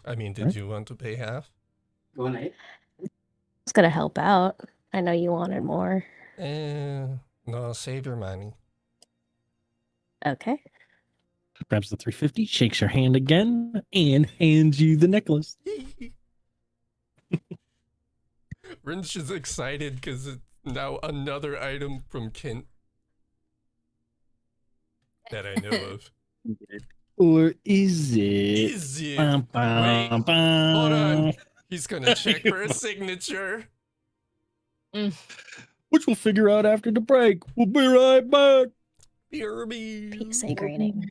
I mean, did Right. you want to pay half? Go on, It's gonna help out. I know you wanted more. No, save your money. Okay. Grabs the 350, shakes your hand again, and hands you the necklace. Rin's just excited because it's now another item from Kent. that I know of. Or is it? Is it? Wait, hold on. He's gonna check for a signature. Which we'll figure out after the break. We'll be right back. Peace and graining.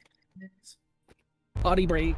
Potty break.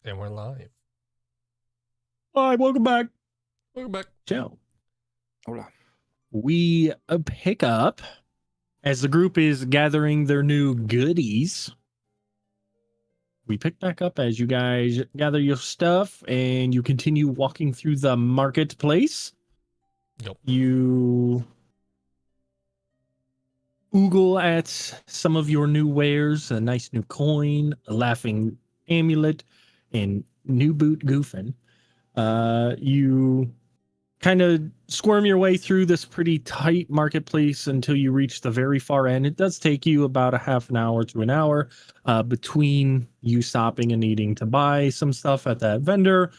And we're live. Hi, welcome back. Welcome back. So, Hola. we pick up as the group is gathering their new goodies. We pick back up as you guys gather your stuff and you continue walking through the marketplace. Yep. You oogle at some of your new wares, a nice new coin, a laughing amulet, and new boot goofing. You kind of squirm your way through this pretty tight marketplace until you reach the very far end. It does take you about a half an hour to an hour between you stopping and needing to buy some stuff at that vendor.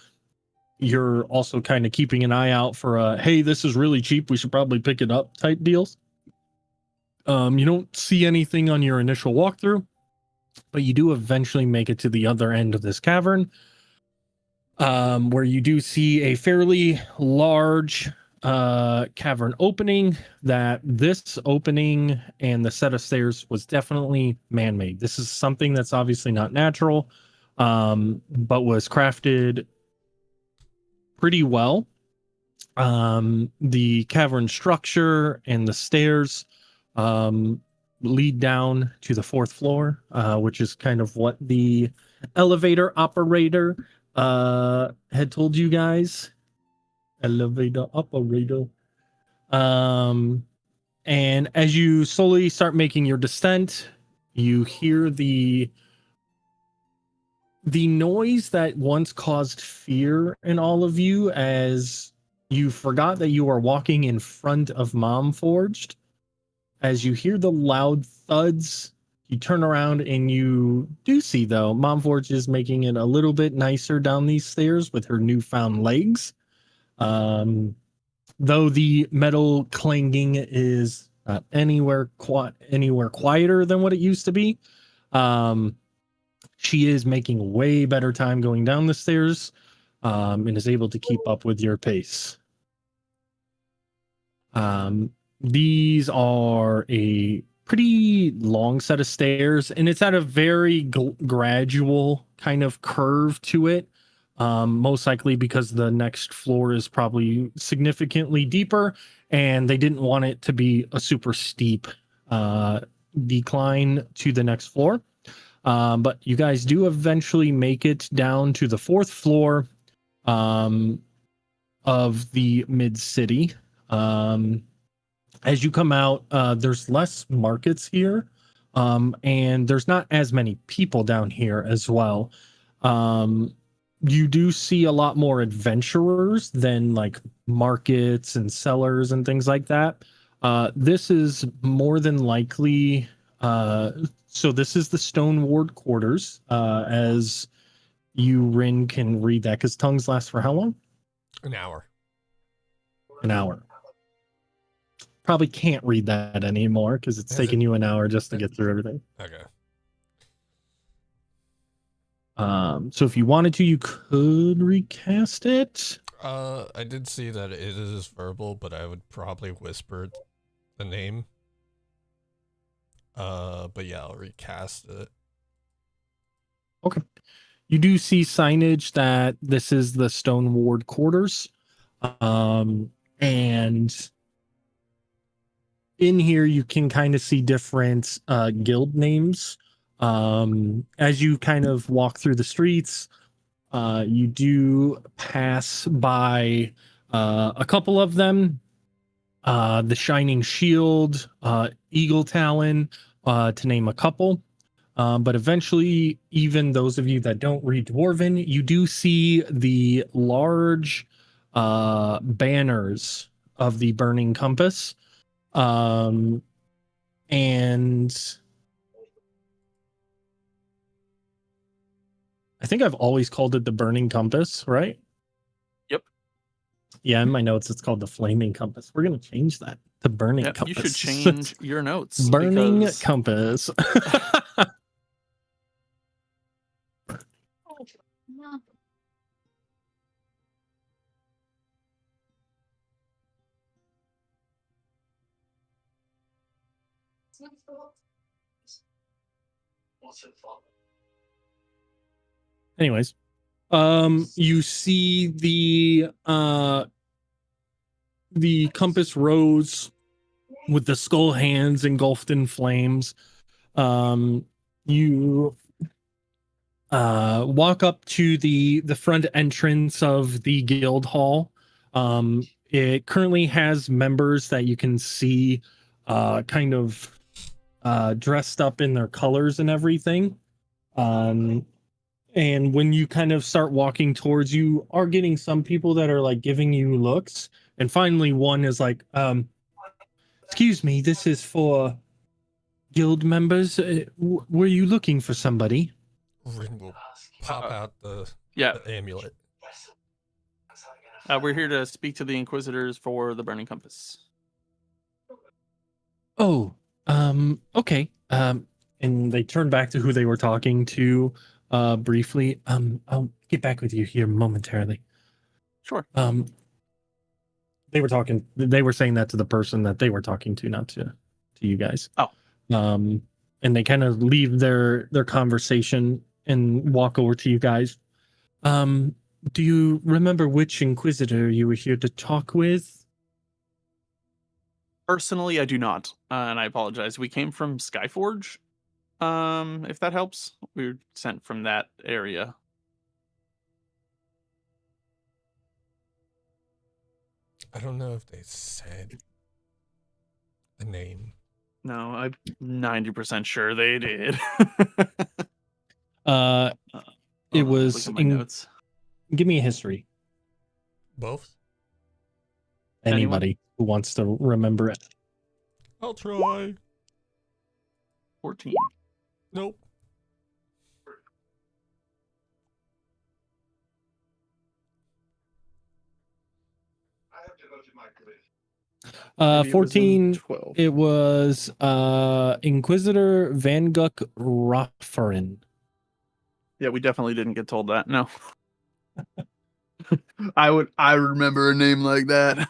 You're also kind of keeping an eye out for a, hey, this is really cheap, we should probably pick it up type deals. You don't see anything on your initial walkthrough, but you do eventually make it to the other end of this cavern, where you do see a fairly large cavern opening. That this opening and the set of stairs was definitely man-made. This is something that's obviously not natural, but was crafted pretty well. The cavern structure and the stairs lead down to the fourth floor, which is kind of what the elevator operator had told you guys. Elevator operator. And as you slowly start making your descent, you hear the noise that once caused fear in all of you, as you forgot that you are walking in front of Mom Forged. As you hear the loud thuds, you turn around and you do see, though, Mom Forged is making it a little bit nicer down these stairs with her newfound legs. Though the metal clanging is not anywhere quieter than what it used to be. She is making way better time going down the stairs, and is able to keep up with your pace. These are a pretty long set of stairs, and it's at a very gradual kind of curve to it. Most likely because the next floor is probably significantly deeper, and they didn't want it to be a super steep decline to the next floor. But you guys do eventually make it down to the fourth floor of the mid city. As you come out, there's less markets here, and there's not as many people down here as well. You do see a lot more adventurers than like markets and sellers and things like that. This is more than likely, so this is the Stone Ward quarters, as you, Rin, can read that, because tongues last for how long? An hour. An hour. Probably can't read that anymore because it's Has taken it- you an hour just to get through everything. Okay. So if you wanted to, you could recast it. I did see that it is verbal, but I would probably whisper the name. But yeah, I'll recast it. Okay. You do see signage that this is the Stone Ward quarters. And in here you can kind of see different guild names. As you kind of walk through the streets, you do pass by a couple of them. The Shining Shield, Eagle Talon, to name a couple. But eventually, even those of you that don't read Dwarven, you do see the large banners of the Burning Compass. And I think I've always called it the Burning Compass, right? Yep. Yeah, in my notes, it's called the Flaming Compass. We're going to change that to Burning Yep, Compass. you should change your notes. Burning because- Compass. No. Anyways, You see the compass rose with the skull hands engulfed in flames. You walk up to the front entrance of the guild hall. It currently has members that you can see kind of dressed up in their colors and everything. And when you kind of start walking towards, you are getting some people that are like giving you looks. And finally one is like, excuse me, this is for guild members. Were you looking for somebody? Rin will pop out the amulet. We're here to speak to the Inquisitors for the Burning Compass. Oh, okay. And they turn back to who they were talking to briefly. I'll get back with you here momentarily. Sure. They were saying that to the person that they were talking to, not to you guys. Oh. And they kind of leave their conversation and walk over to you guys. Do you remember which Inquisitor you were here to talk with? Personally, I do not, and I apologize. We came from Skyforge. If that helps, we were sent from that area. I don't know if they said the name. No, I'm 90% sure they did. It was look at my notes. Give me a history. Both? Anybody who wants to remember it. I'll try. 14. Nope. Maybe it was in 14. 12. It was Inquisitor Van Guk Rofferin. Yeah, we definitely didn't get told that. No. I remember a name like that.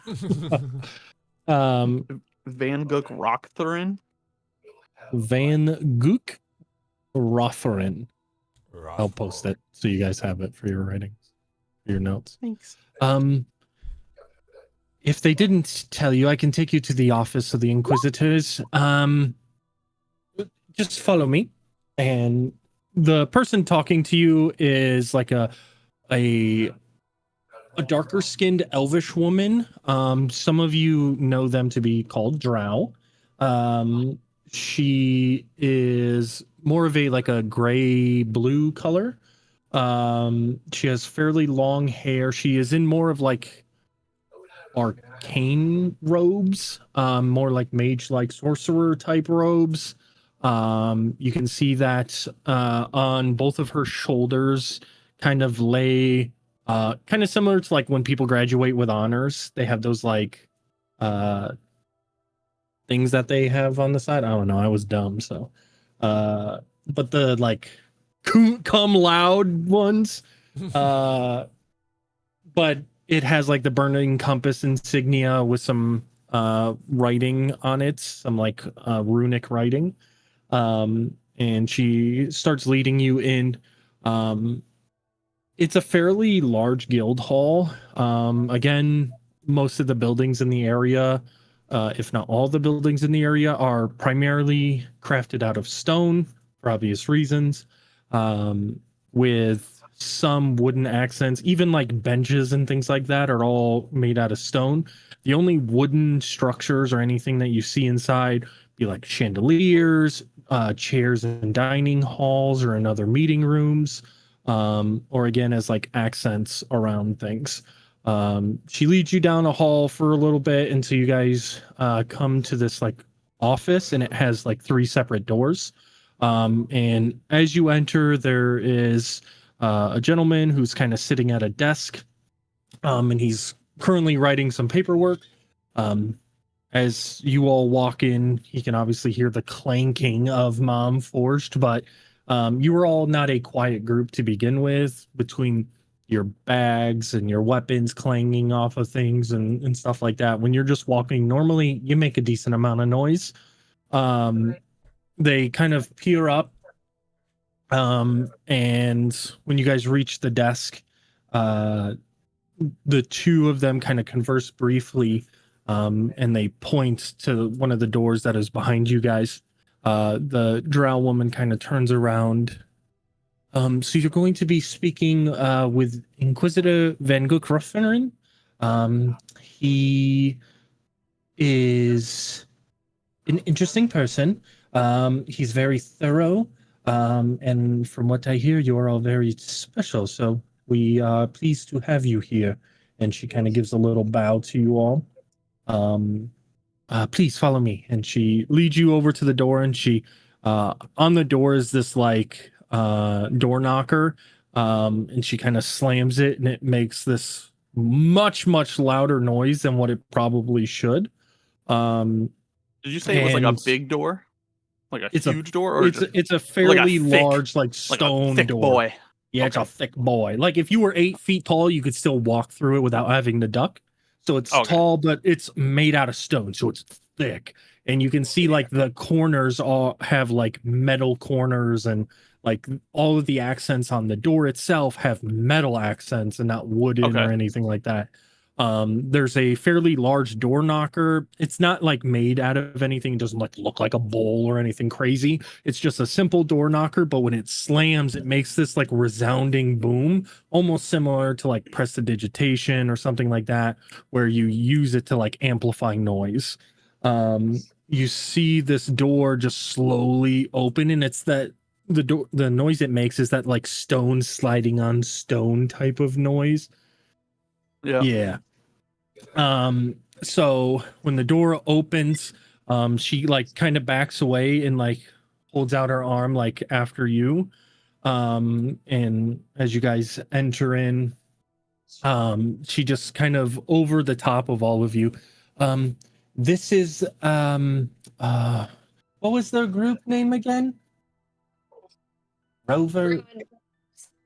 Van Guk Rocktherin? Van Guk Rofferin. I'll post it so you guys have it for your writings, for your notes. Thanks. If they didn't tell you, I can take you to the office of the Inquisitors. Just follow me. And the person talking to you is like a darker skinned elvish woman. Some of you know them to be called drow. She is more of a gray blue color. She has fairly long hair. She is in more of arcane robes, more like mage sorcerer type robes. You can see that on both of her shoulders kind of lay kind of similar to when people graduate with honors. They have those things that they have on the side. I don't know, I was dumb, so but the cum laude ones, but it has the burning compass insignia with some writing on it, some runic writing. And she starts leading you in. It's a fairly large guild hall. Again, most of the buildings in the area, if not all the buildings in the area, are primarily crafted out of stone for obvious reasons, with some wooden accents. Even benches and things like that are all made out of stone. The only wooden structures or anything that you see inside be chandeliers, chairs in dining halls or in other meeting rooms, or again as accents around things. She leads you down a hall for a little bit until you guys come to this office, and it has 3 separate doors. And as you enter, there is a gentleman who's kind of sitting at a desk, and he's currently writing some paperwork. As you all walk in, he can obviously hear the clanking of Mom Forged, but you were all not a quiet group to begin with, between your bags and your weapons clanging off of things and stuff like that. When you're just walking normally, you make a decent amount of noise. They kind of peer up, and when you guys reach the desk, the two of them kind of converse briefly, and they point to one of the doors that is behind you guys. The drow woman kind of turns around. So you're going to be speaking with Inquisitor Van Gook. He is an interesting person. He's very thorough. And from what I hear, you are all very special. So we are pleased to have you here. And she kind of gives a little bow to you all. Please follow me. And she leads you over to the door, and she on the door is this like door knocker. And she kind of slams it, and it makes this much louder noise than what it probably should. Did you say it was like a and big door? Like a it's a- huge door? Or it's a fairly thick- large like like stone a thick door. boy? Yeah, it's a Okay. thick boy. Like if you were 8 feet tall, you could still walk through it without having to duck. So it's Okay. tall, but it's made out of stone, so it's thick. And you can see like the corners all have like metal corners, and like all of the accents on the door itself have metal accents and not wooden Okay. or anything like that. There's a fairly large door knocker. It's not like made out of anything. It doesn't like look like a bowl or anything crazy. It's just a simple door knocker, but when it slams, it makes this like resounding boom, almost similar to like prestidigitation or something like that, where you use it to like amplify noise. You see this door just slowly open, and it's that the noise it makes is that like stone sliding on stone type of noise. Yeah. Yeah. So when the door opens, she like kind of backs away and like holds out her arm like after you. And as you guys enter in, she just kind of over the top of all of you. This is what was their group name again?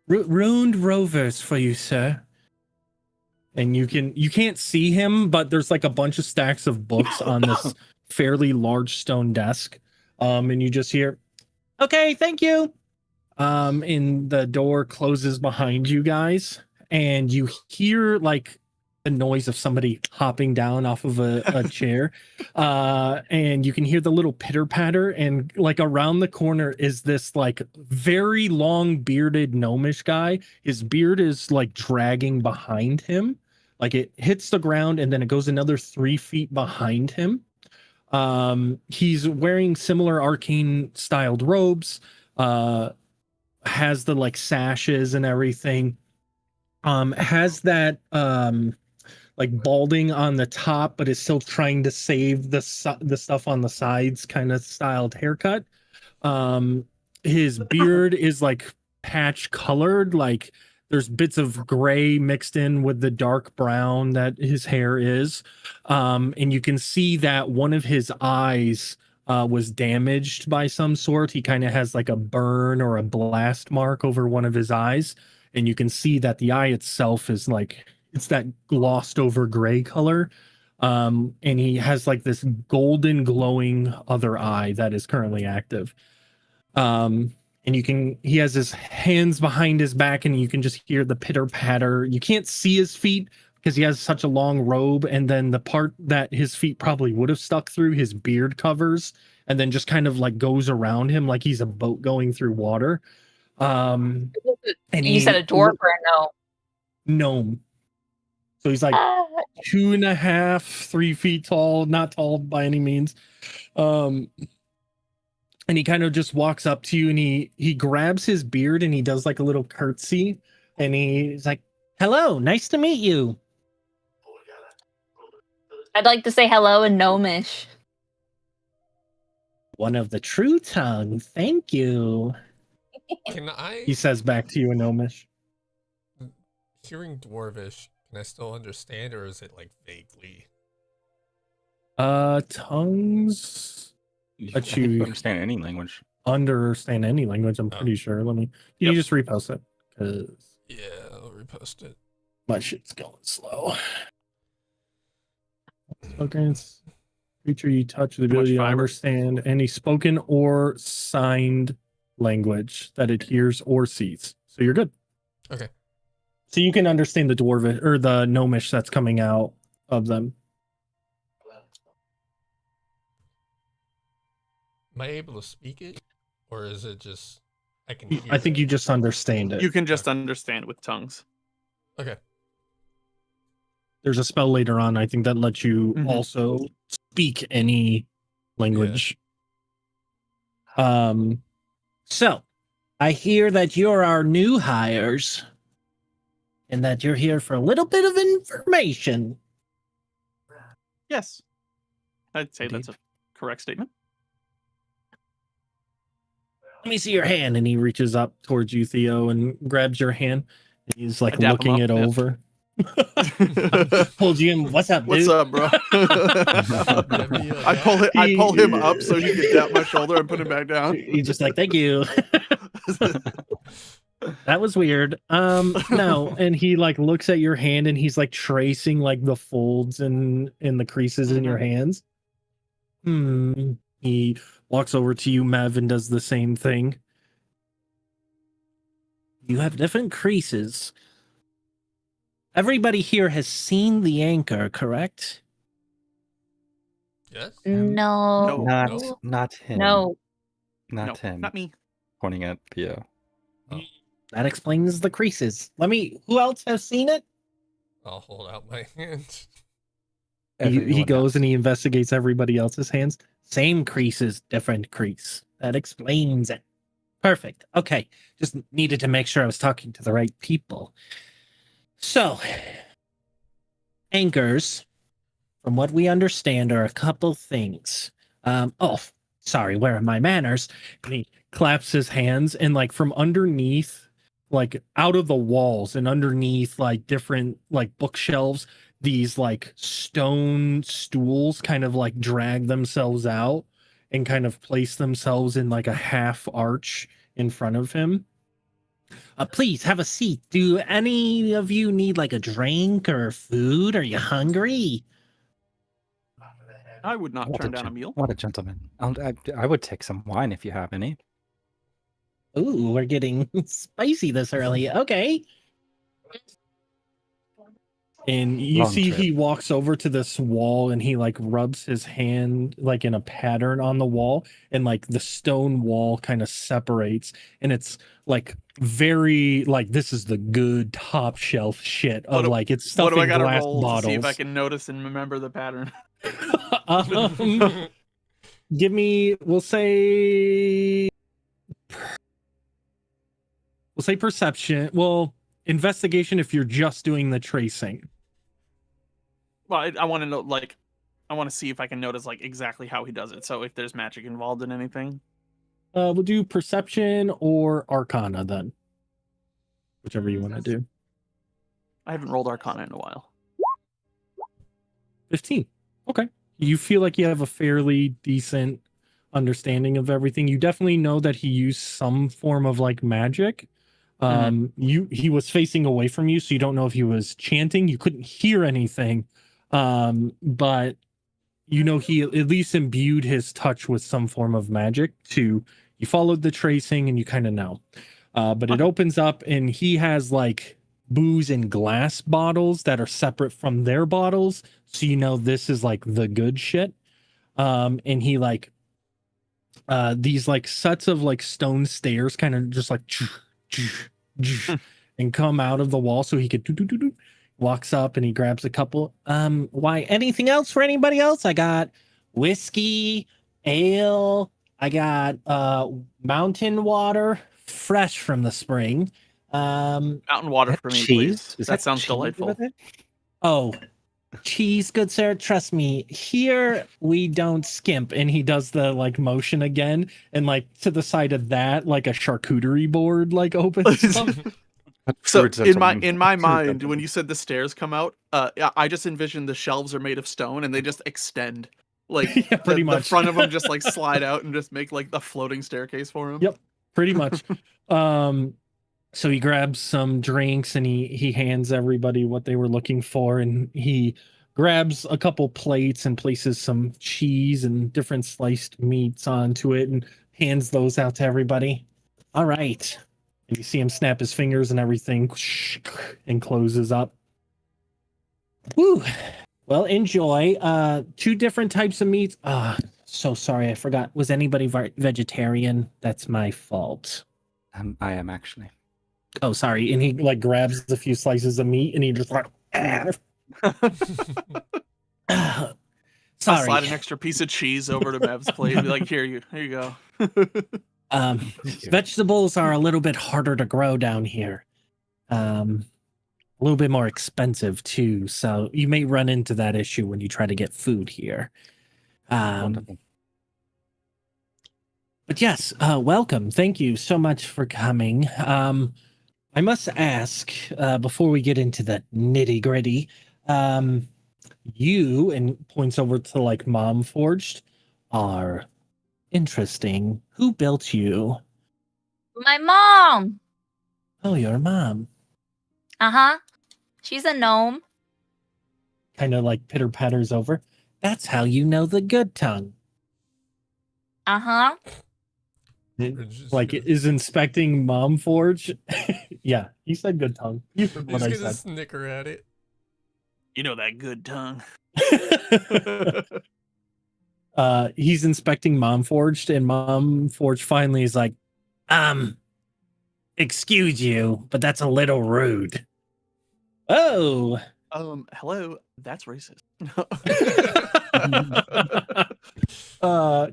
Ruined Rovers for you, sir. And you can't see him, but there's like a bunch of stacks of books on this fairly large stone desk. And you just hear, okay, thank you. And the door closes behind you guys, and you hear like the noise of somebody hopping down off of a chair. And you can hear the little pitter patter, and like around the corner is this like very long bearded gnomish guy. His beard is like dragging behind him, like it hits the ground and then it goes another 3 feet behind him. He's wearing similar arcane styled robes, has the like sashes and everything, has that like balding on the top, but is still trying to save the stuff on the sides kind of styled haircut. His beard is like patch colored, like there's bits of gray mixed in with the dark brown that his hair is. And you can see that one of his eyes was damaged by some sort. He kind of has like a burn or a blast mark over one of his eyes. And you can see that the eye itself is like, it's that glossed over gray color. And he has like this golden glowing other eye that is currently active. And he has his hands behind his back, and you can just hear the pitter patter. You can't see his feet because he has such a long robe, and then the part that his feet probably would have stuck through, his beard covers, and then just kind of like goes around him like he's a boat going through water. And You said a dwarf or a no? gnome. So he's like 2.5, 3 feet tall, not tall by any means. And he kind of just walks up to you, and he grabs his beard and he does like a little curtsy, and he's like, hello, nice to meet you. I'd like to say hello in gnomish. One of the true tongue, thank you. Can I, He says back to you in gnomish. hearing dwarvish, can I still understand, or is it like vaguely? Tongues You But you- understand any language. understand any language, I'm pretty sure. Can you just repost it? Because Yeah, I'll repost it. my shit's going slow. Spoken creature you touch with the Too much ability to fiber. understand any spoken or signed language that it hears or sees. So you're good. Okay. So you can understand the dwarvish or the gnomish that's coming out of them. Am I able to speak it, or is it just I can hear? I think you just understand it. You can just understand with tongues. Okay. There's a spell later on, I think, that lets you Mhm. also speak any language. So I hear that you're our new hires and that you're here for a little bit of information. Yes. I'd say Indeed. that's a correct statement. Let me see your hand. And he reaches up towards you, Theo, and grabs your hand. And he's like I dap him looking it up, yep. over. Pulls you in. What's up, What's dude? up, bro? I pull him up so he can tap my shoulder and put him back down. He's just like, thank you. That was weird. No, and he like looks at your hand and he's like tracing like the folds and the creases in your hands. He walks over to you, Mev, and does the same thing. You have different creases. Everybody here has seen the anchor, correct? Yes. No. Not him. No. Not No, him. not me. Pointing at Theo. That explains the creases. Who else has seen it? I'll hold out my hand. He Everyone goes else. and he investigates everybody else's hands. Same creases, different crease. That explains it. Perfect. Okay. Just needed to make sure I was talking to the right people. So, anchors, from what we understand, are a couple things. Sorry, where are my manners? And he claps his hands, and like from underneath, like out of the walls and underneath like different like bookshelves, these like stone stools kind of like drag themselves out and kind of place themselves in like a half arch in front of him. Please have a seat. Do any of you need like a drink or food? Are you hungry? I would not turn down a meal. What a gentleman. I would take some wine if you have any. Ooh, we're getting spicy this early. Okay. And you Long see trip. he walks over to this wall and he like rubs his hand like in a pattern on the wall, and like the stone wall kind of separates, and it's like very like this is the good top shelf shit of like it's stuff What do I in gotta glass roll to see if I bottles. can notice and remember the pattern? Give me, we'll say perception. Well, investigation if you're just doing the tracing. Well, I want to know, like, I want to see if I can notice, like, exactly how he does it. So if there's magic involved in anything. We'll do perception or arcana then. Whichever you want to do. I haven't rolled Arcana in a while. 15. Okay. You feel like you have a fairly decent understanding of everything. You definitely know that he used some form of like magic. He was facing away from you, so you don't know if he was chanting. You couldn't hear anything. But you know he at least imbued his touch with some form of magic. You followed the tracing and you kind of know. But it opens up and he has like booze in glass bottles that are separate from their bottles, so you know this is like the good shit. And he like these like sets of like stone stairs kind of just like and come out of the wall so he could walks up and he grabs a couple. Why, anything else for anybody else? I got whiskey, ale, I got mountain water fresh from the spring. Mountain water for me, please. That sounds delightful. Oh, cheese, good sir. Trust me, here we don't skimp. And he does the like motion again, and like to the side of that, like a charcuterie board like opens up. So in my mind, when you said the stairs come out, I just envisioned the shelves are made of stone and they just extend. Like Yeah, pretty the much. front of them just like slide out and just make like the floating staircase for him. Yep, pretty much. So he grabs some drinks and he hands everybody what they were looking for, and he grabs a couple plates and places some cheese and different sliced meats onto it and hands those out to everybody. All right. And you see him snap his fingers and everything and closes up. Woo. Well, enjoy. 2 different types of meats. So sorry, I forgot. Was anybody vegetarian? That's my fault. I am actually. Oh, sorry. And he like grabs a few slices of meat and he just like I'll sorry. slide an extra piece of cheese over to Mev's plate and be like, here you go. Vegetables are a little bit harder to grow down here. A little bit more expensive too, so you may run into that issue when you try to get food here. Wonderful. But yes, welcome. Thank you so much for coming. I must ask, before we get into the nitty gritty, you, and points over to like Mom Forged, are interesting. Who built you? My mom. Oh, your mom. Uh-huh. She's a gnome. Kind of like pitter patters over. That's how you know the good tongue. Uh-huh. Like it is inspecting Mom Forge. Yeah, he said good tongue. You heard what He's I gonna said. snicker at it. You know that good tongue. He's inspecting Mom Forged, and Mom Forged finally is like, excuse you, but that's a little rude. Oh. Hello, that's racist.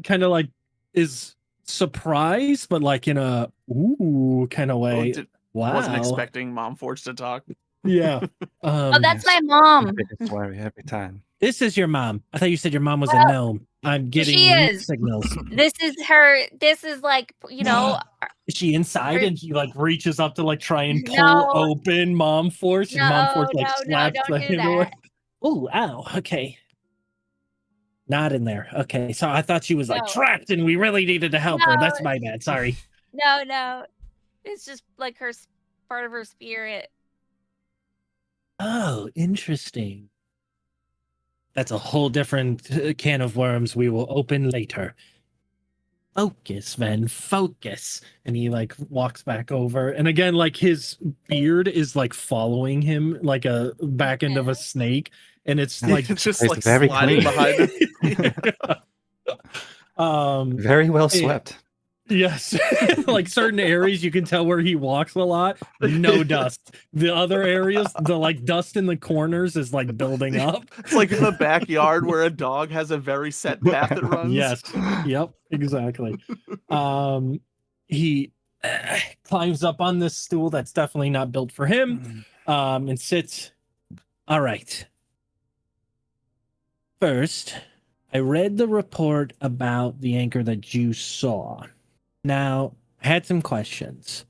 Kind of like is surprised, but like in a ooh kind of way. Wow. Wasn't expecting Mom Forge to talk. Yeah. Oh, that's Yes. my mom. Biggest worry every time. This is your mom. I thought you said your mom was a Well, gnome. I'm getting she mute is. signals. This is her. This is like, you know. Is she inside? Her- And he like reaches up to like try and pull No. open Mom Forge, and Mom Forge like No, slaps don't the do hand away. that. Oh, ow. Okay. Not in there. Okay. So I thought she was like No. trapped and we really needed to help her. No. That's my bad. Sorry. No. It's just like her part of her spirit. Oh, interesting. That's a whole different can of worms we will open later. Focus, Ven, focus. And he like walks back over. And again, like his beard is like following him like a back end of a snake. And it's like It's just It's like very sliding clean. behind him. Very well swept. Yes. Like certain areas you can tell where he walks a lot. No dust. The other areas, the like dust in the corners is like building up. It's like in the backyard where a dog has a very set path it runs. Yes. Yep. Exactly. He climbs up on this stool that's definitely not built for him. And sits. All right. First, I read the report about the anchor that you saw. Now, I had some questions.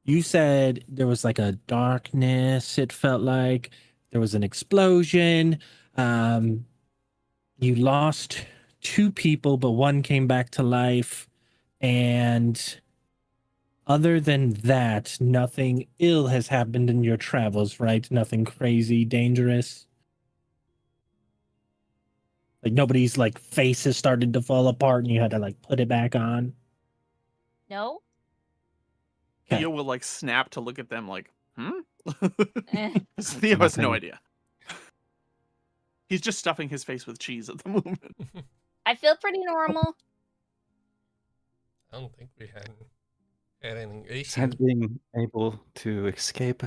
You said there was like a darkness, it felt like. There was an explosion. You lost 2 people, but 1 came back to life. And other than that, nothing ill has happened in your travels, right? Nothing crazy, dangerous. Like nobody's like face has started to fall apart and you had to like put it back on. No. Okay. Theo will like snap to look at them like, Eh. Theo has no Nothing. idea. He's just stuffing his face with cheese at the moment. I feel pretty normal. I don't think we had any issue. Besides being able to escape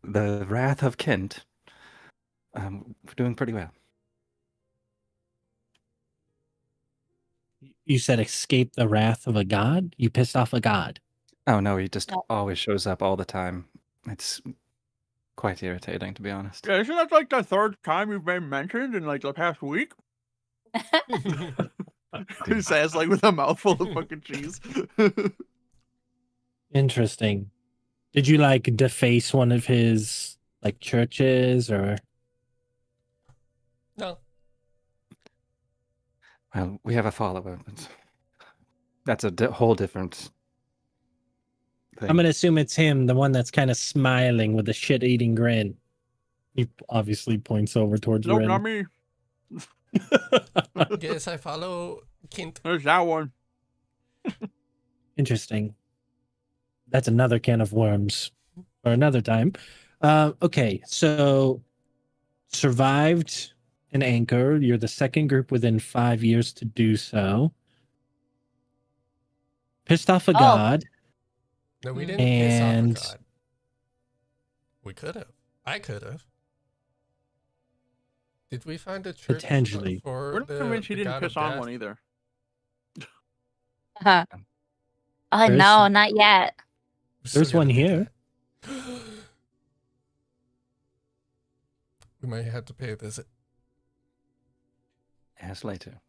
the wrath of Kent, we're doing pretty well. You said escape the wrath of a god? You pissed off a god. Oh no, he just No. always shows up all the time. It's quite irritating, to be honest. Yeah, isn't that like the 3rd time you've been mentioned in like the past week? He says like with a mouthful of fucking cheese. Interesting. Did you like deface one of his like churches or No. Well, we have a follower, but that's a whole different thing. I'm gonna assume it's him, the one that's kind of smiling with a shit-eating grin. He obviously points over towards Nope, Rin. not me. Guess I follow Kint. There's that one. Interesting. that's another can of worms for another time. Okay, so survived an anchor. You're the second group within 5 years to do so. Pissed off a god. No, we didn't And- piss off a god. We could have. I could have. Did we find a church Potentially. for We're not the, convinced you the didn't god piss of on death? one either. Oh There's- no, not yet. We still There's one gotta do here. that. We might have to pay a visit. Yes, later.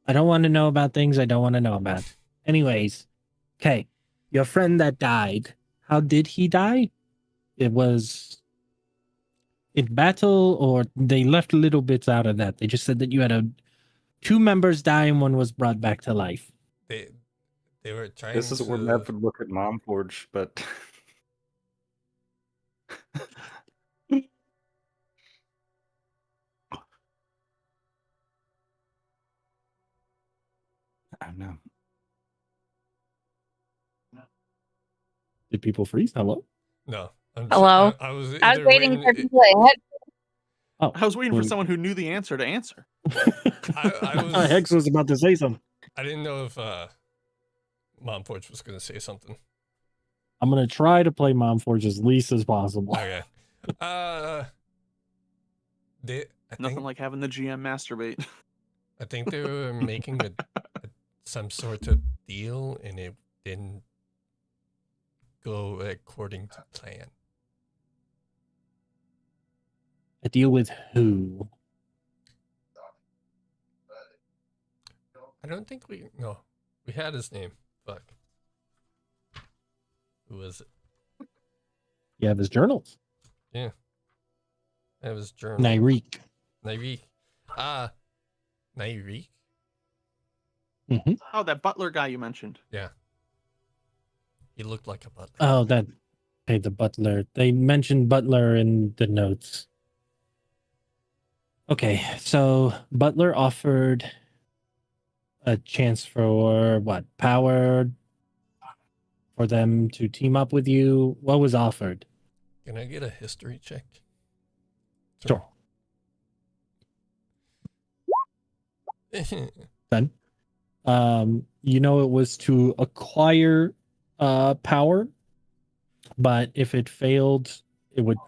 I don't want to know about things I don't want to know about. Anyways, okay. Your friend that died, how did he die? It was in battle, or they left little bits out of that. They just said that you had two members die and one was brought back to life. They were trying This is to... where Matt would look at Mom Forge, but I don't know. Did people freeze? Hello? No. Hello? I was I was either waiting for people to hit. Oh, I was waiting for well, someone who knew the answer to answer. I was- Hex was about to say something. I didn't know if Mom Porch was going to say something. I'm gonna try to play Mom Forge as least as possible. Okay. I Nothing think, like having the GM masturbate. I think they were making some sort of deal, and it didn't go according to plan. A deal with who? I don't think we had his name. Fuck. Who was it? You have his journals. I have his journal. Nyreek. Nyreek. Nyreek? Mm-hmm. Oh, that butler guy you mentioned. He looked like a butler. Oh, that. Hey, the butler. They mentioned butler in the notes. Okay, so butler offered a chance for what? Power for them to team up with you. What was offered? Can I get a history check? Sure. Then, you know, it was to acquire power, but if it failed, it would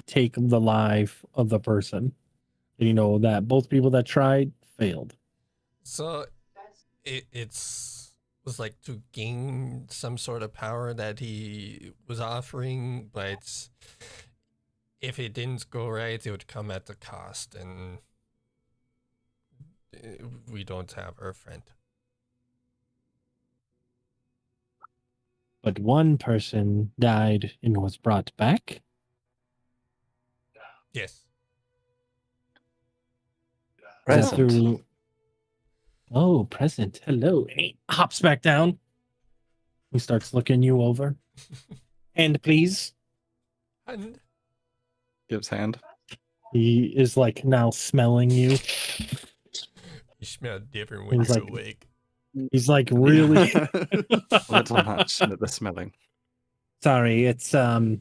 take the life of the person. And you know that both people that tried failed. So was like to gain some sort of power that he was offering, but if it didn't go right, it would come at the cost, and we don't have our friend. But one person died and was brought back. Yes. Is that Present. through- Oh, present. Hello. And he hops back down. He starts looking you over. And please. And Gives hand. He is like now smelling you. you smell different when He's you're like- awake. He's like really A little much at the smelling. sorry. It's I'll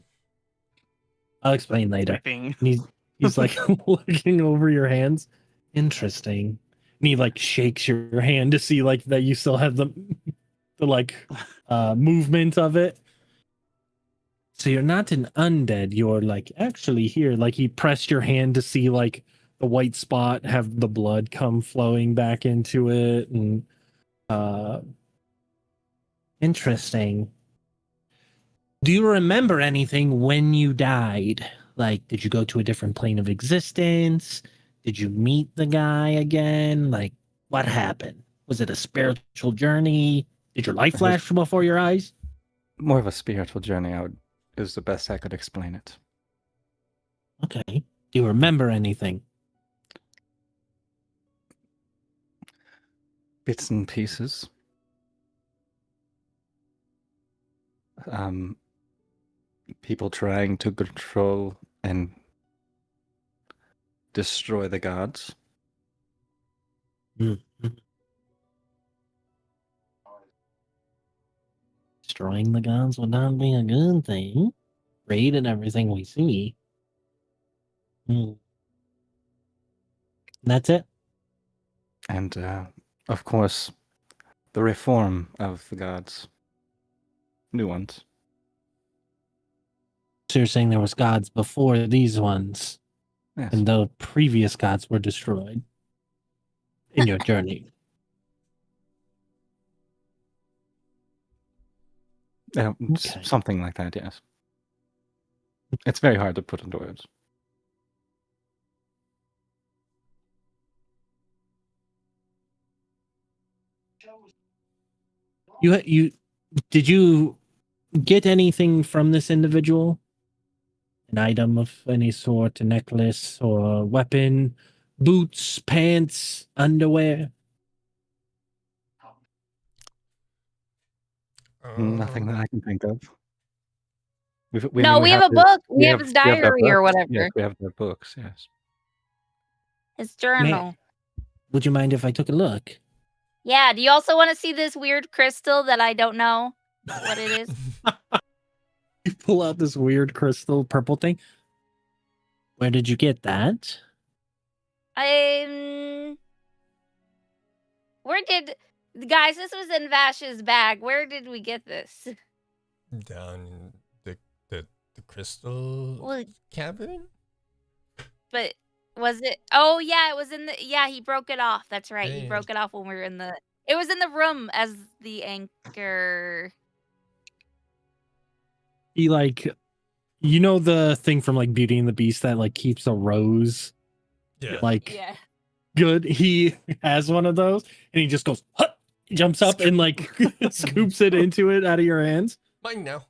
explain later. Whipping. And he's like looking over your hands. Interesting. And he like shakes your hand to see like that you still have the like movement of it. So you're not an undead, you're like actually here. Like he pressed your hand to see like the white spot have the blood come flowing back into it, and interesting. Do you remember anything when you died? Like, did you go to a different plane of existence? Did you meet the guy again? Like, what happened? Was it a spiritual journey? Did your life flash before your eyes? More of a spiritual journey, is the best I could explain it. Okay. Do you remember anything? Bits and pieces. People trying to control and destroy the gods. destroying the gods would not be a good thing. Raid and everything we see. That's it. And, of course, the reform of the gods. New ones. So you're saying there was gods before these ones, Yes. and the previous gods were destroyed in your journey. Okay. Something like that, yes. It's very hard to put into words. You did you get anything from this individual? An item of any sort, a necklace or a weapon, boots, pants, underwear? Nothing that I can think of. No, we have a book. We have his that diary or book. whatever. Yes, we have the books, yes. His journal. Would you mind if I took a look? Yeah. Do you also want to see this weird crystal that I don't know what it is? You pull out this weird crystal purple thing. Where did you get that? Where did guys? This was in Vash's bag. Where did we get this? Down in the crystal Well, cabin? but was it? Oh yeah, it was in the. Yeah, he broke it off. That's right. He Dang. broke it off when we were in the. It was in the room as the anchor. He you know the thing from like Beauty and the Beast that like keeps a rose Yeah. like Yeah. good. He has one of those and he just goes hut, jumps up and like scoops it into it out of your hands. Mine now.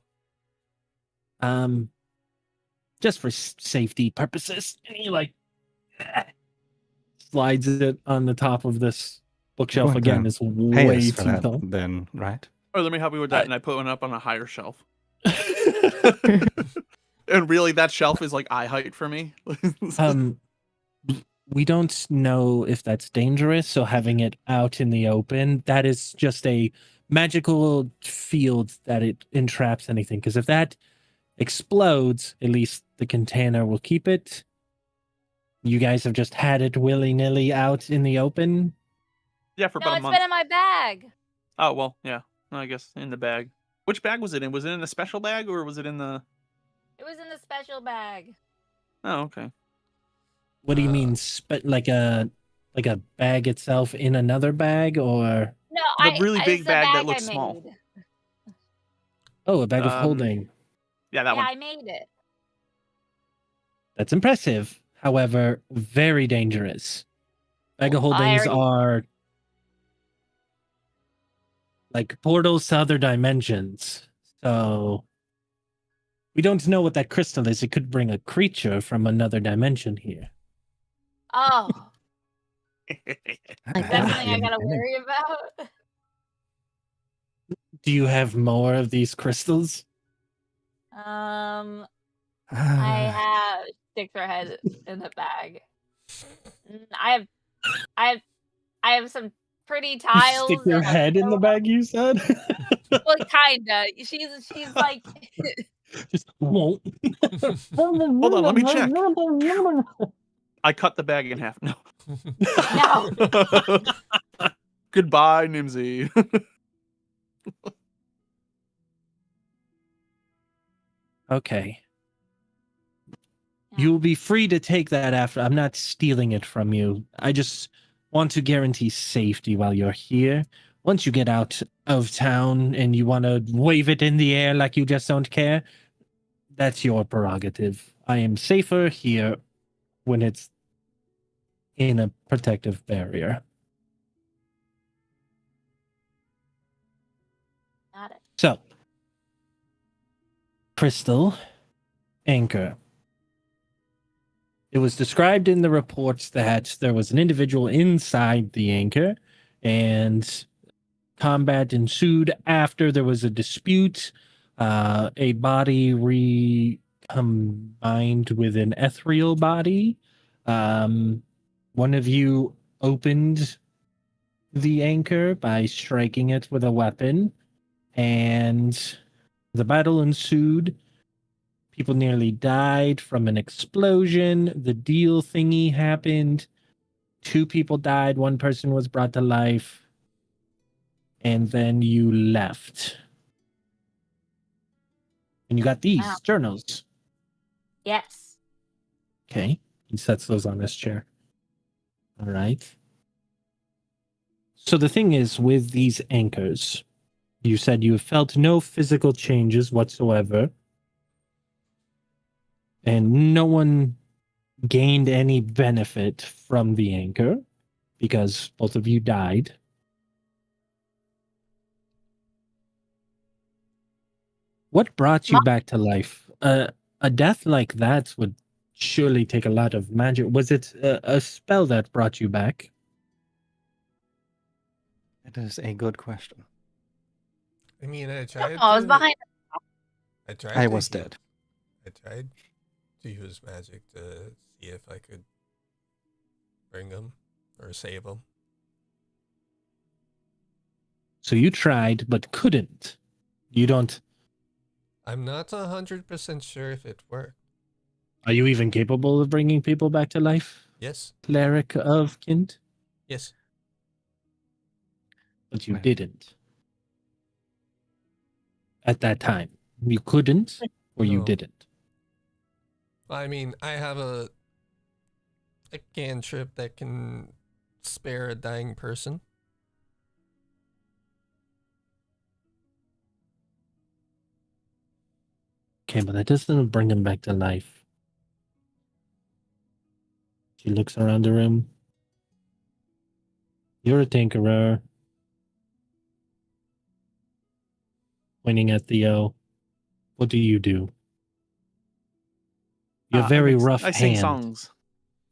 Just for safety purposes. And he like slides it on the top of this bookshelf Going again. to It's Pay way us too for that, tall. then, right? Or let me help you with that, and I put one up on a higher shelf. And really, that shelf is like eye height for me. We don't know if that's dangerous, so having it out in the open, that is just a magical field that it entraps anything. Because if that explodes, at least the container will keep it. You guys have just had it willy-nilly out in the open. Yeah, for No, about a it's month. been in my bag. Oh well, yeah. I guess in the bag. Which bag was it in? Was it in the special bag or was it in the? It was in the special bag. Oh, okay. What do you mean, like a bag itself in another bag, or No, The really it's big a bag that I looks small. made. a bag of Um, holding? Yeah, that Yeah, one. I made it. That's impressive. However, very dangerous. Bag of Well, I holdings already- are like portals to other dimensions. So we don't know what that crystal is. It could bring a creature from another dimension here. Oh, Like that's that. something I gotta worry about. Do you have more of these crystals? I Ah, have stick their head in the bag. I have some pretty tiles. You stick your and a head in the pillow. bag, you said? Well, kinda. She's like. Just won't. Hold on, let me check. I cut the bag in half. No. No. Goodbye, Nimsy. Okay. You'll be free to take that after. I'm not stealing it from you. I just want to guarantee safety while you're here. Once you get out of town and you want to wave it in the air like you just don't care, that's your prerogative. I am safer here when it's in a protective barrier. Got it. So, crystal anchor. It was described in the reports that there was an individual inside the anchor and combat ensued after there was a dispute. A body recombined with an ethereal body. One of you opened the anchor by striking it with a weapon, and The battle ensued. People nearly died from an explosion. The deal thingy happened. 2 people died. 1 person was brought to life. And then you left. And you got these Wow. journals. Yes. Okay. He sets those on his chair. All right. So the thing is, with these anchors, you said you felt no physical changes whatsoever. And no one gained any benefit from the anchor because both of you died. What brought you back to life? A death like that would surely take a lot of magic. Was it a spell that brought you back? It is a good question. I mean, I I tried was to. behind. I tried. I to was heal- dead. I tried to use magic to see if I could bring him or save him. So you tried but couldn't. You don't. I'm not 100% sure if it worked. Are you even capable of bringing people back to life? Yes. Cleric of Kind? Yes. But you Well. didn't. At that time. You couldn't or you No. didn't. I mean, I have a cantrip that can spare a dying person. Okay, but that doesn't bring him back to life. She looks around the room. You're a tinkerer. Pointing at Theo. What do? You have very rough I sing hands. songs.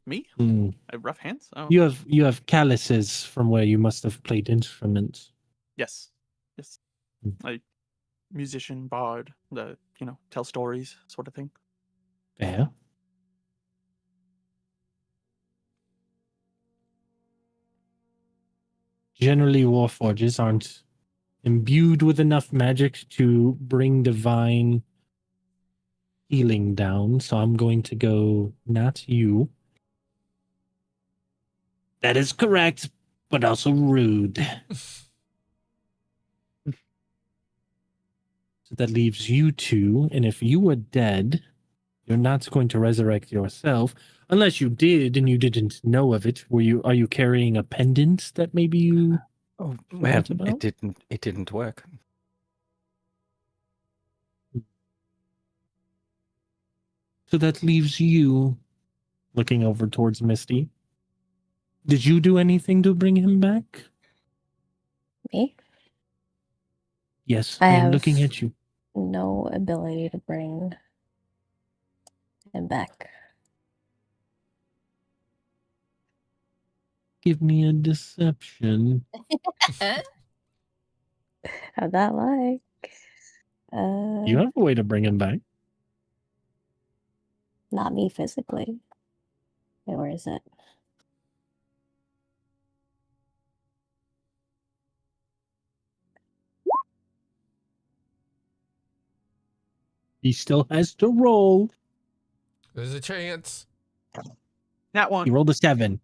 Me? Hmm. I have rough hands? Oh. You have calluses from where you must have played instruments. Yes. Yes. Hmm. I musician, bard, tell stories sort of thing. Yeah. Generally, warforges aren't imbued with enough magic to bring divine healing down, so I'm going to go not you. That is correct, but also rude. So that leaves you 2, and if you were dead, you're not going to resurrect yourself unless you did and you didn't know of it. Are you carrying a pendant that maybe you Oh forgot well, about? it didn't work. So that leaves you looking over towards Misty. Did you do anything to bring him back? Me? Yes, I I am have looking at you. no ability to bring him back. Give me a deception. How'd that like? You have a way to bring him back. Not me physically. Wait, where is it? He still has to roll. There's a chance. That He one. rolled a 7.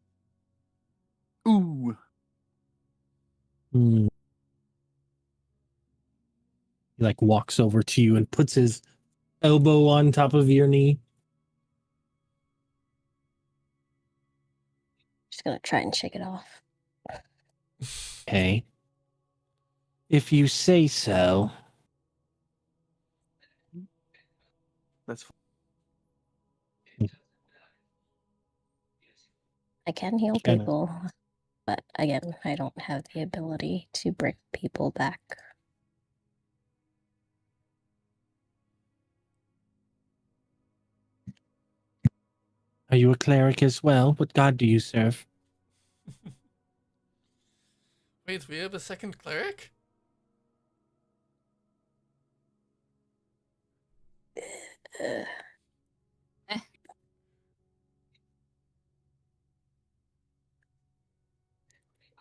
Ooh. Hmm. He like walks over to you and puts his elbow on top of your knee. Just gonna try and shake it off. Okay. If you say so. That's I can heal Kinda. people, but again, I don't have the ability to bring people back. Are you a cleric as well? What god do you serve? Wait, we have a second cleric?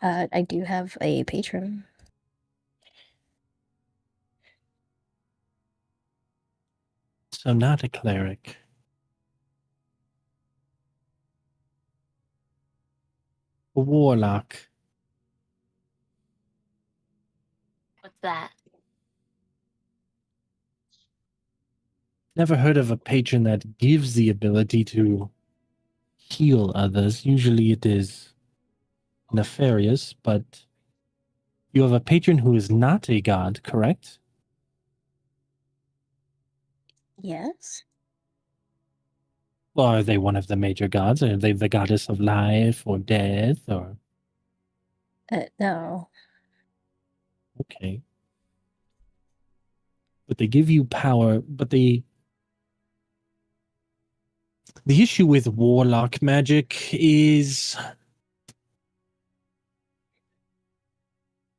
Uh, I do have a patron. So not a cleric. A warlock. What's that? Never heard of a patron that gives the ability to heal others. Usually it is nefarious, but you have a patron who is not a god, correct? Yes. Well, are they one of the major gods? Are they the goddess of life or death or No. okay. But they give you power, but the issue with warlock magic is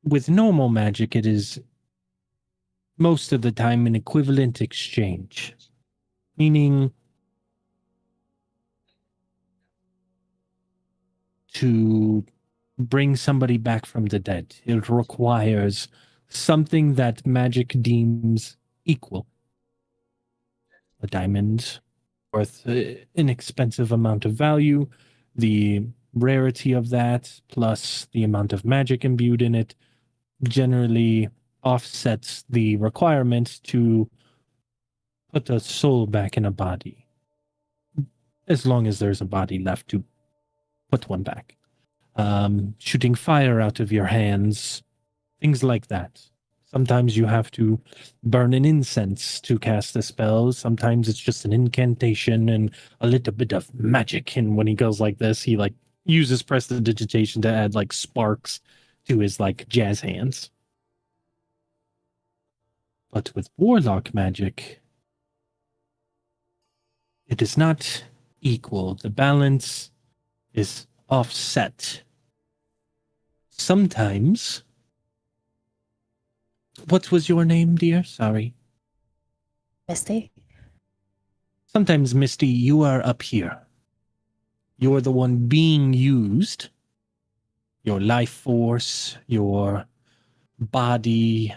with normal magic it is most of the time an equivalent exchange. Meaning to bring somebody back from the dead, it requires something that magic deems equal. A diamond worth an inexpensive amount of value, the rarity of that, plus the amount of magic imbued in it, generally offsets the requirement to put a soul back in a body. As long as there's a body left to put one back. Shooting fire out of your hands, things like that. Sometimes you have to burn an incense to cast a spell. Sometimes it's just an incantation and a little bit of magic. And when he goes like this, he like uses prestidigitation to add like sparks to his like jazz hands. But with warlock magic, it is not equal. The balance is offset. Sometimes. What was your name, dear? Sorry. Misty? Sometimes, Misty, you are up here. You're the one being used. Your life force, your body,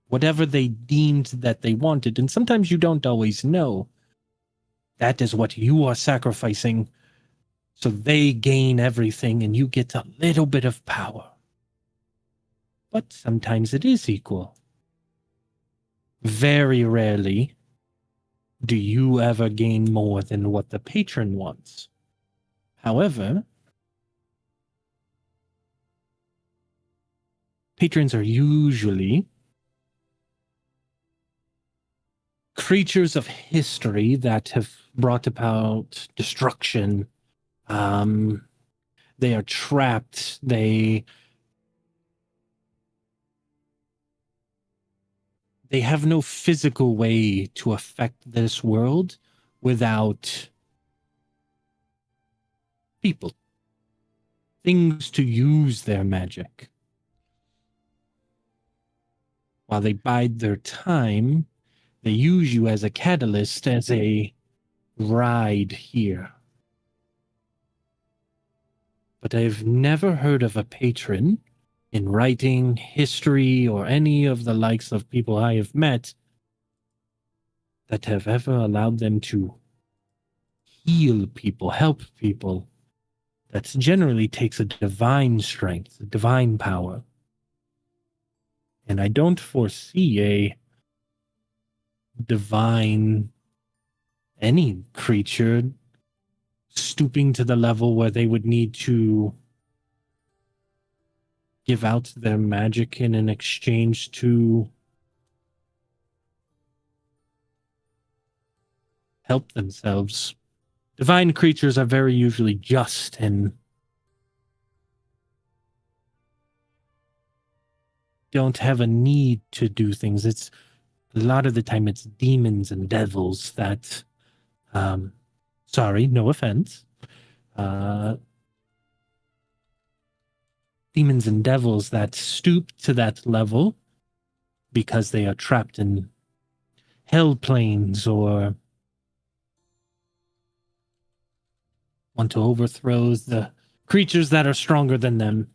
whatever they deemed that they wanted. And sometimes you don't always know. That is what you are sacrificing. So they gain everything and you get a little bit of power. But sometimes it is equal. Very rarely do you ever gain more than what the patron wants. However, patrons are usually creatures of history that have brought about destruction. They are trapped. They have no physical way to affect this world without people. Things to use their magic. While they bide their time, they use you as a catalyst, as a ride here. But I've never heard of a patron in writing, history, or any of the likes of people I have met that have ever allowed them to heal people, help people. That generally takes a divine strength, a divine power. And I don't foresee a divine, any creature stooping to the level where they would need to give out their magic in an exchange to help themselves. Divine creatures are very usually just and don't have a need to do things. It's a lot of the time it's demons and devils that sorry, no offense. Demons and devils that stoop to that level because they are trapped in hell planes or want to overthrow the creatures that are stronger than them.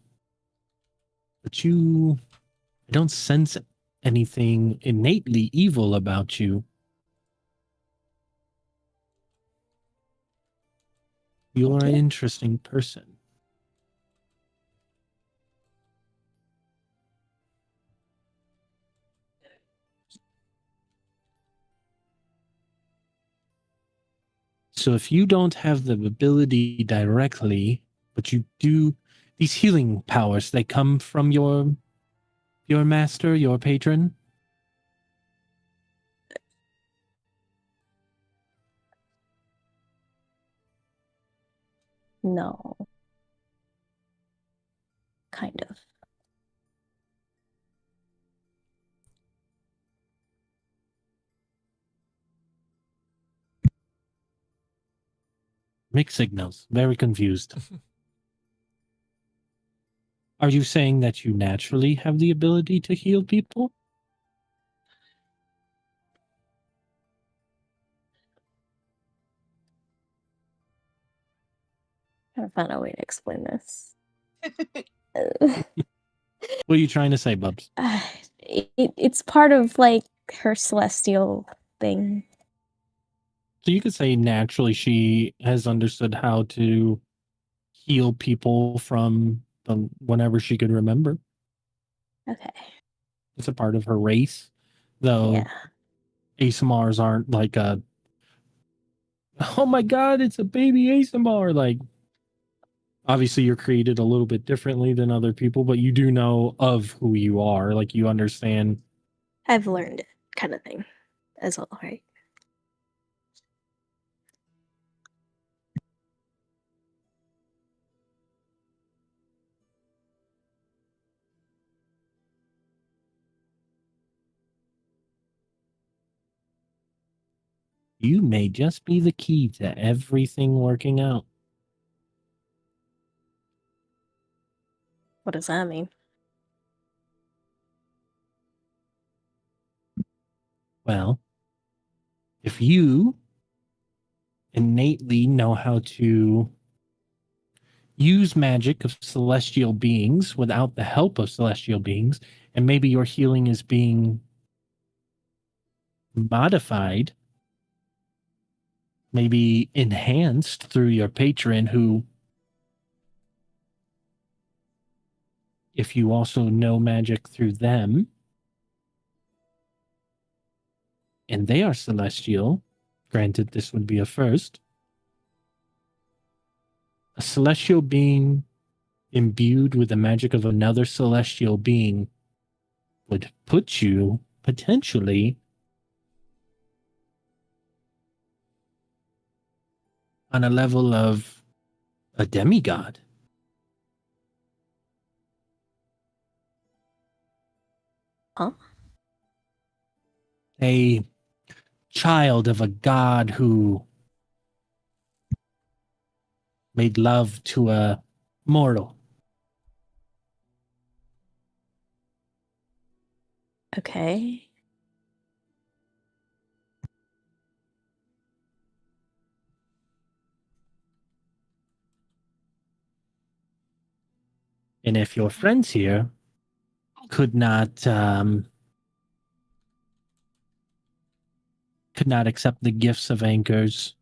But I don't sense anything innately evil about you. You're an you. interesting person. So if you don't have the ability directly, but you do these healing powers, they come from your master, your patron? No. Kind of. Mixed signals. Very confused. Are you saying that you naturally have the ability to heal people? Trying to find a way to explain this. What are you trying to say, Bubs? It's part of like her celestial thing. So you could say naturally she has understood how to heal people from whenever she could remember. Okay. It's a part of her race, though. Yeah. ASMRs aren't like a, oh my god, it's a baby ASMR. Like, obviously you're created a little bit differently than other people, but you do know of who you are. Like, you understand. I've learned it, kind of thing, as well, right? You may just be the key to everything working out. What does that mean? Well, if you innately know how to use magic of celestial beings without the help of celestial beings, and maybe your healing is being modified, maybe enhanced through your patron, who, if you also know magic through them, and they are celestial, granted this would be a first, a celestial being imbued with the magic of another celestial being would put you potentially on a level of a demigod. Huh? A child of a god who made love to a mortal. Okay. And if your friends here could not accept the gifts of anchors,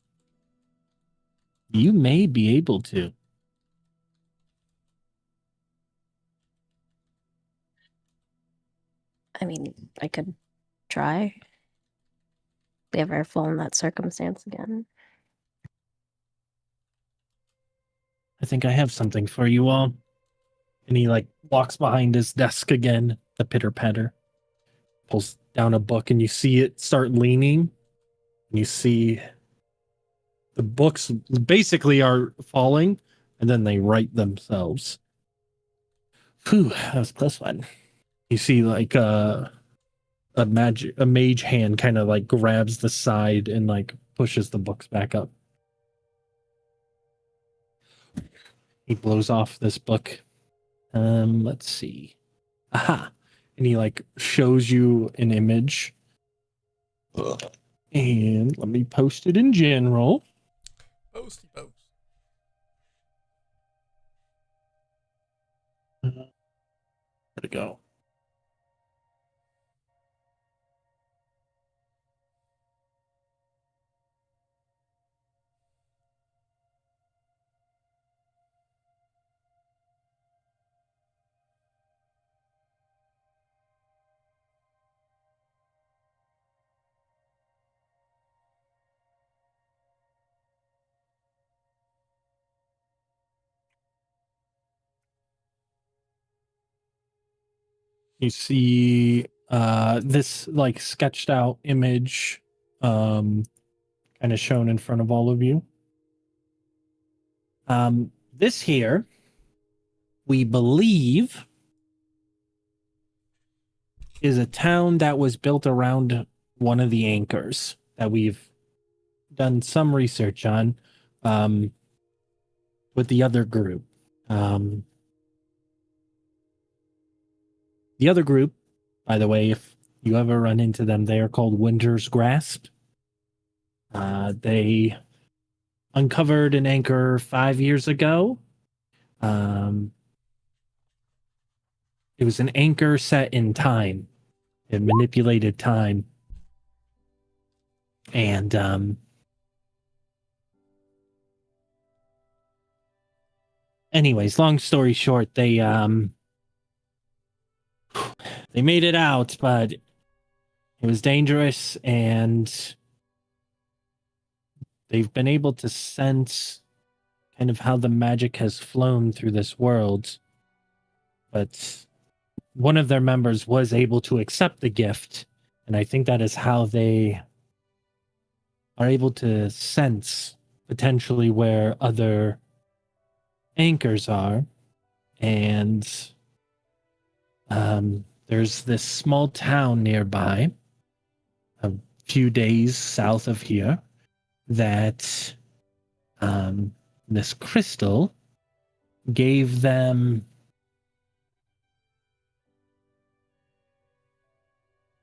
you may be able to. I mean, I could try. We ever fall in that circumstance again? I think I have something for you all. And he like walks behind his desk again, the pitter patter, pulls down a book, and you see it start leaning. And you see the books basically are falling, and then they right themselves. Whew, that was a close one. You see like a mage hand kind of like grabs the side and like pushes the books back up. He blows off this book. Let's see. Aha. And he like shows you an image. And let me post it in general. Posty post. Where'd it go? You see this like sketched out image kind of shown in front of all of you. This here, we believe, is a town that was built around one of the anchors that we've done some research on with the other group. The other group, by the way, if you ever run into them, they are called Winter's Grasp. They uncovered an anchor 5 years ago. It was an anchor set in time. It manipulated time. And anyways, long story short, they made it out, but it was dangerous, and they've been able to sense kind of how the magic has flown through this world. But one of their members was able to accept the gift, and I think that is how they are able to sense potentially where other anchors are. And there's this small town nearby, a few days south of here, that this crystal gave them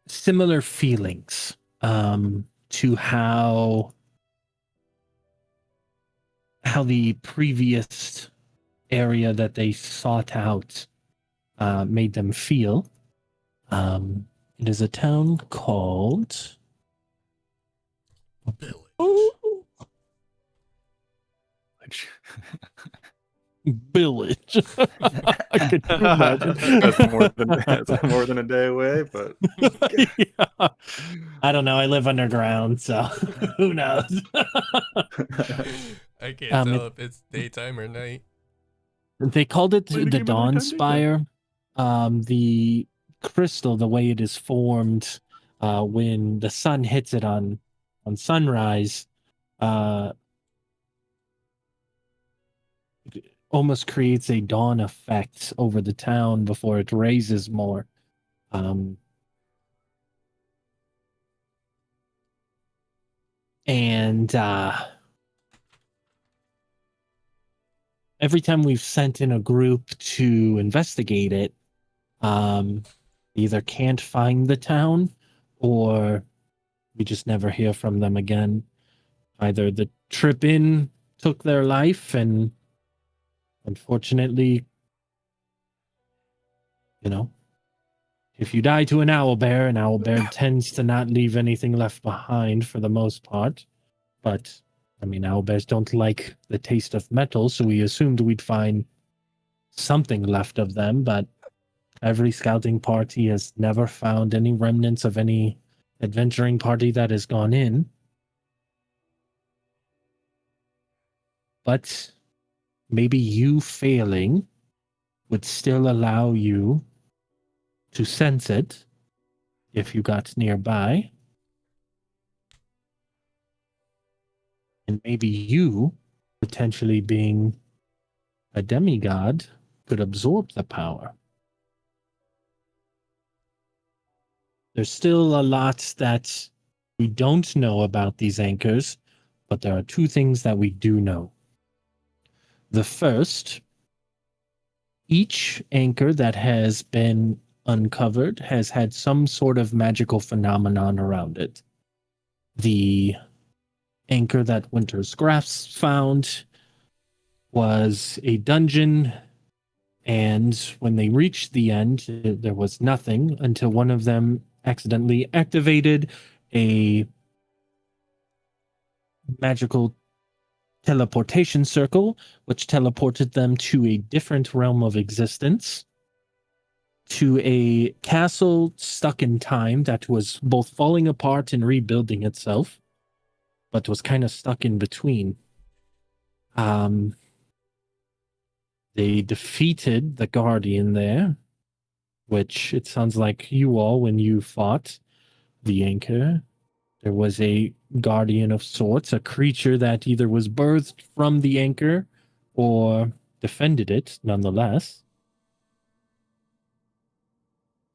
similar feelings to how the previous area that they sought out made them feel. It is a town called Village. Could you imagine? That's more than a day away, but Yeah. I don't know. I live underground, so who knows? I can't tell if it's daytime or night. They called it Play the the game Dawn anytime, daytime. Spire. The crystal, the way it is formed, when the sun hits it on sunrise, it almost creates a dawn effect over the town before it raises more. And every time we've sent in a group to investigate it, either can't find the town or we just never hear from them again. Either the trip in took their life, and unfortunately, if you die to an owlbear tends to not leave anything left behind for the most part. But, I mean, owlbears don't like the taste of metal, so we assumed we'd find something left of them, but every scouting party has never found any remnants of any adventuring party that has gone in. But maybe you failing would still allow you to sense it if you got nearby. And maybe you, potentially being a demigod, could absorb the power. There's still a lot that we don't know about these anchors, but there are two things that we do know. The first, each anchor that has been uncovered has had some sort of magical phenomenon around it. The anchor that Winter's Grasp found was a dungeon, and when they reached the end, there was nothing until one of them accidentally activated a magical teleportation circle, which teleported them to a different realm of existence, to a castle stuck in time that was both falling apart and rebuilding itself, but was kind of stuck in between. They defeated the Guardian there, which it sounds like you all, when you fought the anchor, there was a guardian of sorts, a creature that either was birthed from the anchor or defended it nonetheless.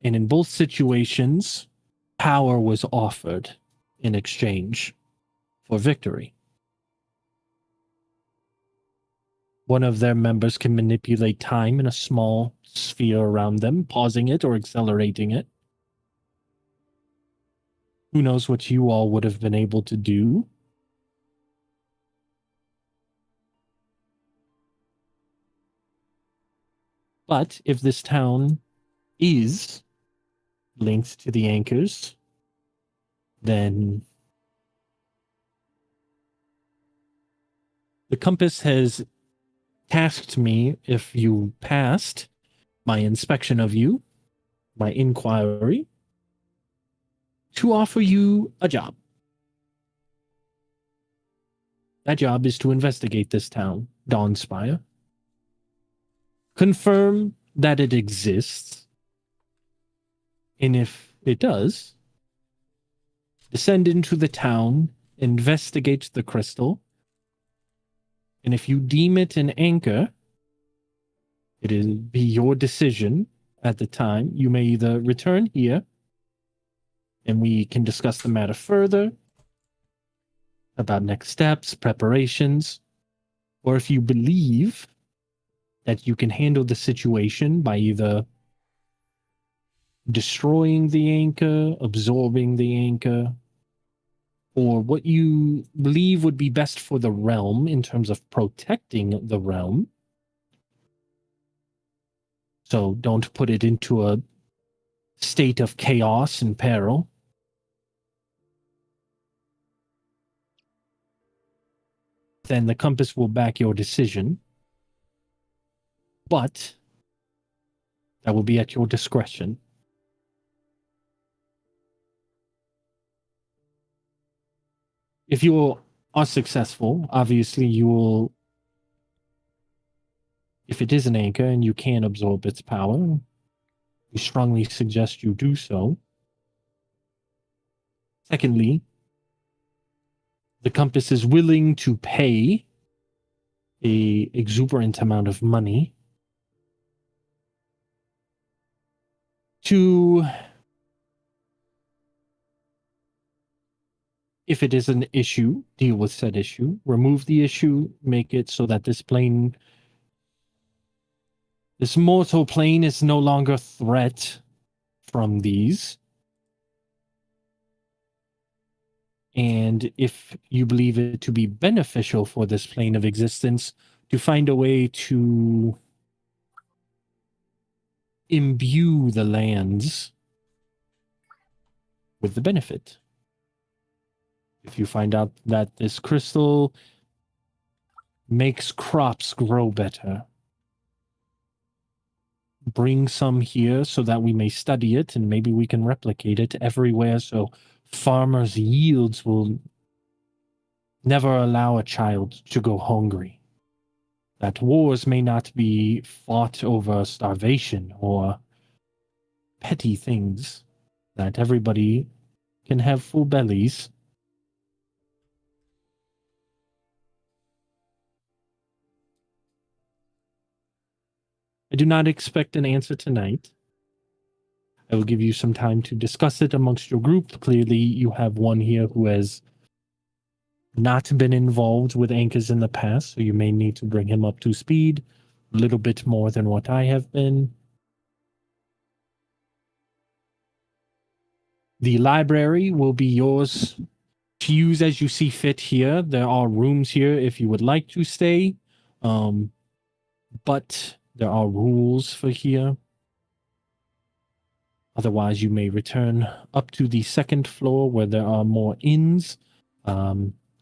And in both situations, power was offered in exchange for victory. One of their members can manipulate time in a small sphere around them, pausing it or accelerating it. Who knows what you all would have been able to do? But if this town is linked to the anchors, then the compass has tasked me, if you passed my inspection of you, my inquiry, to offer you a job. That job is to investigate this town, Dawnspire. Confirm that it exists. And if it does, descend into the town, investigate the crystal, and if you deem it an anchor, it'll be your decision at the time. You may either return here, and we can discuss the matter further about next steps, preparations, or if you believe that you can handle the situation by either destroying the anchor, absorbing the anchor, or what you believe would be best for the realm in terms of protecting the realm. So don't put it into a state of chaos and peril. Then the compass will back your decision. But that will be at your discretion. If you are successful, obviously you will, if it is an anchor and you can absorb its power, we strongly suggest you do so. Secondly, the compass is willing to pay a exuberant amount of money to, if it is an issue, deal with said issue, remove the issue, make it so that this mortal plane is no longer a threat from these. And if you believe it to be beneficial for this plane of existence, to find a way to imbue the lands with the benefit. If you find out that this crystal makes crops grow better, bring some here so that we may study it and maybe we can replicate it everywhere so farmers' yields will never allow a child to go hungry. That wars may not be fought over starvation or petty things, that everybody can have full bellies. I do not expect an answer tonight. I will give you some time to discuss it amongst your group. Clearly, you have one here who has not been involved with anchors in the past, so you may need to bring him up to speed a little bit more than what I have been. The library will be yours to use as you see fit here. There are rooms here if you would like to stay, but there are rules for here. Otherwise, you may return up to the second floor where there are more inns. A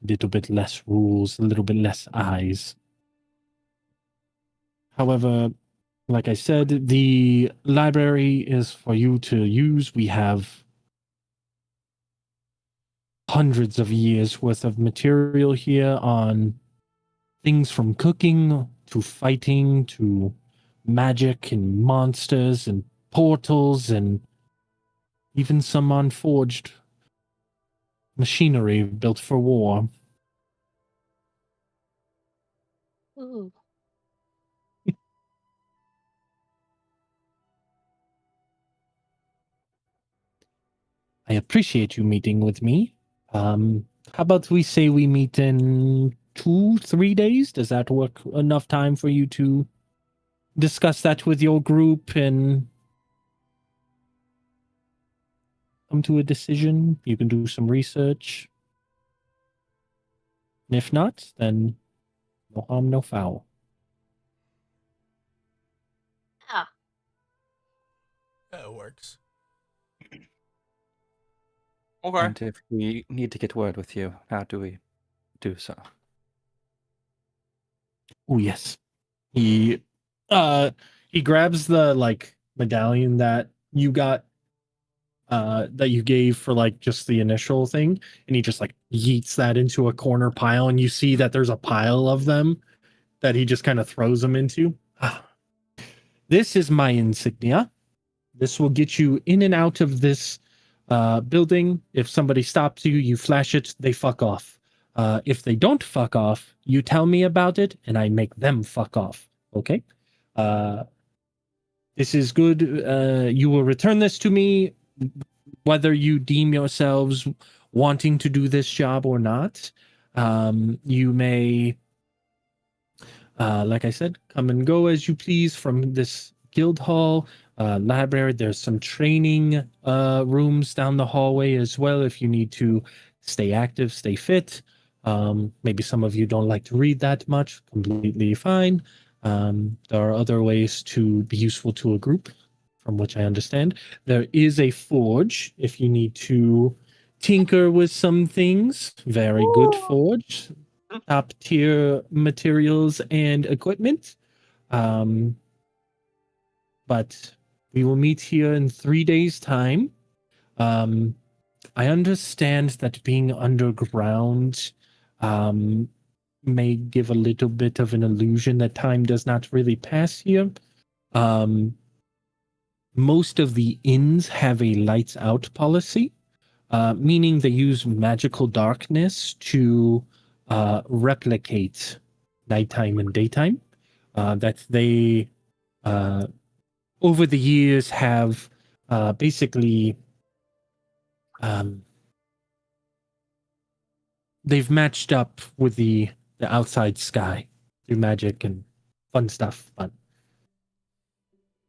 little bit less rules, a little bit less eyes. However, like I said, the library is for you to use. We have hundreds of years worth of material here on things from cooking to fighting to magic and monsters and portals and even some unforged machinery built for war. Ooh. I appreciate you meeting with me. How about we say we meet in 2-3 days? Does that work enough time for you to discuss that with your group and come to a decision? You can do some research. And if not, then no harm, no foul. Yeah. That works. Okay. And if we need to get word with you, how do we do so? Oh yes. He grabs the like medallion that you got that you gave for like just the initial thing, and he just like yeets that into a corner pile, and you see that there's a pile of them that he just kind of throws them into. This is my insignia. This will get you in and out of this building. If somebody stops you, you flash it, they fuck off. If they don't fuck off, you tell me about it, and I make them fuck off. Okay? This is good. You will return this to me, whether you deem yourselves wanting to do this job or not. You may, like I said, come and go as you please from this guild hall. Library. There's some training rooms down the hallway as well if you need to stay active, stay fit. Maybe some of you don't like to read that much. Completely fine. There are other ways to be useful to a group, from which I understand. There is a forge if you need to tinker with some things. Very good forge. Top tier materials and equipment. But we will meet here in 3 days' time. I understand that being underground may give a little bit of an illusion that time does not really pass here. Most of the inns have a lights out policy, meaning they use magical darkness to replicate nighttime and daytime. That they over the years have basically they've matched up with the outside sky through magic and fun stuff. But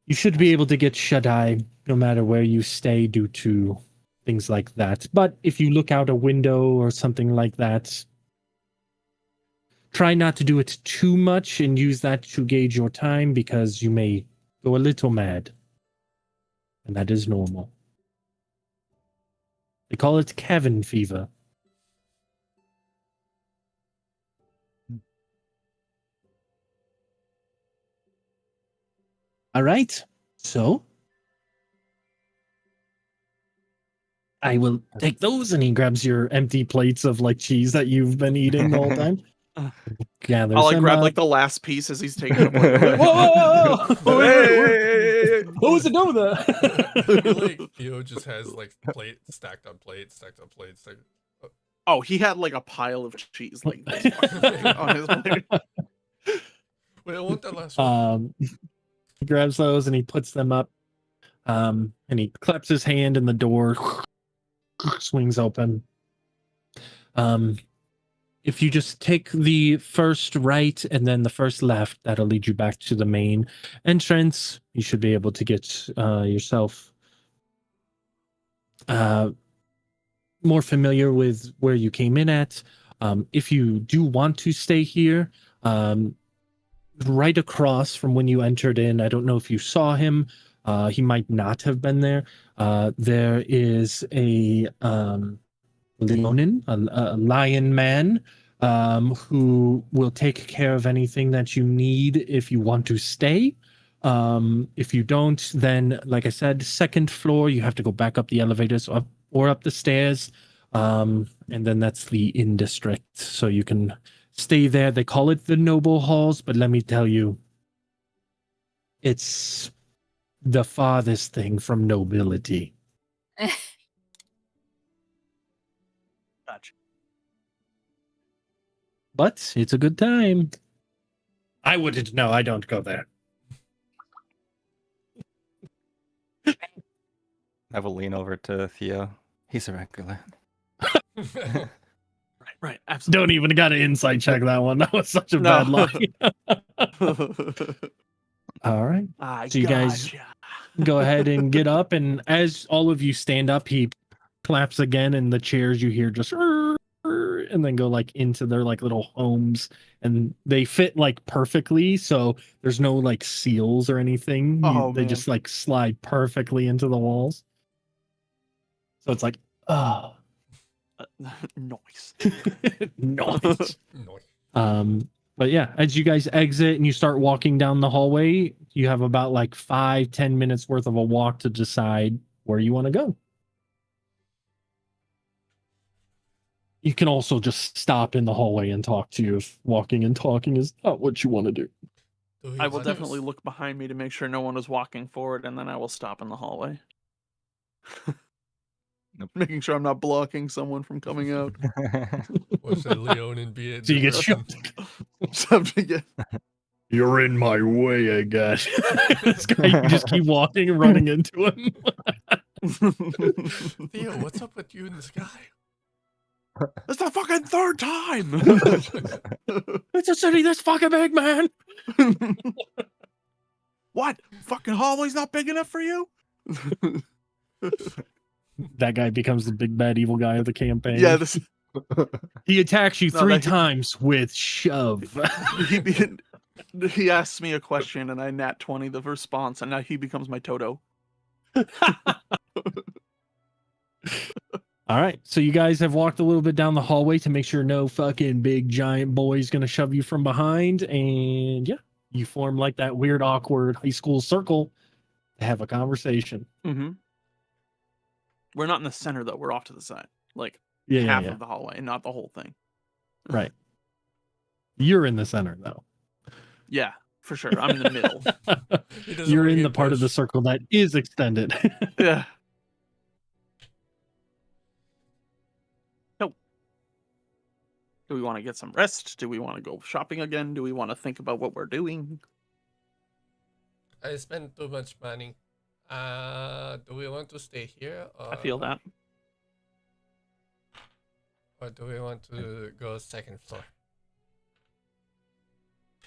you should be able to get shut-eye no matter where you stay due to things like that. But if you look out a window or something like that, try not to do it too much and use that to gauge your time because you may go a little mad. And that is normal. They call it cabin fever. All right. So I will take those, and he grabs your empty plates of like cheese that you've been eating the whole time. Gathers I'll like them grab up. like the last piece as he's taking a plate. Whoa! Hey! Who's it doing there? Like Theo just has like plate stacked on plates, stacked on plates. Stacked... Oh, he had like a pile of cheese like this on his plate. Wait, I want that last one. He grabs those and he puts them up. And he claps his hand and the door swings open. If you just take the first right and then the first left, that'll lead you back to the main entrance. You should be able to get yourself more familiar with where you came in at. If you do want to stay here, right across from when you entered in, I don't know if you saw him. He might not have been there. There is a Leonin, a lion man, who will take care of anything that you need if you want to stay. If you don't, then, like I said, second floor, you have to go back up the elevators or up the stairs. And then that's the inn district. So you can stay there. They call it the noble halls, but let me tell you, it's the farthest thing from nobility. Gotcha. But it's a good time. I wouldn't know. I don't go there. I will lean over to Theo. He's a regular. Right. Absolutely. Don't even got an insight check that one. That was such a No. bad lie. All right. I So you guys gotcha. go ahead and get up, and as all of you stand up, he claps again, and the chairs you hear just and then go like into their like little homes, and they fit like perfectly, so there's no like seals or anything. They Man. just like slide perfectly into the walls. So it's like, oh, Noise. nice. No. But yeah, as you guys exit and you start walking down the hallway, you have about like 5-10 minutes worth of a walk to decide where you want to go. You can also just stop in the hallway and talk to you if walking and talking is not what you want to do. I will definitely look behind me to make sure no one is walking forward, and then I will stop in the hallway. Making sure I'm not blocking someone from coming out. Watch that Leon and be it. So you get shot. Something. Yeah. You're in my way again. This guy, you just keep walking and running into him. Theo, what's up with you in the sky? That's the fucking third time. It's a city this fucking big, man. What? Fucking hallway's not big enough for you? That guy becomes the big bad evil guy of the campaign. Yeah, this. He attacks you No, 3 that- times with shove. He asks me a question, and I nat 20 the response, and now he becomes my Toto. All right. So you guys have walked a little bit down the hallway to make sure no fucking big giant boy is going to shove you from behind. And yeah, you form like that weird, awkward high school circle to have a conversation. Mm-hmm. We're not in the center, though. We're off to the side. Like Yeah, half yeah. of the hallway, not the whole thing. Right. You're in the center, though. Yeah, for sure. I'm in the middle. You're in the part of the circle that is extended. Yeah. So, do we want to get some rest? Do we want to go shopping again? Do we want to think about what we're doing? I spent too much money. Do we want to stay here? I feel that. Or do we want to go second floor?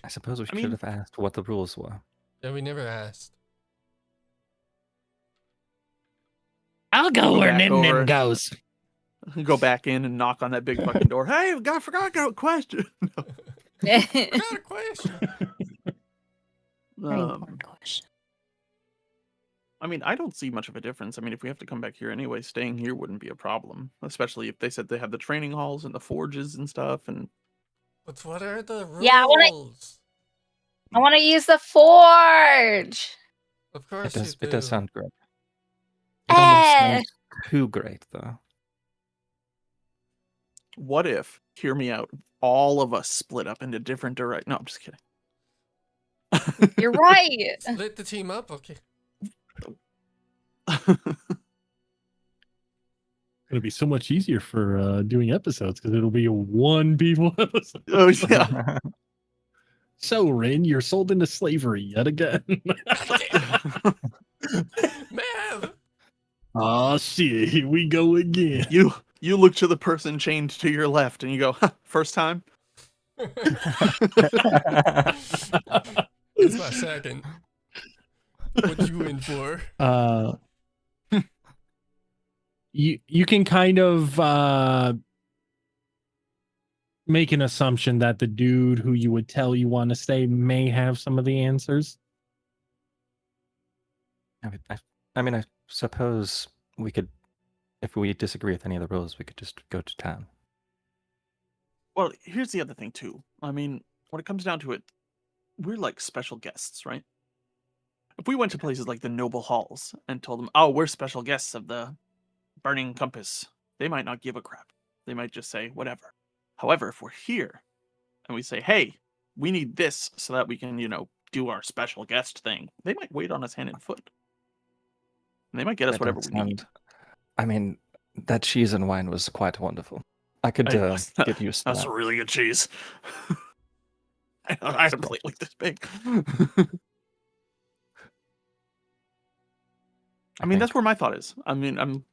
I suppose we I mean- should have asked what the rules were. Yeah, we never asked. I'll go Go where back Nin over. Nin goes. Go back in and knock on that big fucking door. Hey, I forgot a question. I got a question. Very important question. I mean, I don't see much of a difference. I mean, if we have to come back here anyway, staying here wouldn't be a problem. Especially if they said they have the training halls and the forges and stuff. And But what are the rules? Yeah, I want to use the forge. Of course It does sound great. It Eh. almost sounds too great, though. what if, hear me out, all of us split up into different directions? No, I'm just kidding. You're right. Split the team up, okay. It's going to be so much easier for doing episodes because it'll be a one people episode. Oh, yeah. So, Rin, you're sold into slavery yet again. Man! Oh, shit. Here we go again. You look to the person chained to your left and you go, huh, first time? It's my second. What you in for? You can kind of make an assumption that the dude who you would tell you want to stay may have some of the answers. I mean, I suppose we could, if we disagree with any of the rules, we could just go to town. Well, here's the other thing, too. I mean, when it comes down to it, we're like special guests, right? If we went to places like the Noble Halls and told them, oh, we're special guests of the Burning Compass, they might not give a crap. They might just say, whatever. However, if we're here and we say, hey, we need this so that we can, do our special guest thing, they might wait on us hand and foot. They might get us That whatever does we need. sound- I mean, that cheese and wine was quite wonderful. I could get used to That's that. really good cheese. I had a plate like this big. I mean, that's think- where my thought is. I mean,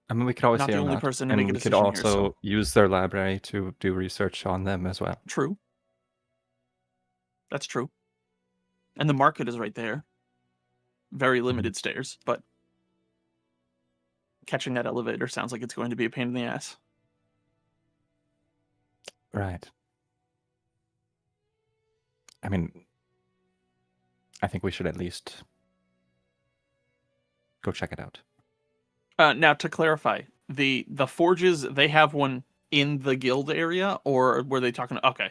we could always not hear the them only out, person to and make a we could decision here, also so- use their library to do research on them as well. true. That's true. And the market is right there. Very limited stairs, but catching that elevator sounds like it's going to be a pain in the ass. Right. I mean, I think we should at least go check it out. Now, to clarify, the forges, they have one in the guild area, or were they talking? Okay,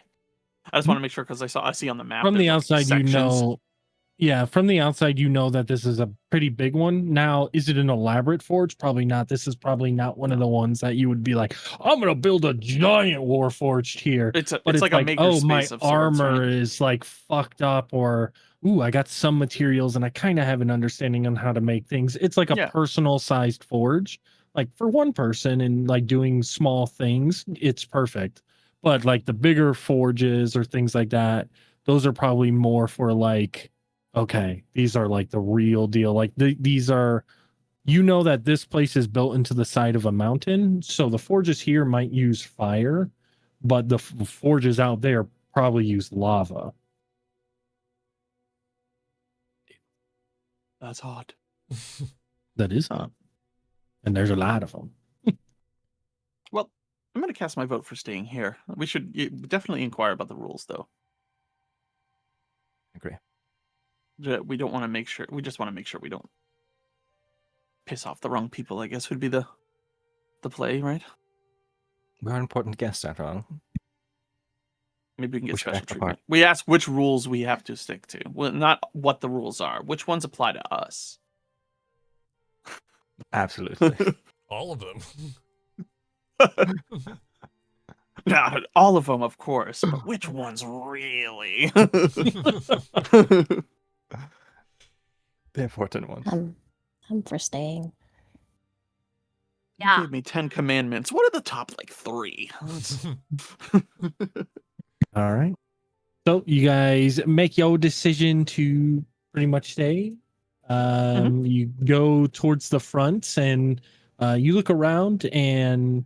I just want to make sure because I see on the map From there's, the like, outside, sections. you know. Yeah, from the outside, you know that this is a pretty big one. Now, is it an elaborate forge? Probably not. This is probably not one of the ones that you would be like, I'm gonna build a giant war forged here. It's But it's like a maker oh, my space of sorts, armor right? is like fucked up, or ooh, I got some materials and I kind of have an understanding on how to make things. It's like a Yeah. personal sized forge, like for one person and like doing small things, it's perfect. But like the bigger forges or things like that, those are probably more for like, okay, these are like the real deal. Like these are, you know, that this place is built into the side of a mountain. So the forges here might use fire, but the forges out there probably use lava. That's odd. That is hot. And there's a lot of them. Well, I'm going to cast my vote for staying here. We should definitely inquire about the rules, though. Agree. We don't want to make sure. We just want to make sure we don't piss off the wrong people, I guess would be the play, right? We're important guests, after all. Maybe we can get We should special act the treatment. part. We ask which rules we have to stick to. Well, not what the rules are. Which ones apply to us? Absolutely. All of them. Nah, all of them, of course. But which ones really? The important ones. I'm for staying. You Yeah. gave me 10 commandments. What are the top like 3? All right. So you guys make your decision to pretty much stay. You go towards the front and you look around and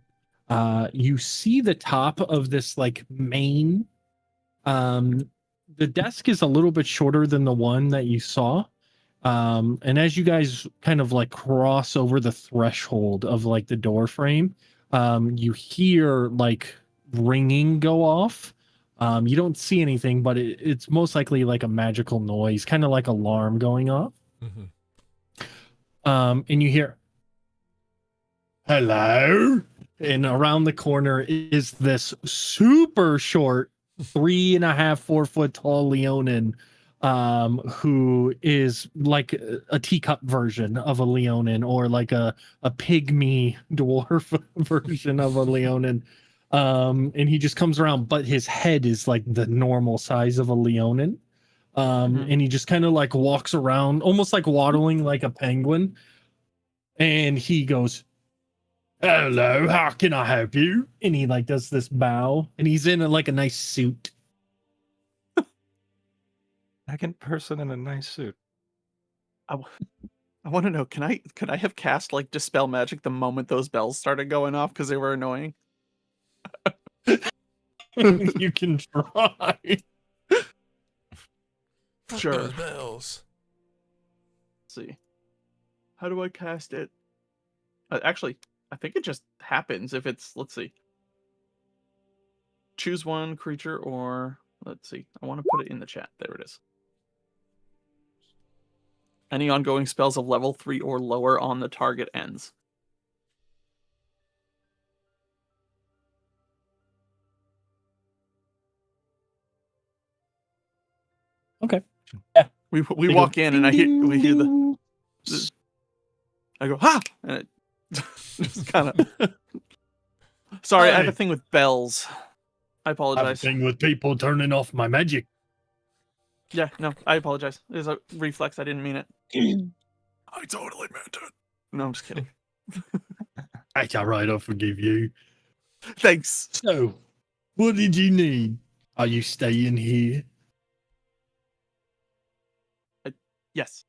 you see the top of this like main. The desk is a little bit shorter than the one that you saw. And as you guys kind of like cross over the threshold of like the door frame, you hear like ringing go off. You don't see anything, but it's most likely like a magical noise, kind of like alarm going off. Mhm. And you hear, hello. And around the corner is this super short, 3.5, 4 foot tall Leonin, who is like a teacup version of a Leonin, or like a pygmy dwarf version of a Leonin. And he just comes around, but his head is like the normal size of a Leonin. And he just kind of like walks around, almost like waddling like a penguin. And he goes, hello, how can I help you? And he like does this bow, and he's in like a nice suit. Second person in a nice suit. I want to know, could I have cast like Dispel Magic the moment those bells started going off because they were annoying? You can try. Sure. Those bells. Let's see. How do I cast it? Actually, I think it just happens if it's, let's see. Choose one creature or, let's see. I want to put it in the chat. There it is. Any ongoing spells of level 3 or lower on the target ends. Okay. We They walk go, in and ding, we hear ding, I go, ha! And it just kind of. Sorry, I have a Hey. thing with bells. I I have a apologize. thing with people turning off my magic. Yeah, no, I apologize. There's a reflex. I didn't mean it. I totally meant it. No, I'm just kidding. That's all right. I'll forgive you. Thanks. So, what did you need? Are you staying here? Yes.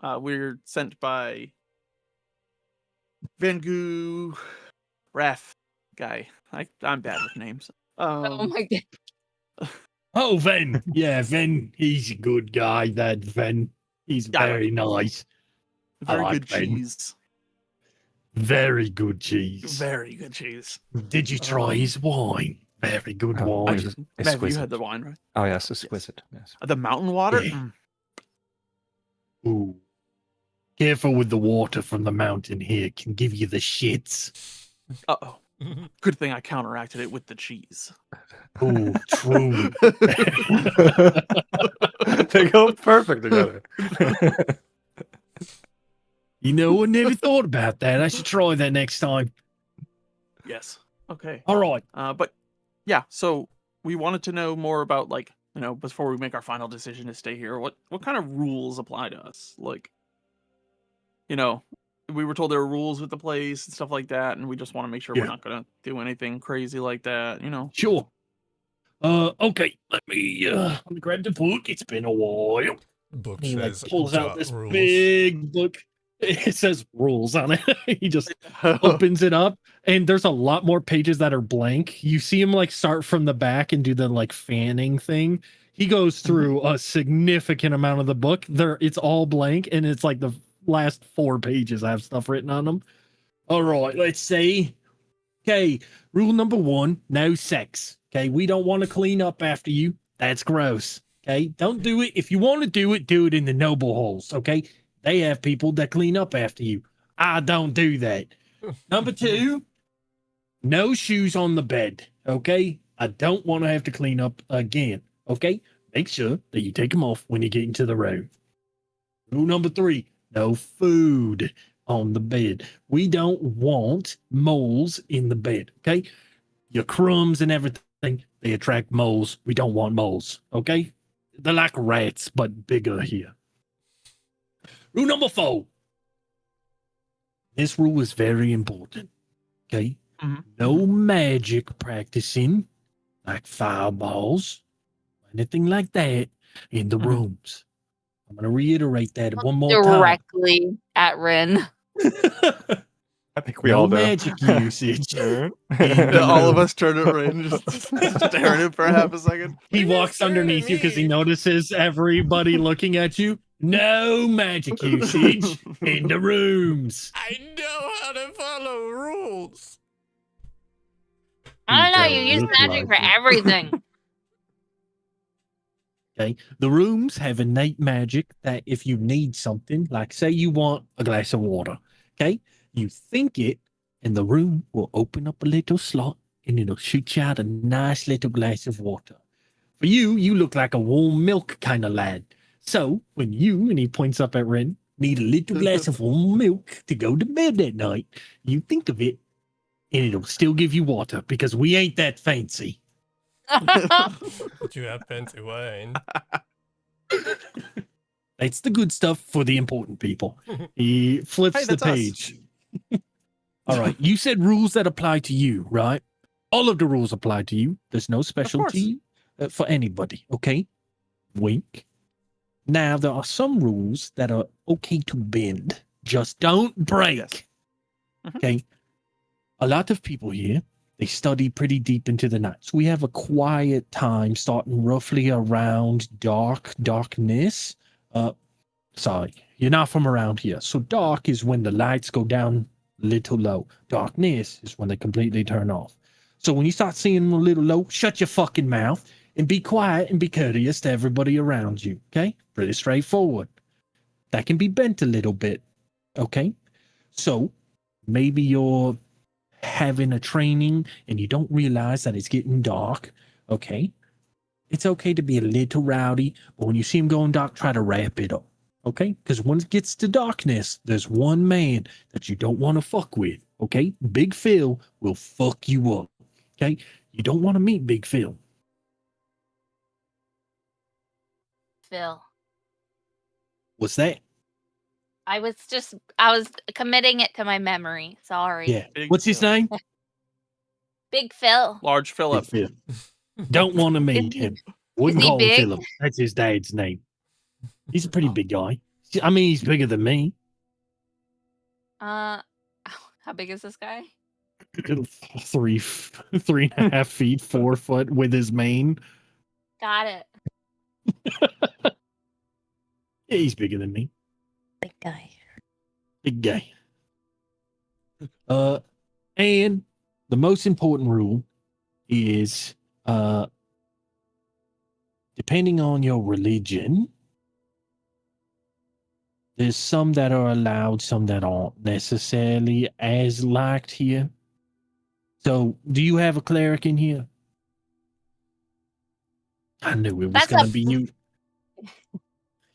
We're sent by Van Goo Raph guy. I'm bad with names. Oh my god. Oh, Ven. Yeah, Ven. He's a good guy, that Ven. He's I like very him. nice. I Very like good Ben. cheese. Very good cheese. Very good cheese. Did you try his wine? Very good Oh, wine. it was Mav, you exquisite. had the wine, right? Oh yes, exquisite. Yes. The mountain water? Yeah. Mm. Ooh. Careful with the water from the mountain here. Can give you the shits. Uh-oh. Good thing I counteracted it with the cheese. Ooh, true. They go perfect together. You know, I never thought about that. I should try that next time. Yes. Okay. All right. But yeah, so we wanted to know more about, like, you know, before we make our final decision to stay here, what kind of rules apply to us? Like, you know, we were told there were rules with the place and stuff like that, and we just want to make sure Yeah. we're not gonna do anything crazy like that, you know. Sure. Okay. Let me grab the book. It's been a while. Book He like says pulls out "Got this rules." big book. It says rules on it. He just opens it up, and there's a lot more pages that are blank. You see him like start from the back and do the like fanning thing. He goes through a significant amount of the book. It's all blank, and it's like the last 4 pages have stuff written on them. All right, let's see. Okay, rule number 1: no sex. Okay, we don't want to clean up after you. That's gross. Okay, don't do it. If you want to do it in the noble halls. Okay, they have people that clean up after you. I don't do that. Number 2, no shoes on the bed. Okay, I don't want to have to clean up again. Okay, make sure that you take them off when you get into the room. Rule number 3, no food on the bed. We don't want moles in the bed. Okay, your crumbs and everything, they attract moles. We don't want moles. Okay, they're like rats but bigger here. Rule number 4. This rule is very important. Okay, Mhm. no magic practicing like fireballs, anything like that in the Mhm. rooms. I'm gonna reiterate that one more Directly at Rin. time. I think we No all do. magic usage. Sure. All of us turn at Rain, just staring at him for half a second. He What are you walks staring at underneath you because he me? notices everybody looking at you. No magic usage in the rooms. I know how to follow rules. I don't know. don't You use look magic like for it. everything. Okay. The rooms have innate magic that if you need something, like say you want a glass of water, okay, you think it, and the room will open up a little slot and it'll shoot you out a nice little glass of water. For you, you look like a warm milk kind of lad. So when you, and he points up at Ren, need a little glass of warm milk to go to bed at night, you think of it and it'll still give you water because we ain't that fancy. But you have fancy wine. That's the good stuff for the important people. He flips Hey, the that's us. page. All right. You said rules that apply to you, right? All of the rules apply to you. There's no specialty for anybody. Okay. Wink. Now, there are some rules that are okay to bend. Just don't break. Yes. Mhm. Okay. A lot of people here, they study pretty deep into the night. So we have a quiet time starting roughly around darkness. Sorry, you're not from around here. So dark is when the lights go down a little low. Darkness is when they completely turn off. So when you start seeing them a little low, shut your fucking mouth and be quiet and be courteous to everybody around you. Okay? Pretty straightforward. That can be bent a little bit. Okay? So maybe you're having a training and you don't realize that it's getting dark. Okay? It's okay to be a little rowdy, but when you see him going dark, try to wrap it up. Okay? Because when it gets to darkness, there's one man that you don't want to fuck with. Okay? Big Phil will fuck you up. Okay? You don't want to meet Big Phil. Phil. What's that? I was committing it to my memory. Sorry. Yeah. Big What's his Phil. name? Big Phil. Large Philip. Phil. Don't want to meet he- him. Wouldn't he call him big? Philip. That's his dad's name. He's a pretty big guy. I mean, he's bigger than me. How big is this guy? 3.5 feet, 4 foot with his mane. Got it. Yeah, he's bigger than me. Big guy. Big guy. And the most important rule is depending on your religion, there's some that are allowed, some that aren't necessarily as liked here. So, do you have a cleric in here? I knew it was That's going a- to be you.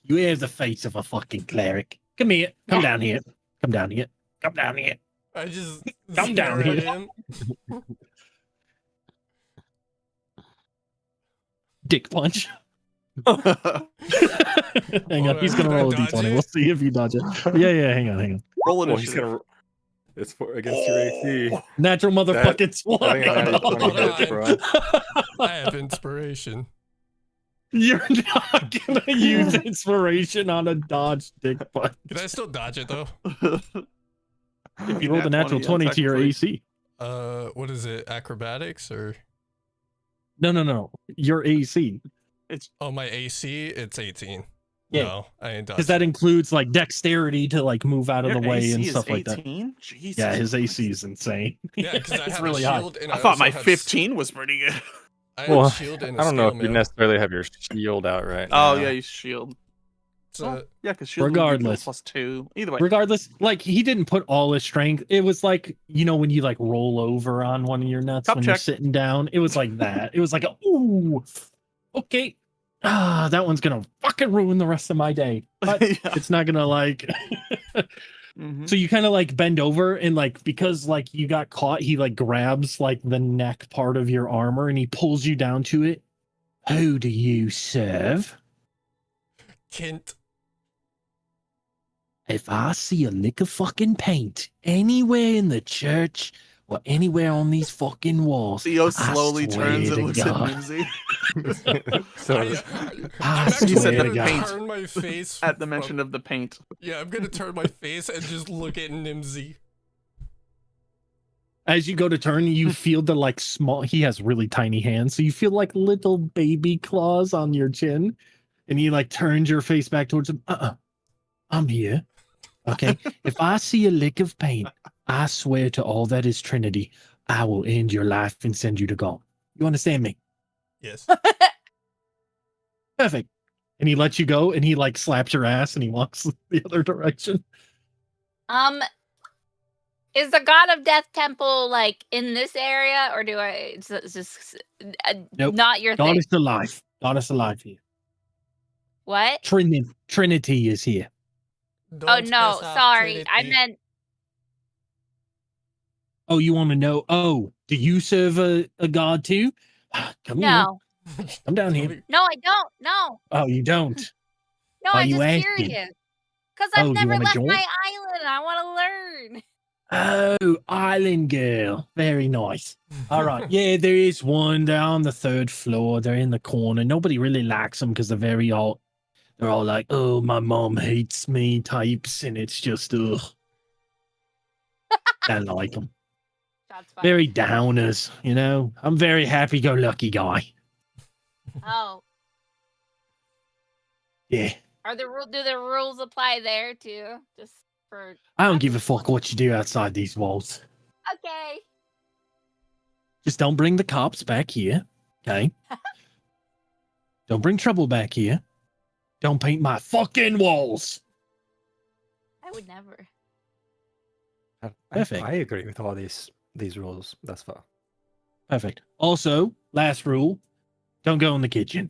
You have the face of a fucking cleric. Come here. Come down here. Come down here. Come down here. I just Come down stare at here. him. Dick punch. Hang on, he's gonna Can I roll a dodge d20. it? We'll see if you dodge it. Yeah, hang on. Roll Well, he's initiative. gonna. It's for against your AC. Natural motherfucking I think I got 20 Hold hits, bro. I have inspiration. You're not gonna use inspiration on a dodge dick punch. Can I still dodge it though? If You rolled a natural 20 to your AC. What is it? Acrobatics or? No. Your AC. Oh, my AC. It's 18. Yeah. No, I ain't dodging. Because that includes like dexterity to like move out of Your the way AC and is stuff like that. 18? Jesus. Yeah, his AC is insane. Yeah, because I It's have really a high. shield. And I thought my also have 15 was pretty good. I have Well, a shield and a I don't know if scale you mail. necessarily have your shield out right Oh now. yeah, you shield. So, Yeah, because shield would be Regardless. +2. Either way. Regardless, like he didn't put all his strength. It was like, you know, when you like roll over on one of your nuts Cup when you're check. sitting down. It was like that. It was like, ooh, okay. That one's gonna fucking ruin the rest of my day. But Yeah. it's not gonna like Mhm. so you kind of like bend over and like because like you got caught, he like grabs like the neck part of your armor and he pulls you down to it. Who do you serve? Kent. If I see a lick of fucking paint anywhere in the church or anywhere on these fucking walls, Theo I slowly swear turns to and looks God. at Nimsy So I'm I actually swear gonna to God. turn my face at the from- mention of the paint. Yeah, I'm gonna turn my face and just look at Nimsy. As you go to turn, you feel the like small, he has really tiny hands. So you feel like little baby claws on your chin. And he like turns your face back towards him. I'm here. Okay. If I see a lick of paint, I swear to all that is Trinity, I will end your life and send you to God. You understand me? Yes. Perfect. And he lets you go and he like slaps your ass and he walks the other direction. Is the God of Death Temple like in this area, or do I? It's just Nope. not your thing. Goddess alive. Goddess alive here. What? Trinity is here. Oh Don't no, piss off sorry. I Trinity. meant Oh, you want to know? Oh, do you serve a god too? Come no, here. Come down here. no, I don't. No, Oh, you don't? no, Why I'm you just asking? curious because Oh, I've you never wanna left join? my island. I want to learn. Oh, island girl. Very nice. All right. Yeah, there is one. They're on the 3rd floor. They're in the corner. Nobody really likes them because they're all like, oh, my mom hates me types. And it's just, ugh. Don't like them. Shots fired. Very downers, you know? I'm very happy-go-lucky guy. Oh, Yeah. do the rules apply there too? Just for I don't give a fuck what you do outside these walls. okay. Just don't bring the cops back here, okay? Don't bring trouble back here. Don't paint my fucking walls. I would never. Perfect. I agree with all these rules thus far. Perfect. Also, last rule, don't go in the kitchen.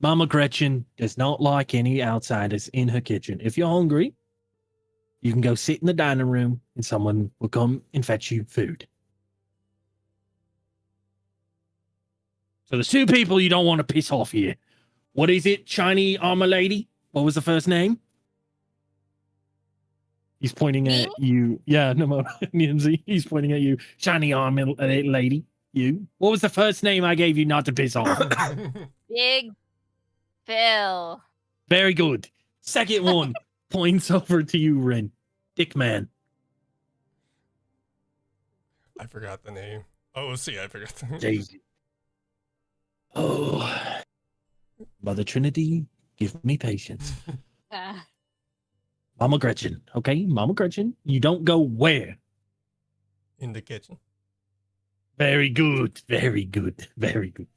Mama Gretchen does not like any outsiders in her kitchen. If you're hungry, you can go sit in the dining room and someone will come and fetch you food. So there's 2 people you don't want to piss off here. What is it, shiny armor lady? What was the first name? He's pointing Me? at you. Yeah, no, Nimsy. He's pointing at you. Shiny arm lady. You. What was the first name I gave you not to piss off? Big Phil. Very good. Second one points over to you, Ren. Dickman. I forgot the name. Oh, see, I forgot the name. Daisy. Oh, Mother Trinity, give me patience. Mama Gretchen, okay? Mama Gretchen, you don't go where? In the kitchen. Very good. Very good. Very good.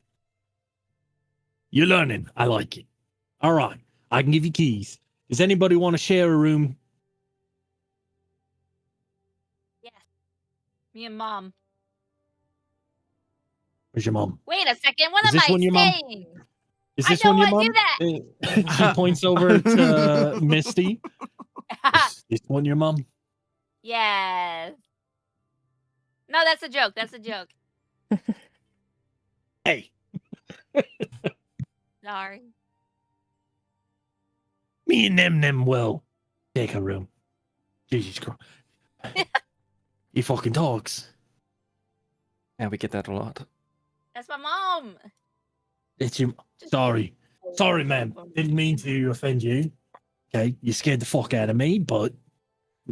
You're learning. I like it. All right. I can give you keys. Does anybody want to share a room? Yes. Me and Mom. Where's your mom? Wait a second. What Is am this I one your mom? saying? Is I this don't one your wanna mom? do that. She points over to Misty. Is this one your mom? Yes. No, that's a joke. That's a joke. Hey, Sorry. me and them will take a room. Jesus Christ. You fucking dogs. Yeah, we get that a lot. That's my mom. It's your... Just- Sorry. Sorry, ma'am. Didn't mean to offend you. Okay, you scared the fuck out of me, but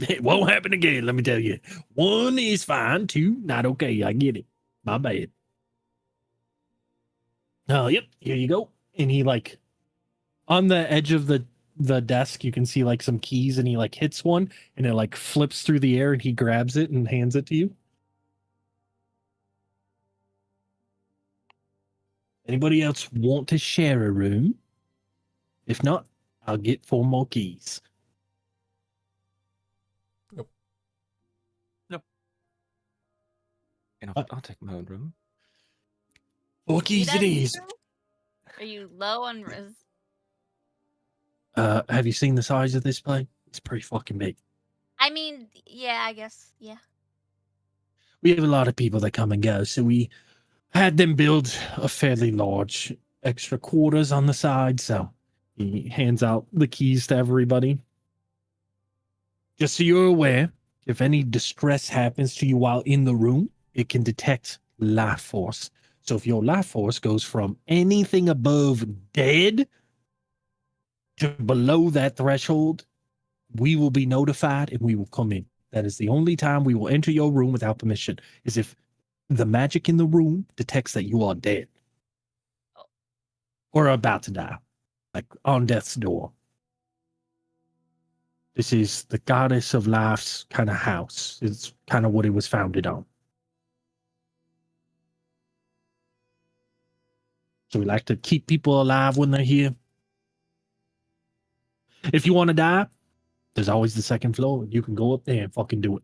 it won't happen again, let me tell you. One is fine, two, not okay. I get it. My bad. Oh, yep, here you go. And he like on the edge of the desk, you can see like some keys, and he like hits one and it like flips through the air and he grabs it and hands it to you. Anybody else want to share a room? If not, I'll get 4 more keys. And I'll take my own room. 4 keys it Need is. us? Are you low on res? Have you seen the size of this place? It's pretty fucking big. I mean, yeah, I guess. Yeah. We have a lot of people that come and go, so we had them build a fairly large extra quarters on the side. So he hands out the keys to everybody. Just so you're aware, if any distress happens to you while in the room, it can detect life force. So if your life force goes from anything above dead to below that threshold, we will be notified and we will come in. That is the only time we will enter your room without permission, is if the magic in the room detects that you are dead or about to die, like on death's door. This is the goddess of life's kind of house. It's kind of what it was founded on. So we like to keep people alive when they're here. If you want to die, there's always the second floor. You can go up there and fucking do it.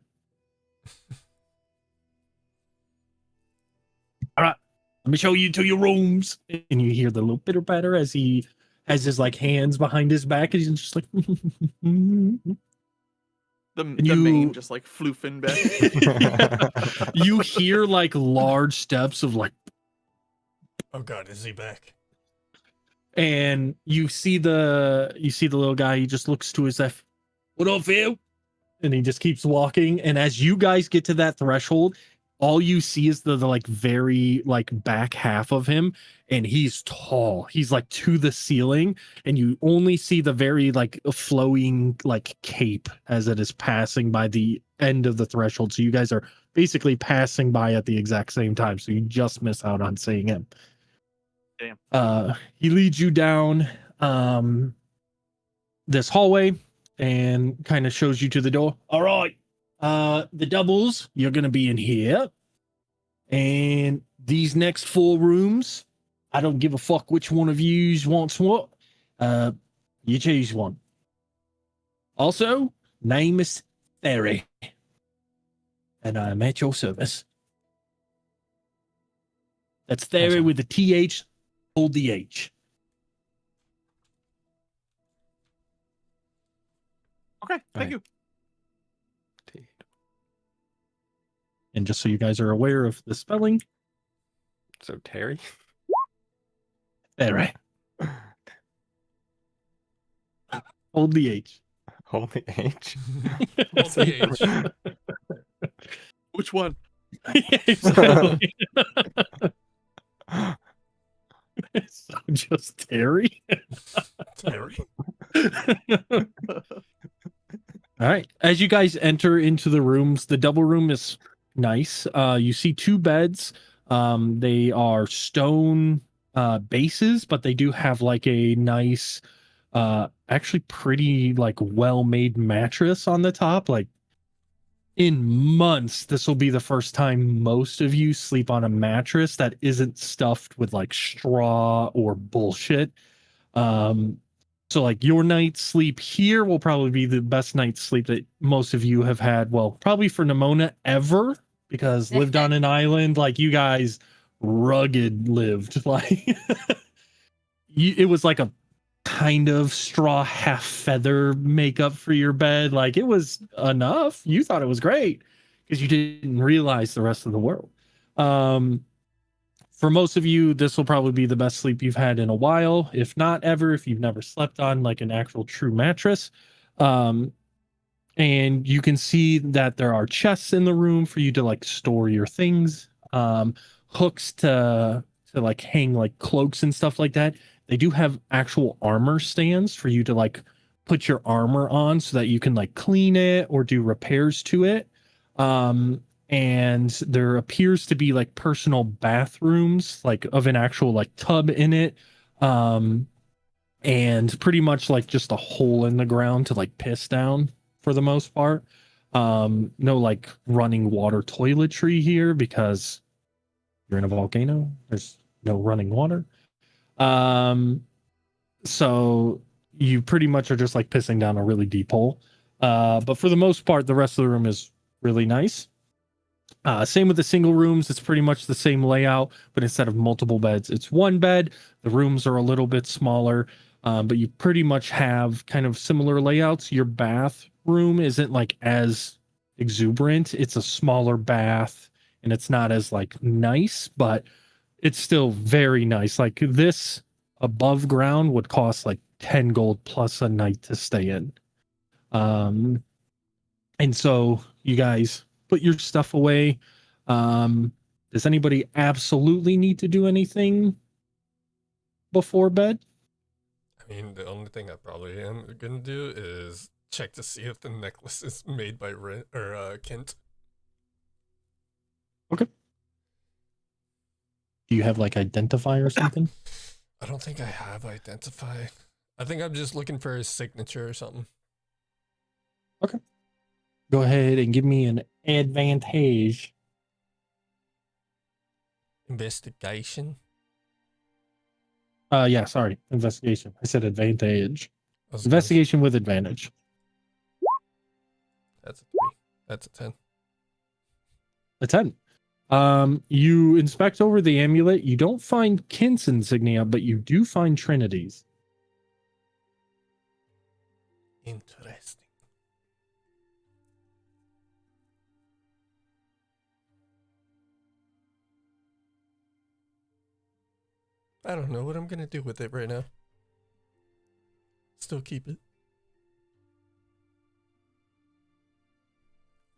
All right, let me show you to your rooms. And you hear the little pitter patter as he has his like hands behind his back, and he's just like The you- mane just like floofing back. you hear like large steps of like, Oh god, is he back? and you see the little guy. He just looks to his left. What up, Phil? And he just keeps walking. And as you guys get to that threshold, all you see is the like very like back half of him, and he's tall. He's like to the ceiling, and you only see the very like flowing like cape as it is passing by the end of the threshold. So you guys are basically passing by at the exact same time. So you just miss out on seeing him. Damn. He leads you down this hallway and kind of shows you to the door. All right. The doubles, you're going to be in here. And these next 4 rooms, I don't give a fuck which one of you wants what. You choose one. Also, name is Theory. And I'm at your service. That's Theory with the TH, hold the H. Okay, thank Right. you. And just so you guys are aware of the spelling, So Terry? Theory. Hold the H. Only H. Only H. Which one? Exactly. So just Terry. Terry. All right. As you guys enter into the rooms, the double room is nice. You see two beds. They are stone bases, but they do have like a nice, actually pretty like well-made mattress on the top. Like in months, this will be the first time most of you sleep on a mattress that isn't stuffed with like straw or bullshit. So like your night's sleep here will probably be the best night's sleep that most of you have had. Well, probably for Nimona ever, because lived on an island, like you guys rugged lived. Like it was like a kind of straw half feather makeup for your bed. Like it was enough. You thought it was great because you didn't realize the rest of the world. For most of you, this will probably be the best sleep you've had in a while, if not ever, if you've never slept on like an actual true mattress. And you can see that there are chests in the room for you to like store your things, hooks to like hang like cloaks and stuff like that. They do have actual armor stands for you to like put your armor on so that you can like clean it or do repairs to it. And there appears to be like personal bathrooms, like of an actual like tub in it. And pretty much like just a hole in the ground to like piss down for the most part. No like running water toiletry here because you're in a volcano. There's no running water. So you pretty much are just like pissing down a really deep hole. But for the most part, the rest of the room is really nice. Same with the single rooms. It's pretty much the same layout, but instead of multiple beds, it's one bed. The rooms are a little bit smaller, but you pretty much have kind of similar layouts. Your bathroom isn't like as exuberant. It's a smaller bath and it's not as like nice, but it's still very nice. Like this above ground would cost like 10 gold plus a night to stay in. And so you guys put your stuff away. Does anybody absolutely need to do anything before bed? I mean, the only thing I probably am gonna do is check to see if the necklace is made by Kent. Okay. Do you have like identify or something? I don't think I have identify. I think I'm just looking for his signature or something. Okay. Go ahead and give me an advantage. Investigation. Yeah, sorry. Investigation. I said advantage. I was Investigation with advantage. That's a 3. That's a 10. A 10. You inspect over the amulet. You don't find Kent's insignia, but you do find Trinity's. Interesting. I don't know what I'm gonna do with it right now. Still keep it.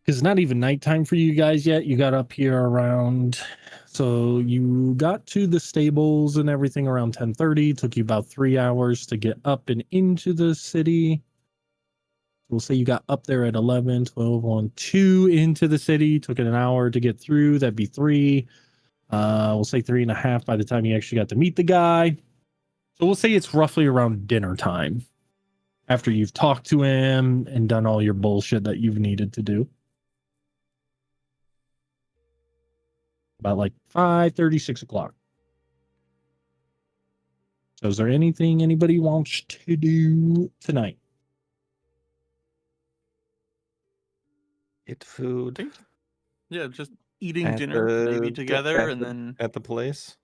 Because it's not even nighttime for you guys yet. You got up here around, so you got to the stables and everything around 10:30. Took you about 3 hours to get up and into the city. We'll say you got up there at 11, 12, 1, 2 into the city. Took it an hour to get through. That'd be 3. We'll say 3.5 by the time you actually got to meet the guy. So we'll say it's roughly around dinner time after you've talked to him and done all your bullshit that you've needed to do. About like 5:30, 6 o'clock. So is there anything anybody wants to do tonight? Eat food Yeah, just eating at dinner maybe the- together at and the- then At the place.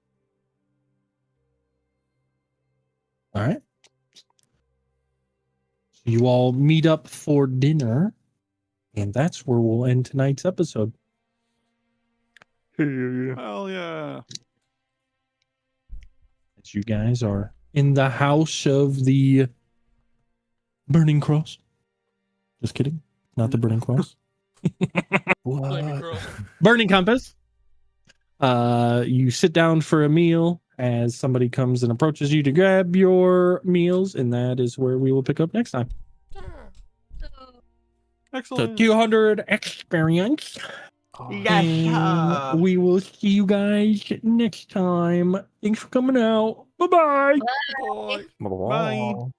All right. So you all meet up for dinner, and that's where we'll end tonight's episode. hell yeah. As you guys are in the house of the Burning Cross. Just kidding. Not the Burning Cross. Flaming What? cross. Burning Compass. You sit down for a meal as somebody comes and approaches you to grab your meals, and that is where we will pick up next time. So Excellent. 200 experience. And we will see you guys next time. Thanks for coming out. Bye-bye. Boy. Bye.